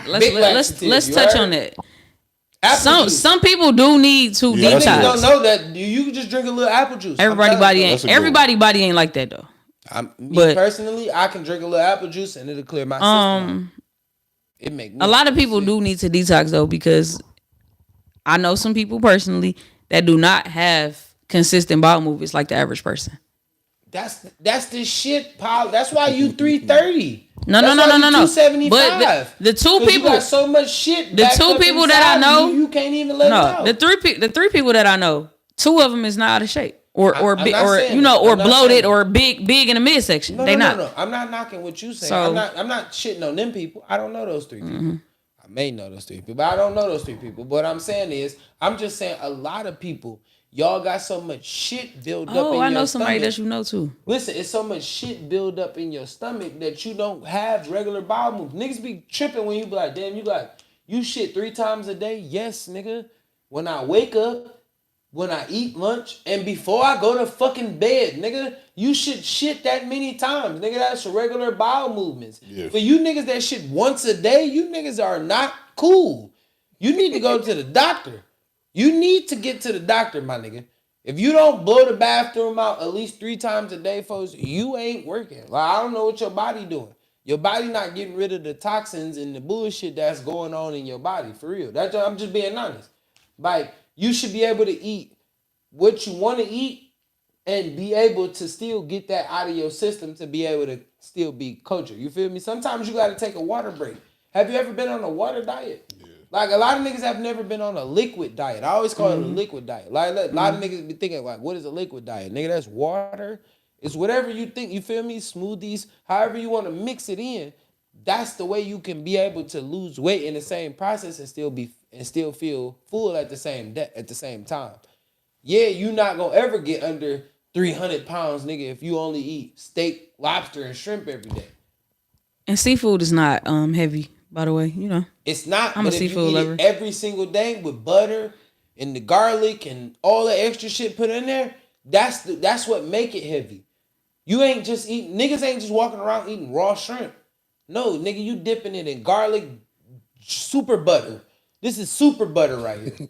Let's touch on that. Some people do need to detox.
Niggas don't know that you can just drink a little apple juice. Everybody
body ain't like that though.
But personally, I can drink a little apple juice and it'll clear my system. It make me
a lot of people do need to detox though, because I know some people personally that do not have consistent bowel movements like the average person.
That's the shit, Paul. That's why you 330.
No.
275.
But the two people,
you got so much shit.
The two people that I know,
you can't even let it out.
The three people that I know, two of them is not out of shape or bloated or big in the midsection. They not.
No. I'm not knocking what you saying. I'm not shitting on them people. I don't know those three people. I may know those three people, but I don't know those three people. But what I'm saying is, I'm just saying a lot of people. Y'all got so much shit built up in your stomach. Oh, I know somebody that you know too. Listen, it's so much shit built up in your stomach that you don't have regular bowel movements. Niggas be tripping when you be like, damn, you shit 3 times a day? Yes, nigga. When I wake up, when I eat lunch, and before I go to fucking bed, nigga, you should shit that many times. Nigga, that's regular bowel movements. Yeah. For you niggas that shit once a day, you niggas are not cool. You need to go to the doctor. You need to get to the doctor, my nigga. If you don't blow the bathroom out at least 3 times a day, folks, you ain't working. Like, I don't know what your body doing. Your body not getting rid of the toxins and the bullshit that's going on in your body, for real. I'm just being honest. Like, you should be able to eat what you want to eat and be able to still get that out of your system to be able to still be cultured. You feel me? Sometimes you got to take a water break. Have you ever been on a water diet? Yeah. Like, a lot of niggas have never been on a liquid diet. I always call it a liquid diet. Like, a lot of niggas be thinking, like, what is a liquid diet? Nigga, that's water. It's whatever you think, you feel me? Smoothies, however you want to mix it in. That's the way you can be able to lose weight in the same process and still feel full at the same time. Yeah, you not gonna ever get under 300 pounds, nigga, if you only eat steak, lobster, and shrimp every day.
And seafood is not heavy. By the way, you know.
It's not.
I'm a seafood lover.
Every single day with butter and the garlic and all the extra shit put in there, that's what make it heavy. You ain't just eating, niggas ain't just walking around eating raw shrimp. No, nigga, you dipping it in garlic, super butter. This is super butter right here.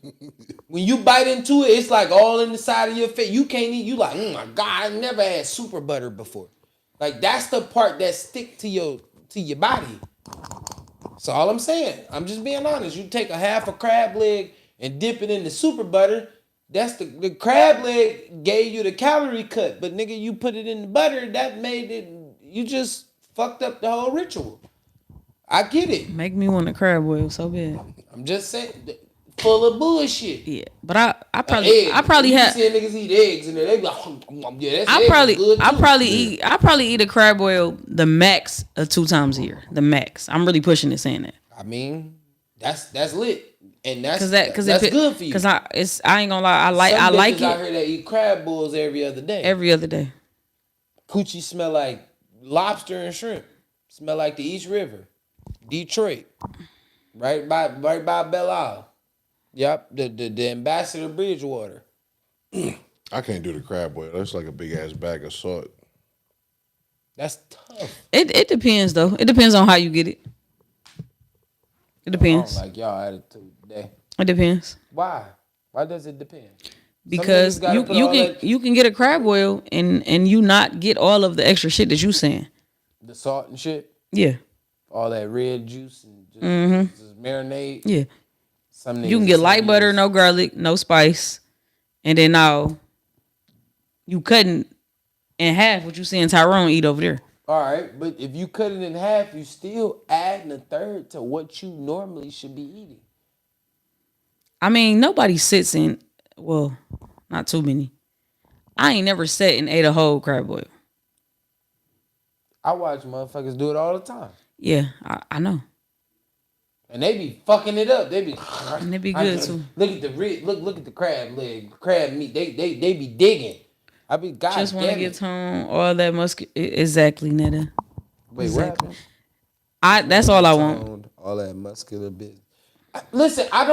When you bite into it, it's like all in the side of your face. You can't eat, you like, oh my God, I never had super butter before. Like, that's the part that stick to your body. That's all I'm saying. I'm just being honest. You take a half a crab leg and dip it in the super butter. That's the crab leg gave you the calorie cut. But nigga, you put it in the butter, that made it, you just fucked up the whole ritual. I get it.
Make me want a crab boil so bad.
I'm just saying, full of bullshit.
Yeah, but I probably have.
You see niggas eat eggs and they be like, yeah, that's
I probably eat a crab boil the max of 2 times a year. The max. I'm really pushing it, saying that.
I mean, that's lit, and that's
good for you. Cause I ain't gonna lie, I like it.
Out here that eat crab boils every other day.
Every other day.
Coochie smell like lobster and shrimp. Smell like the East River, Detroit, right by Belle Isle. Yep, the Ambassador Bridgewater.
I can't do the crab boil. That's like a big ass bag of salt.
That's tough.
It depends though. It depends on how you get it. It depends.
I don't like y'all attitude today.
It depends.
Why? Why does it depend?
Because you can get a crab boil and you not get all of the extra shit that you saying.
The salt and shit.
Yeah.
All that red juice and just marinade.
Yeah.
Some
You can get light butter, no garlic, no spice, and then now you cutting in half what you seeing Tyrone eat over there.
All right, but if you cut it in half, you still adding a third to what you normally should be eating.
I mean, nobody sits in. Well, not too many. I ain't never sat and ate a whole crab boil.
I watch motherfuckers do it all the time.
Yeah, I know.
And they be fucking it up. They be
And they be good too.
Look at the look at the crab leg, crab meat. They be digging. I be God
Just want to
damn
get
it.
home all that exactly, Netta.
Wait,
exactly.
what happened?
That's all I want.
Toned, all that muscular business. Listen, I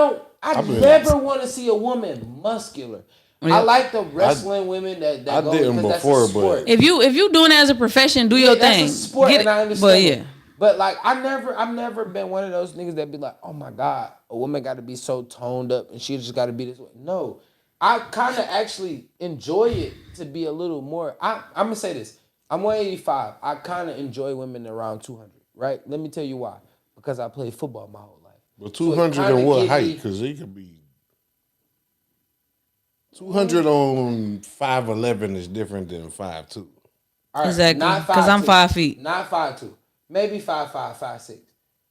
never want to see a woman muscular.
Yeah.
I like the wrestling women that
I
go
didn't
because
before,
that's a sport.
but
If you doing it as a profession, do your thing.
That's a sport,
Get
and I
it.
understand.
But
it.
yeah,
But like, I've never been one of those niggas that be like, oh my God, a woman got to be so toned up and she just got to be this way. No, I kind of actually enjoy it to be a little more. I'm gonna say this. I'm 185. I kind of enjoy women around 200. Right? Let me tell you why. Because I played football my whole life.
but 200 and what height? Because it could be 200 on 5'11" is different than 5'2".
All right,
exactly.
not
Because I'm
5'2",
5 feet.
Not 5'2". Maybe 5'5", 5'6".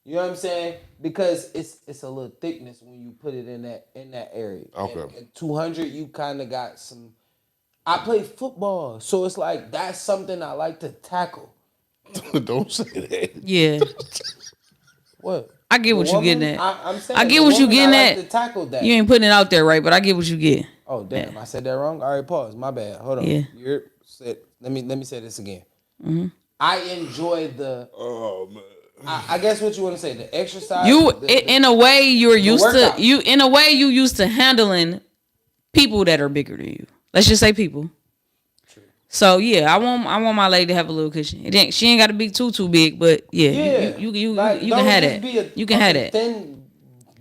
You know what I'm saying? Because it's a little thickness when you put it in that area.
Okay.
And 200, you kind of got some. I play football, so it's like that's something I like to tackle.
Don't say that.
Yeah,
What?
I get what you getting at.
I'm saying
I get
the
what you
woman,
getting
I like
at.
to tackle that.
You ain't putting it out there right, but I get what you get.
Oh damn! I said that wrong. All right, pause. My bad. Hold on.
Yeah.
Let me say this again.
Mm-hmm.
I enjoy the.
Oh man.
I guess what you want to say, the exercise.
In a way you're used
workout.
to in a way you used to handling people that are bigger than you. Let's just say people.
True.
So yeah, I want my lady to have a little cushion. She ain't got to be too big, but yeah,
Yeah,
you
like,
can
don't
have
just
that.
be a
You can have that.
Thin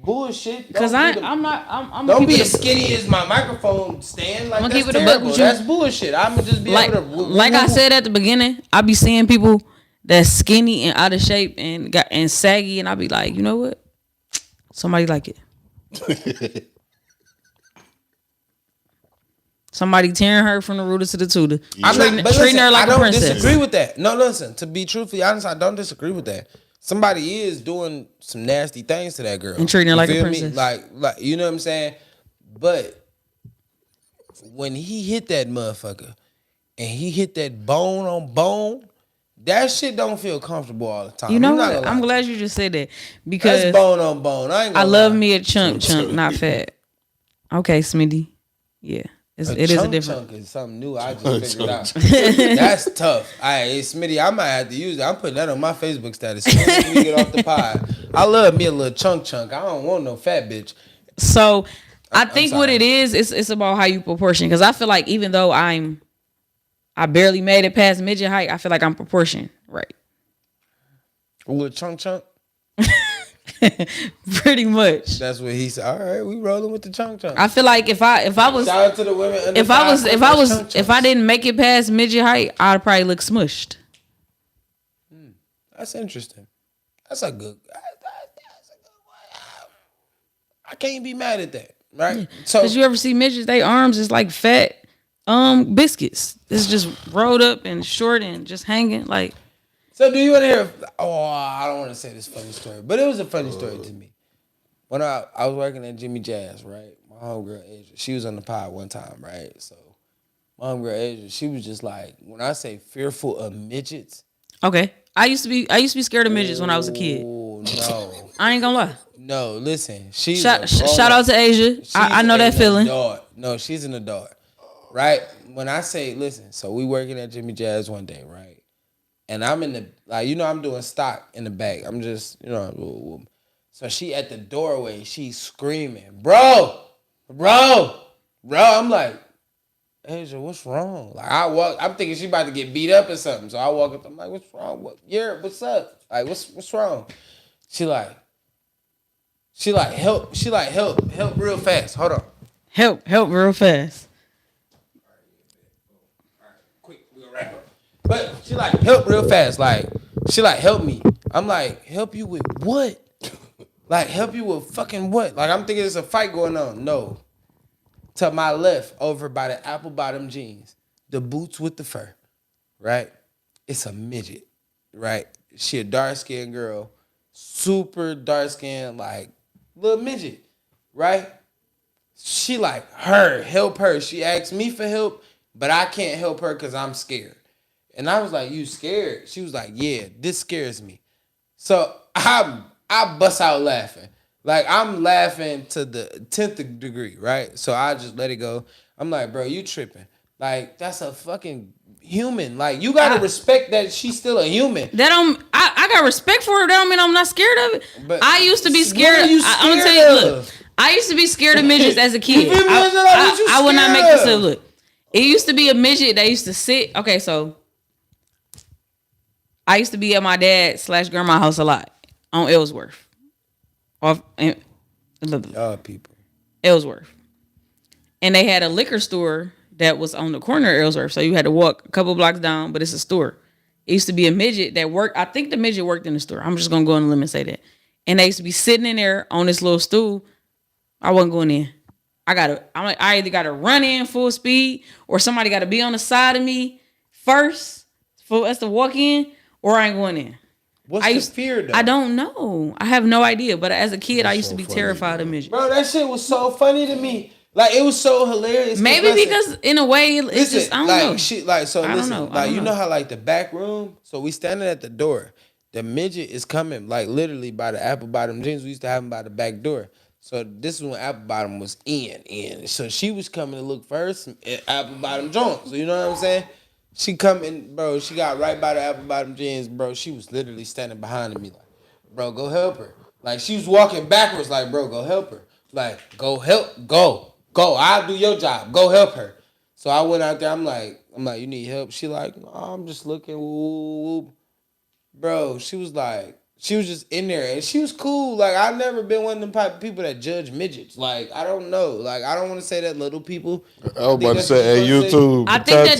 bullshit.
Because
Don't
I'm
don't
keep
be
it
as skinny as my microphone stand. Like
I'ma
that's
keep it a buck
terrible.
with you.
That's bullshit. I'ma just be
like
able to.
like I said at the beginning, I be seeing people that's skinny and out of shape and saggy, and I be like, you know what? Somebody like it. Somebody tearing her from the rooter to the tutor. Treating her like
I
a
don't
princess.
disagree with that. No, listen. To be truthfully honest, I don't disagree with that. Somebody is doing some nasty things to that girl
And treating her
You
like a
feel me?
princess.
Like you know what I'm saying. But when he hit that motherfucker and he hit that bone on bone, that shit don't feel comfortable all the time.
You know
I'm not
what?
gonna lie
I'm
to
glad you just said that
you.
because
That's bone on bone. I
love
lie.
me a chunk, not fat. Okay, Smitty. Yeah, it is a
chunk
different.
Chunk is something new. I just figured out. That's tough. Hey, Smitty, I might have to use that. I'm putting that on my Facebook status as soon as we get off the pod. I love me a little chunk. I don't want no fat bitch.
So I think what
sorry.
it is, it's about how you proportion. Because I feel like even though I barely made it past midget height, I feel like I'm proportioned right.
A little chunk.
Pretty much.
That's what he said. All right, we rolling with the chunk.
I feel like if I was
Shout out to the women. Under
if I was
5
if I was
chunk
if I didn't make it past midget height, I'd probably look smushed.
That's interesting. That's a good. That's a good one. I can't be mad at that, right? So
Cause you ever see midgets? They arms is like fat biscuits. It's just rolled up and short and just hanging like.
So do you want to hear? Oh, I don't want to say this funny story, but it was a funny story to me. When I was working at Jimmy Jazz, right? My homegirl Asia, she was on the pod one time, right? So my homegirl Asia, she was just like, when I say fearful of midgets.
Okay, I used to be scared of midgets when I was a kid.
Oh no,
I ain't gonna lie.
no! Listen, she's
Shout out to Asia. I know that feeling.
Adult. No, she's an adult. right? When I say, listen, so we working at Jimmy Jazz one day, right? And I'm in the, like, I'm doing stock in the back. I'm just, So she at the doorway, she's screaming, bro. I'm like, Asia, what's wrong? Like, I'm thinking she about to get beat up or something. So I walk up, I'm like, what's wrong? What's up? Like, what's wrong? She like, help real fast. Hold on.
Help real fast.
Quick, we'll wrap up. But she like, help real fast. Like, she like, help me. I'm like, help you with what? Like, help you with fucking what? Like, I'm thinking there's a fight going on. No. To my left, over by the apple bottom jeans, the boots with the fur, right? It's a midget, right? She a dark-skinned girl, super dark-skinned, like, little midget, right? She like, help her. She asked me for help, but I can't help her because I'm scared. And I was like, you scared? She was like, yeah, this scares me. So I bust out laughing. Like, I'm laughing to the 10th degree, right? So I just let it go. I'm like, bro, you tripping. Like, that's a fucking human. Like, you gotta respect that she's still a human.
I got respect for her. That don't mean I'm not scared of it. But I used to be scared.
What are you scared I'm gonna tell you,
look, I used to be scared of midgets as a kid. I will not make this up. Look, it used to be a midget that used to sit. Okay, so I used to be at my dad/grandma's house a lot on Ellsworth.
People.
Ellsworth. And they had a liquor store that was on the corner of Ellsworth. So you had to walk a couple blocks down, but it's a store. It used to be a midget that worked. I think the midget worked in the store. I'm just going to go on the limb and say that. And they used to be sitting in there on this little stool. I wasn't going in. I either got to run in full speed or somebody got to be on the side of me first for us to walk in, or I ain't going in.
What's the fear, though?
I don't know. I have no idea. But as a kid, I used to be terrified of midgets.
Bro, that shit was so funny to me. Like, it was so hilarious.
Maybe because in a way, it's just, I don't know.
You know how, like, the back room, so we standing at the door. The midget is coming, like, literally by the apple bottom jeans. We used to have them by the back door. So this is when apple bottom was in. So she was coming to look first at apple bottom joints. So you know what I'm saying? She come in, bro. She got right by the apple bottom jeans, bro. She was literally standing behind me, like, bro, go help her. Like, she was walking backwards, like, bro, go help her. Like, go. I'll do your job. Go help her. So I went out there. I'm like, you need help? She like, no, I'm just looking. Woo. Bro, she was just in there, and she was cool. Like, I've never been one of them type of people that judge midgets. Like, I don't know. Like, I don't want to say that little people.
I was about to say, hey, YouTube.
I think that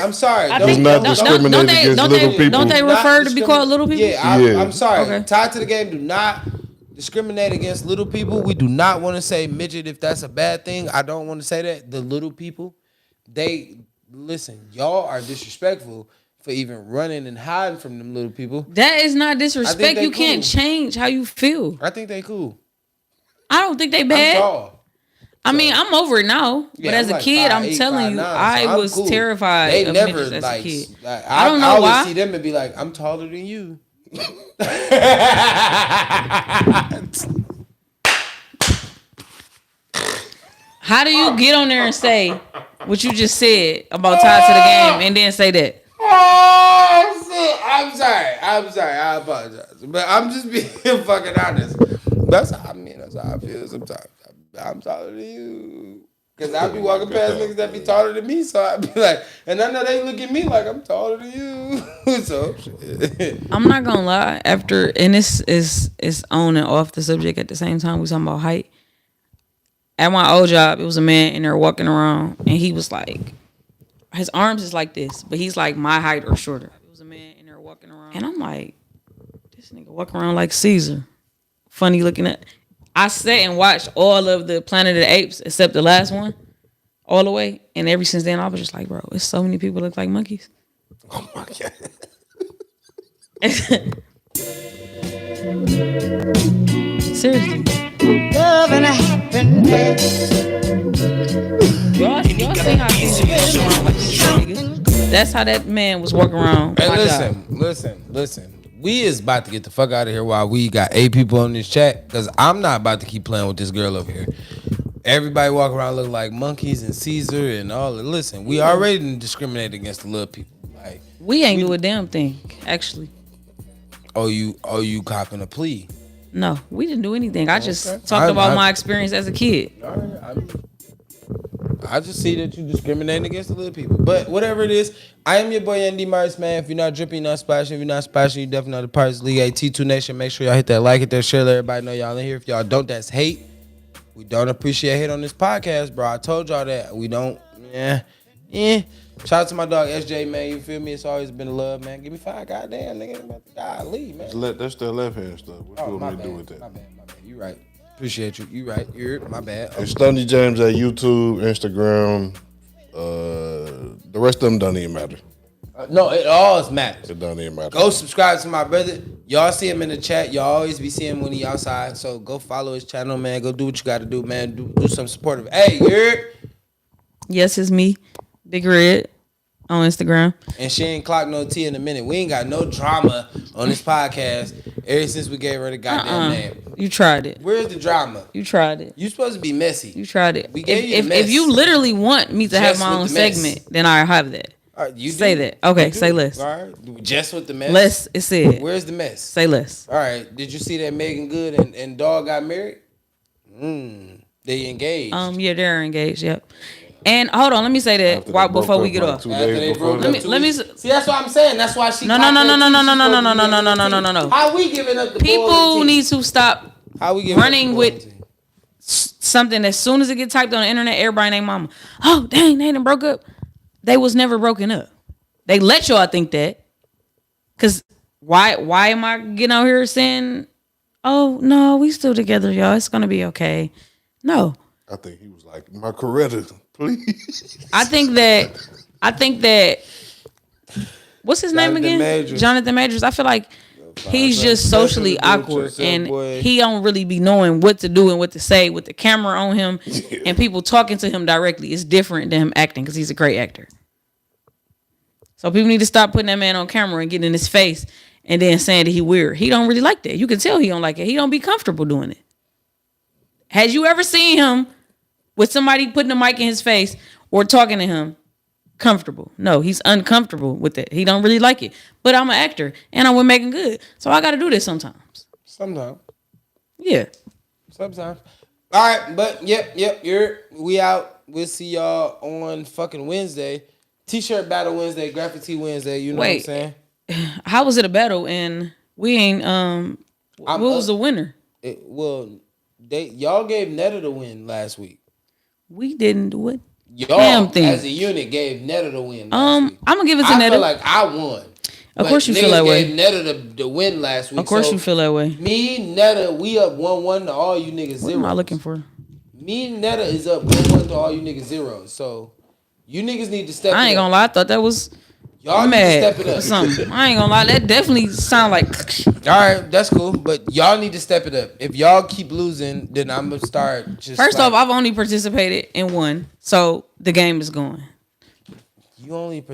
I'm sorry.
It's not discriminating against little people.
Don't they refer to be called little people?
Yeah, I'm sorry.
Okay.
Tied to the game, do not discriminate against little people. We do not want to say midget if that's a bad thing. I don't want to say that. The little people, y'all are disrespectful for even running and hiding from them little people.
That is not disrespect. You can't change how you feel.
I think they cool.
I don't think they bad.
I'm tall.
I mean, I'm over it now.
Yeah,
but as a kid,
5'8",
I'm telling you,
5'9",
I was
cool.
terrified
They
of
never
midgets as a kid.
I
don't know
I always
why.
see them and be like, I'm taller than you.
How do you get on there and say what you just said about tied to the game and then say that?
Oh, shit. I'm sorry. I apologize. But I'm just being fucking honest. That's how I feel sometimes. I'm taller than you. Because I be walking past niggas that be taller than me. So I be like, and I know they look at me like I'm taller than you. So, shit.
I'm not going to lie. And this is on and off the subject at the same time. We talking about height. At my old job, it was a man in there walking around, and he was like, his arms is like this, but he's like my height or shorter. It was a man in there walking around, and I'm like, this nigga walking around like Caesar. Funny looking at. I sat and watched all of the Planet of the Apes except the last one, all the way, and ever since then I was just like, bro, there's so many people look like monkeys.
Oh my God.
Seriously.
Love and happiness.
Y'all see how he's walking around like these niggas? That's how that man was walking around.
Hey, listen. We is about to get the fuck out of here while we got 8 people on this chat, because I'm not about to keep playing with this girl over here. Everybody walk around looking like monkeys and Caesar and all that. Listen, we already discriminate against the little people. Like
We ain't do a damn thing, actually.
you copping a plea.
No, we didn't do anything. I just talked about my experience as a kid.
All right, I just see that you discriminating against the little people. But whatever it is, I am your boy Dmarks, man. If you're not dripping, you're not splashing. If you're not splashing, you definitely know the Parts League. T2 Nation, make sure y'all hit that like, hit that share, let everybody know y'all in here. If y'all don't, that's hate. We don't appreciate hate on this podcast, bro. I told y'all that. We don't. Shout out to my dog SJ, man. You feel me? It's always been love, man. Give me 5, goddamn, nigga. Golly, man.
That's the left hand stuff. What you want me to do with that?
My bad. You right. Appreciate you. You right. You're my bad.
It's Stoney James at YouTube, Instagram. The rest of them don't even matter.
No, it all matters.
It don't even matter.
Go subscribe to my brother. Y'all see him in the chat. Y'all always be seeing him when he outside. So go follow his channel, man. Go do what you got to do, man. Do some supportive. Hey, you're.
Yes, it's me, Big Red, on Instagram.
And she ain't clocked no T in a minute. We ain't got no drama on this podcast ever since we gave her the goddamn name.
You tried it.
Where's the drama?
You tried it.
You supposed to be messy.
You tried it.
We gave you the mess.
If you literally want me to have
Just
my
with
own
the mess.
segment, then I have that.
All right, you
Say
do.
that. Okay,
You do.
say less.
All right, just with the mess.
Less, it said.
Where's the mess?
Say less.
All right, did you see that Megan Good and Dog got married? They engaged.
Yeah, they're engaged. Yep. And hold on, let me say that before we get off.
2
After
days
they
before.
broke up.
Let me.
See, that's what I'm saying. That's why she.
No.
How we giving up the
People
boys team?
need to stop
How we giving
running
up the
with
boys team?
something. As soon as it get typed on the internet, everybody named mama. Oh, dang, they done broke up. They was never broken up. They let y'all think that. Cause why am I getting out here saying, oh no, we still together, y'all. It's gonna be okay. No.
I think he was like, my Coretta, please.
I think that what's his name again?
Majors.
Jonathan Majors. I feel like he's just socially awkward and
boy.
he don't really be knowing what to do and what to say with the camera on him and people talking to him directly. It's different than him acting because he's a great actor. So people need to stop putting that man on camera and getting in his face and then saying that he weird. He don't really like that. You can tell he don't like it. He don't be comfortable doing it. Has you ever seen him with somebody putting a mic in his face or talking to him comfortable? No, he's uncomfortable with it. He don't really like it. But I'm an actor and I'm with Megan Good. So I got to do this sometimes.
Sometimes.
Yeah.
Sometimes. All right, but yep. We out. We'll see y'all on fucking Wednesday. T-shirt battle Wednesday, graphic tee Wednesday. You know what I'm saying?
How was it a battle and we ain't what was the winner?
Y'all gave Netta the win last week.
We didn't do it.
Y'all
Damn thing.
as a unit gave Netta the win last week.
I'm gonna give it to
I
Netta.
feel like I won.
Of course you feel that way.
Gave Netta the win last week.
Of course you feel that way.
Me, Netta, we up 1-1 to all you niggas
What
zero.
am I looking for?
Me and Netta is up 1-1 to all you niggas zero. So you niggas need to step it up.
I ain't gonna lie, I thought that was
Y'all
mad
need to step it
or
up.
something. I ain't gonna lie, that definitely sound like
All right, that's cool, but y'all need to step it up. If y'all keep losing, then I'm gonna start just.
First off, I've only participated in one, so the game is going.
You only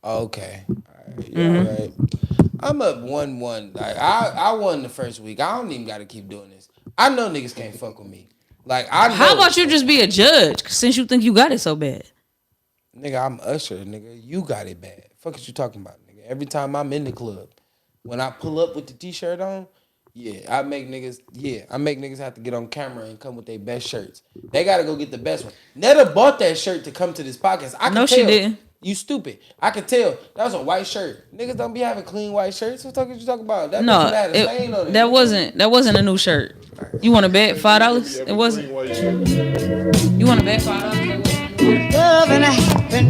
Okay, all right, all right. I'm up 1-1. Like I won the first week. I don't even gotta keep doing this. I know niggas can't fuck with me. Like I know.
How about you just be a judge since you think you got it so bad?
Nigga, I'm Usher, nigga. You got it bad. Fuck is you talking about, nigga? Every time I'm in the club, when I pull up with the t-shirt on, I make niggas have to get on camera and come with their best shirts. They gotta go get the best one. Netta bought that shirt to come to this podcast. I can
No,
tell.
she didn't.
You stupid. I can tell. That was a white shirt. Niggas don't be having clean white shirts. What the fuck is you talking about? That
No,
bitch had a stain on it.
that wasn't a new shirt. You want to bet $5? It wasn't. You want to bet $5?
Love and I happen.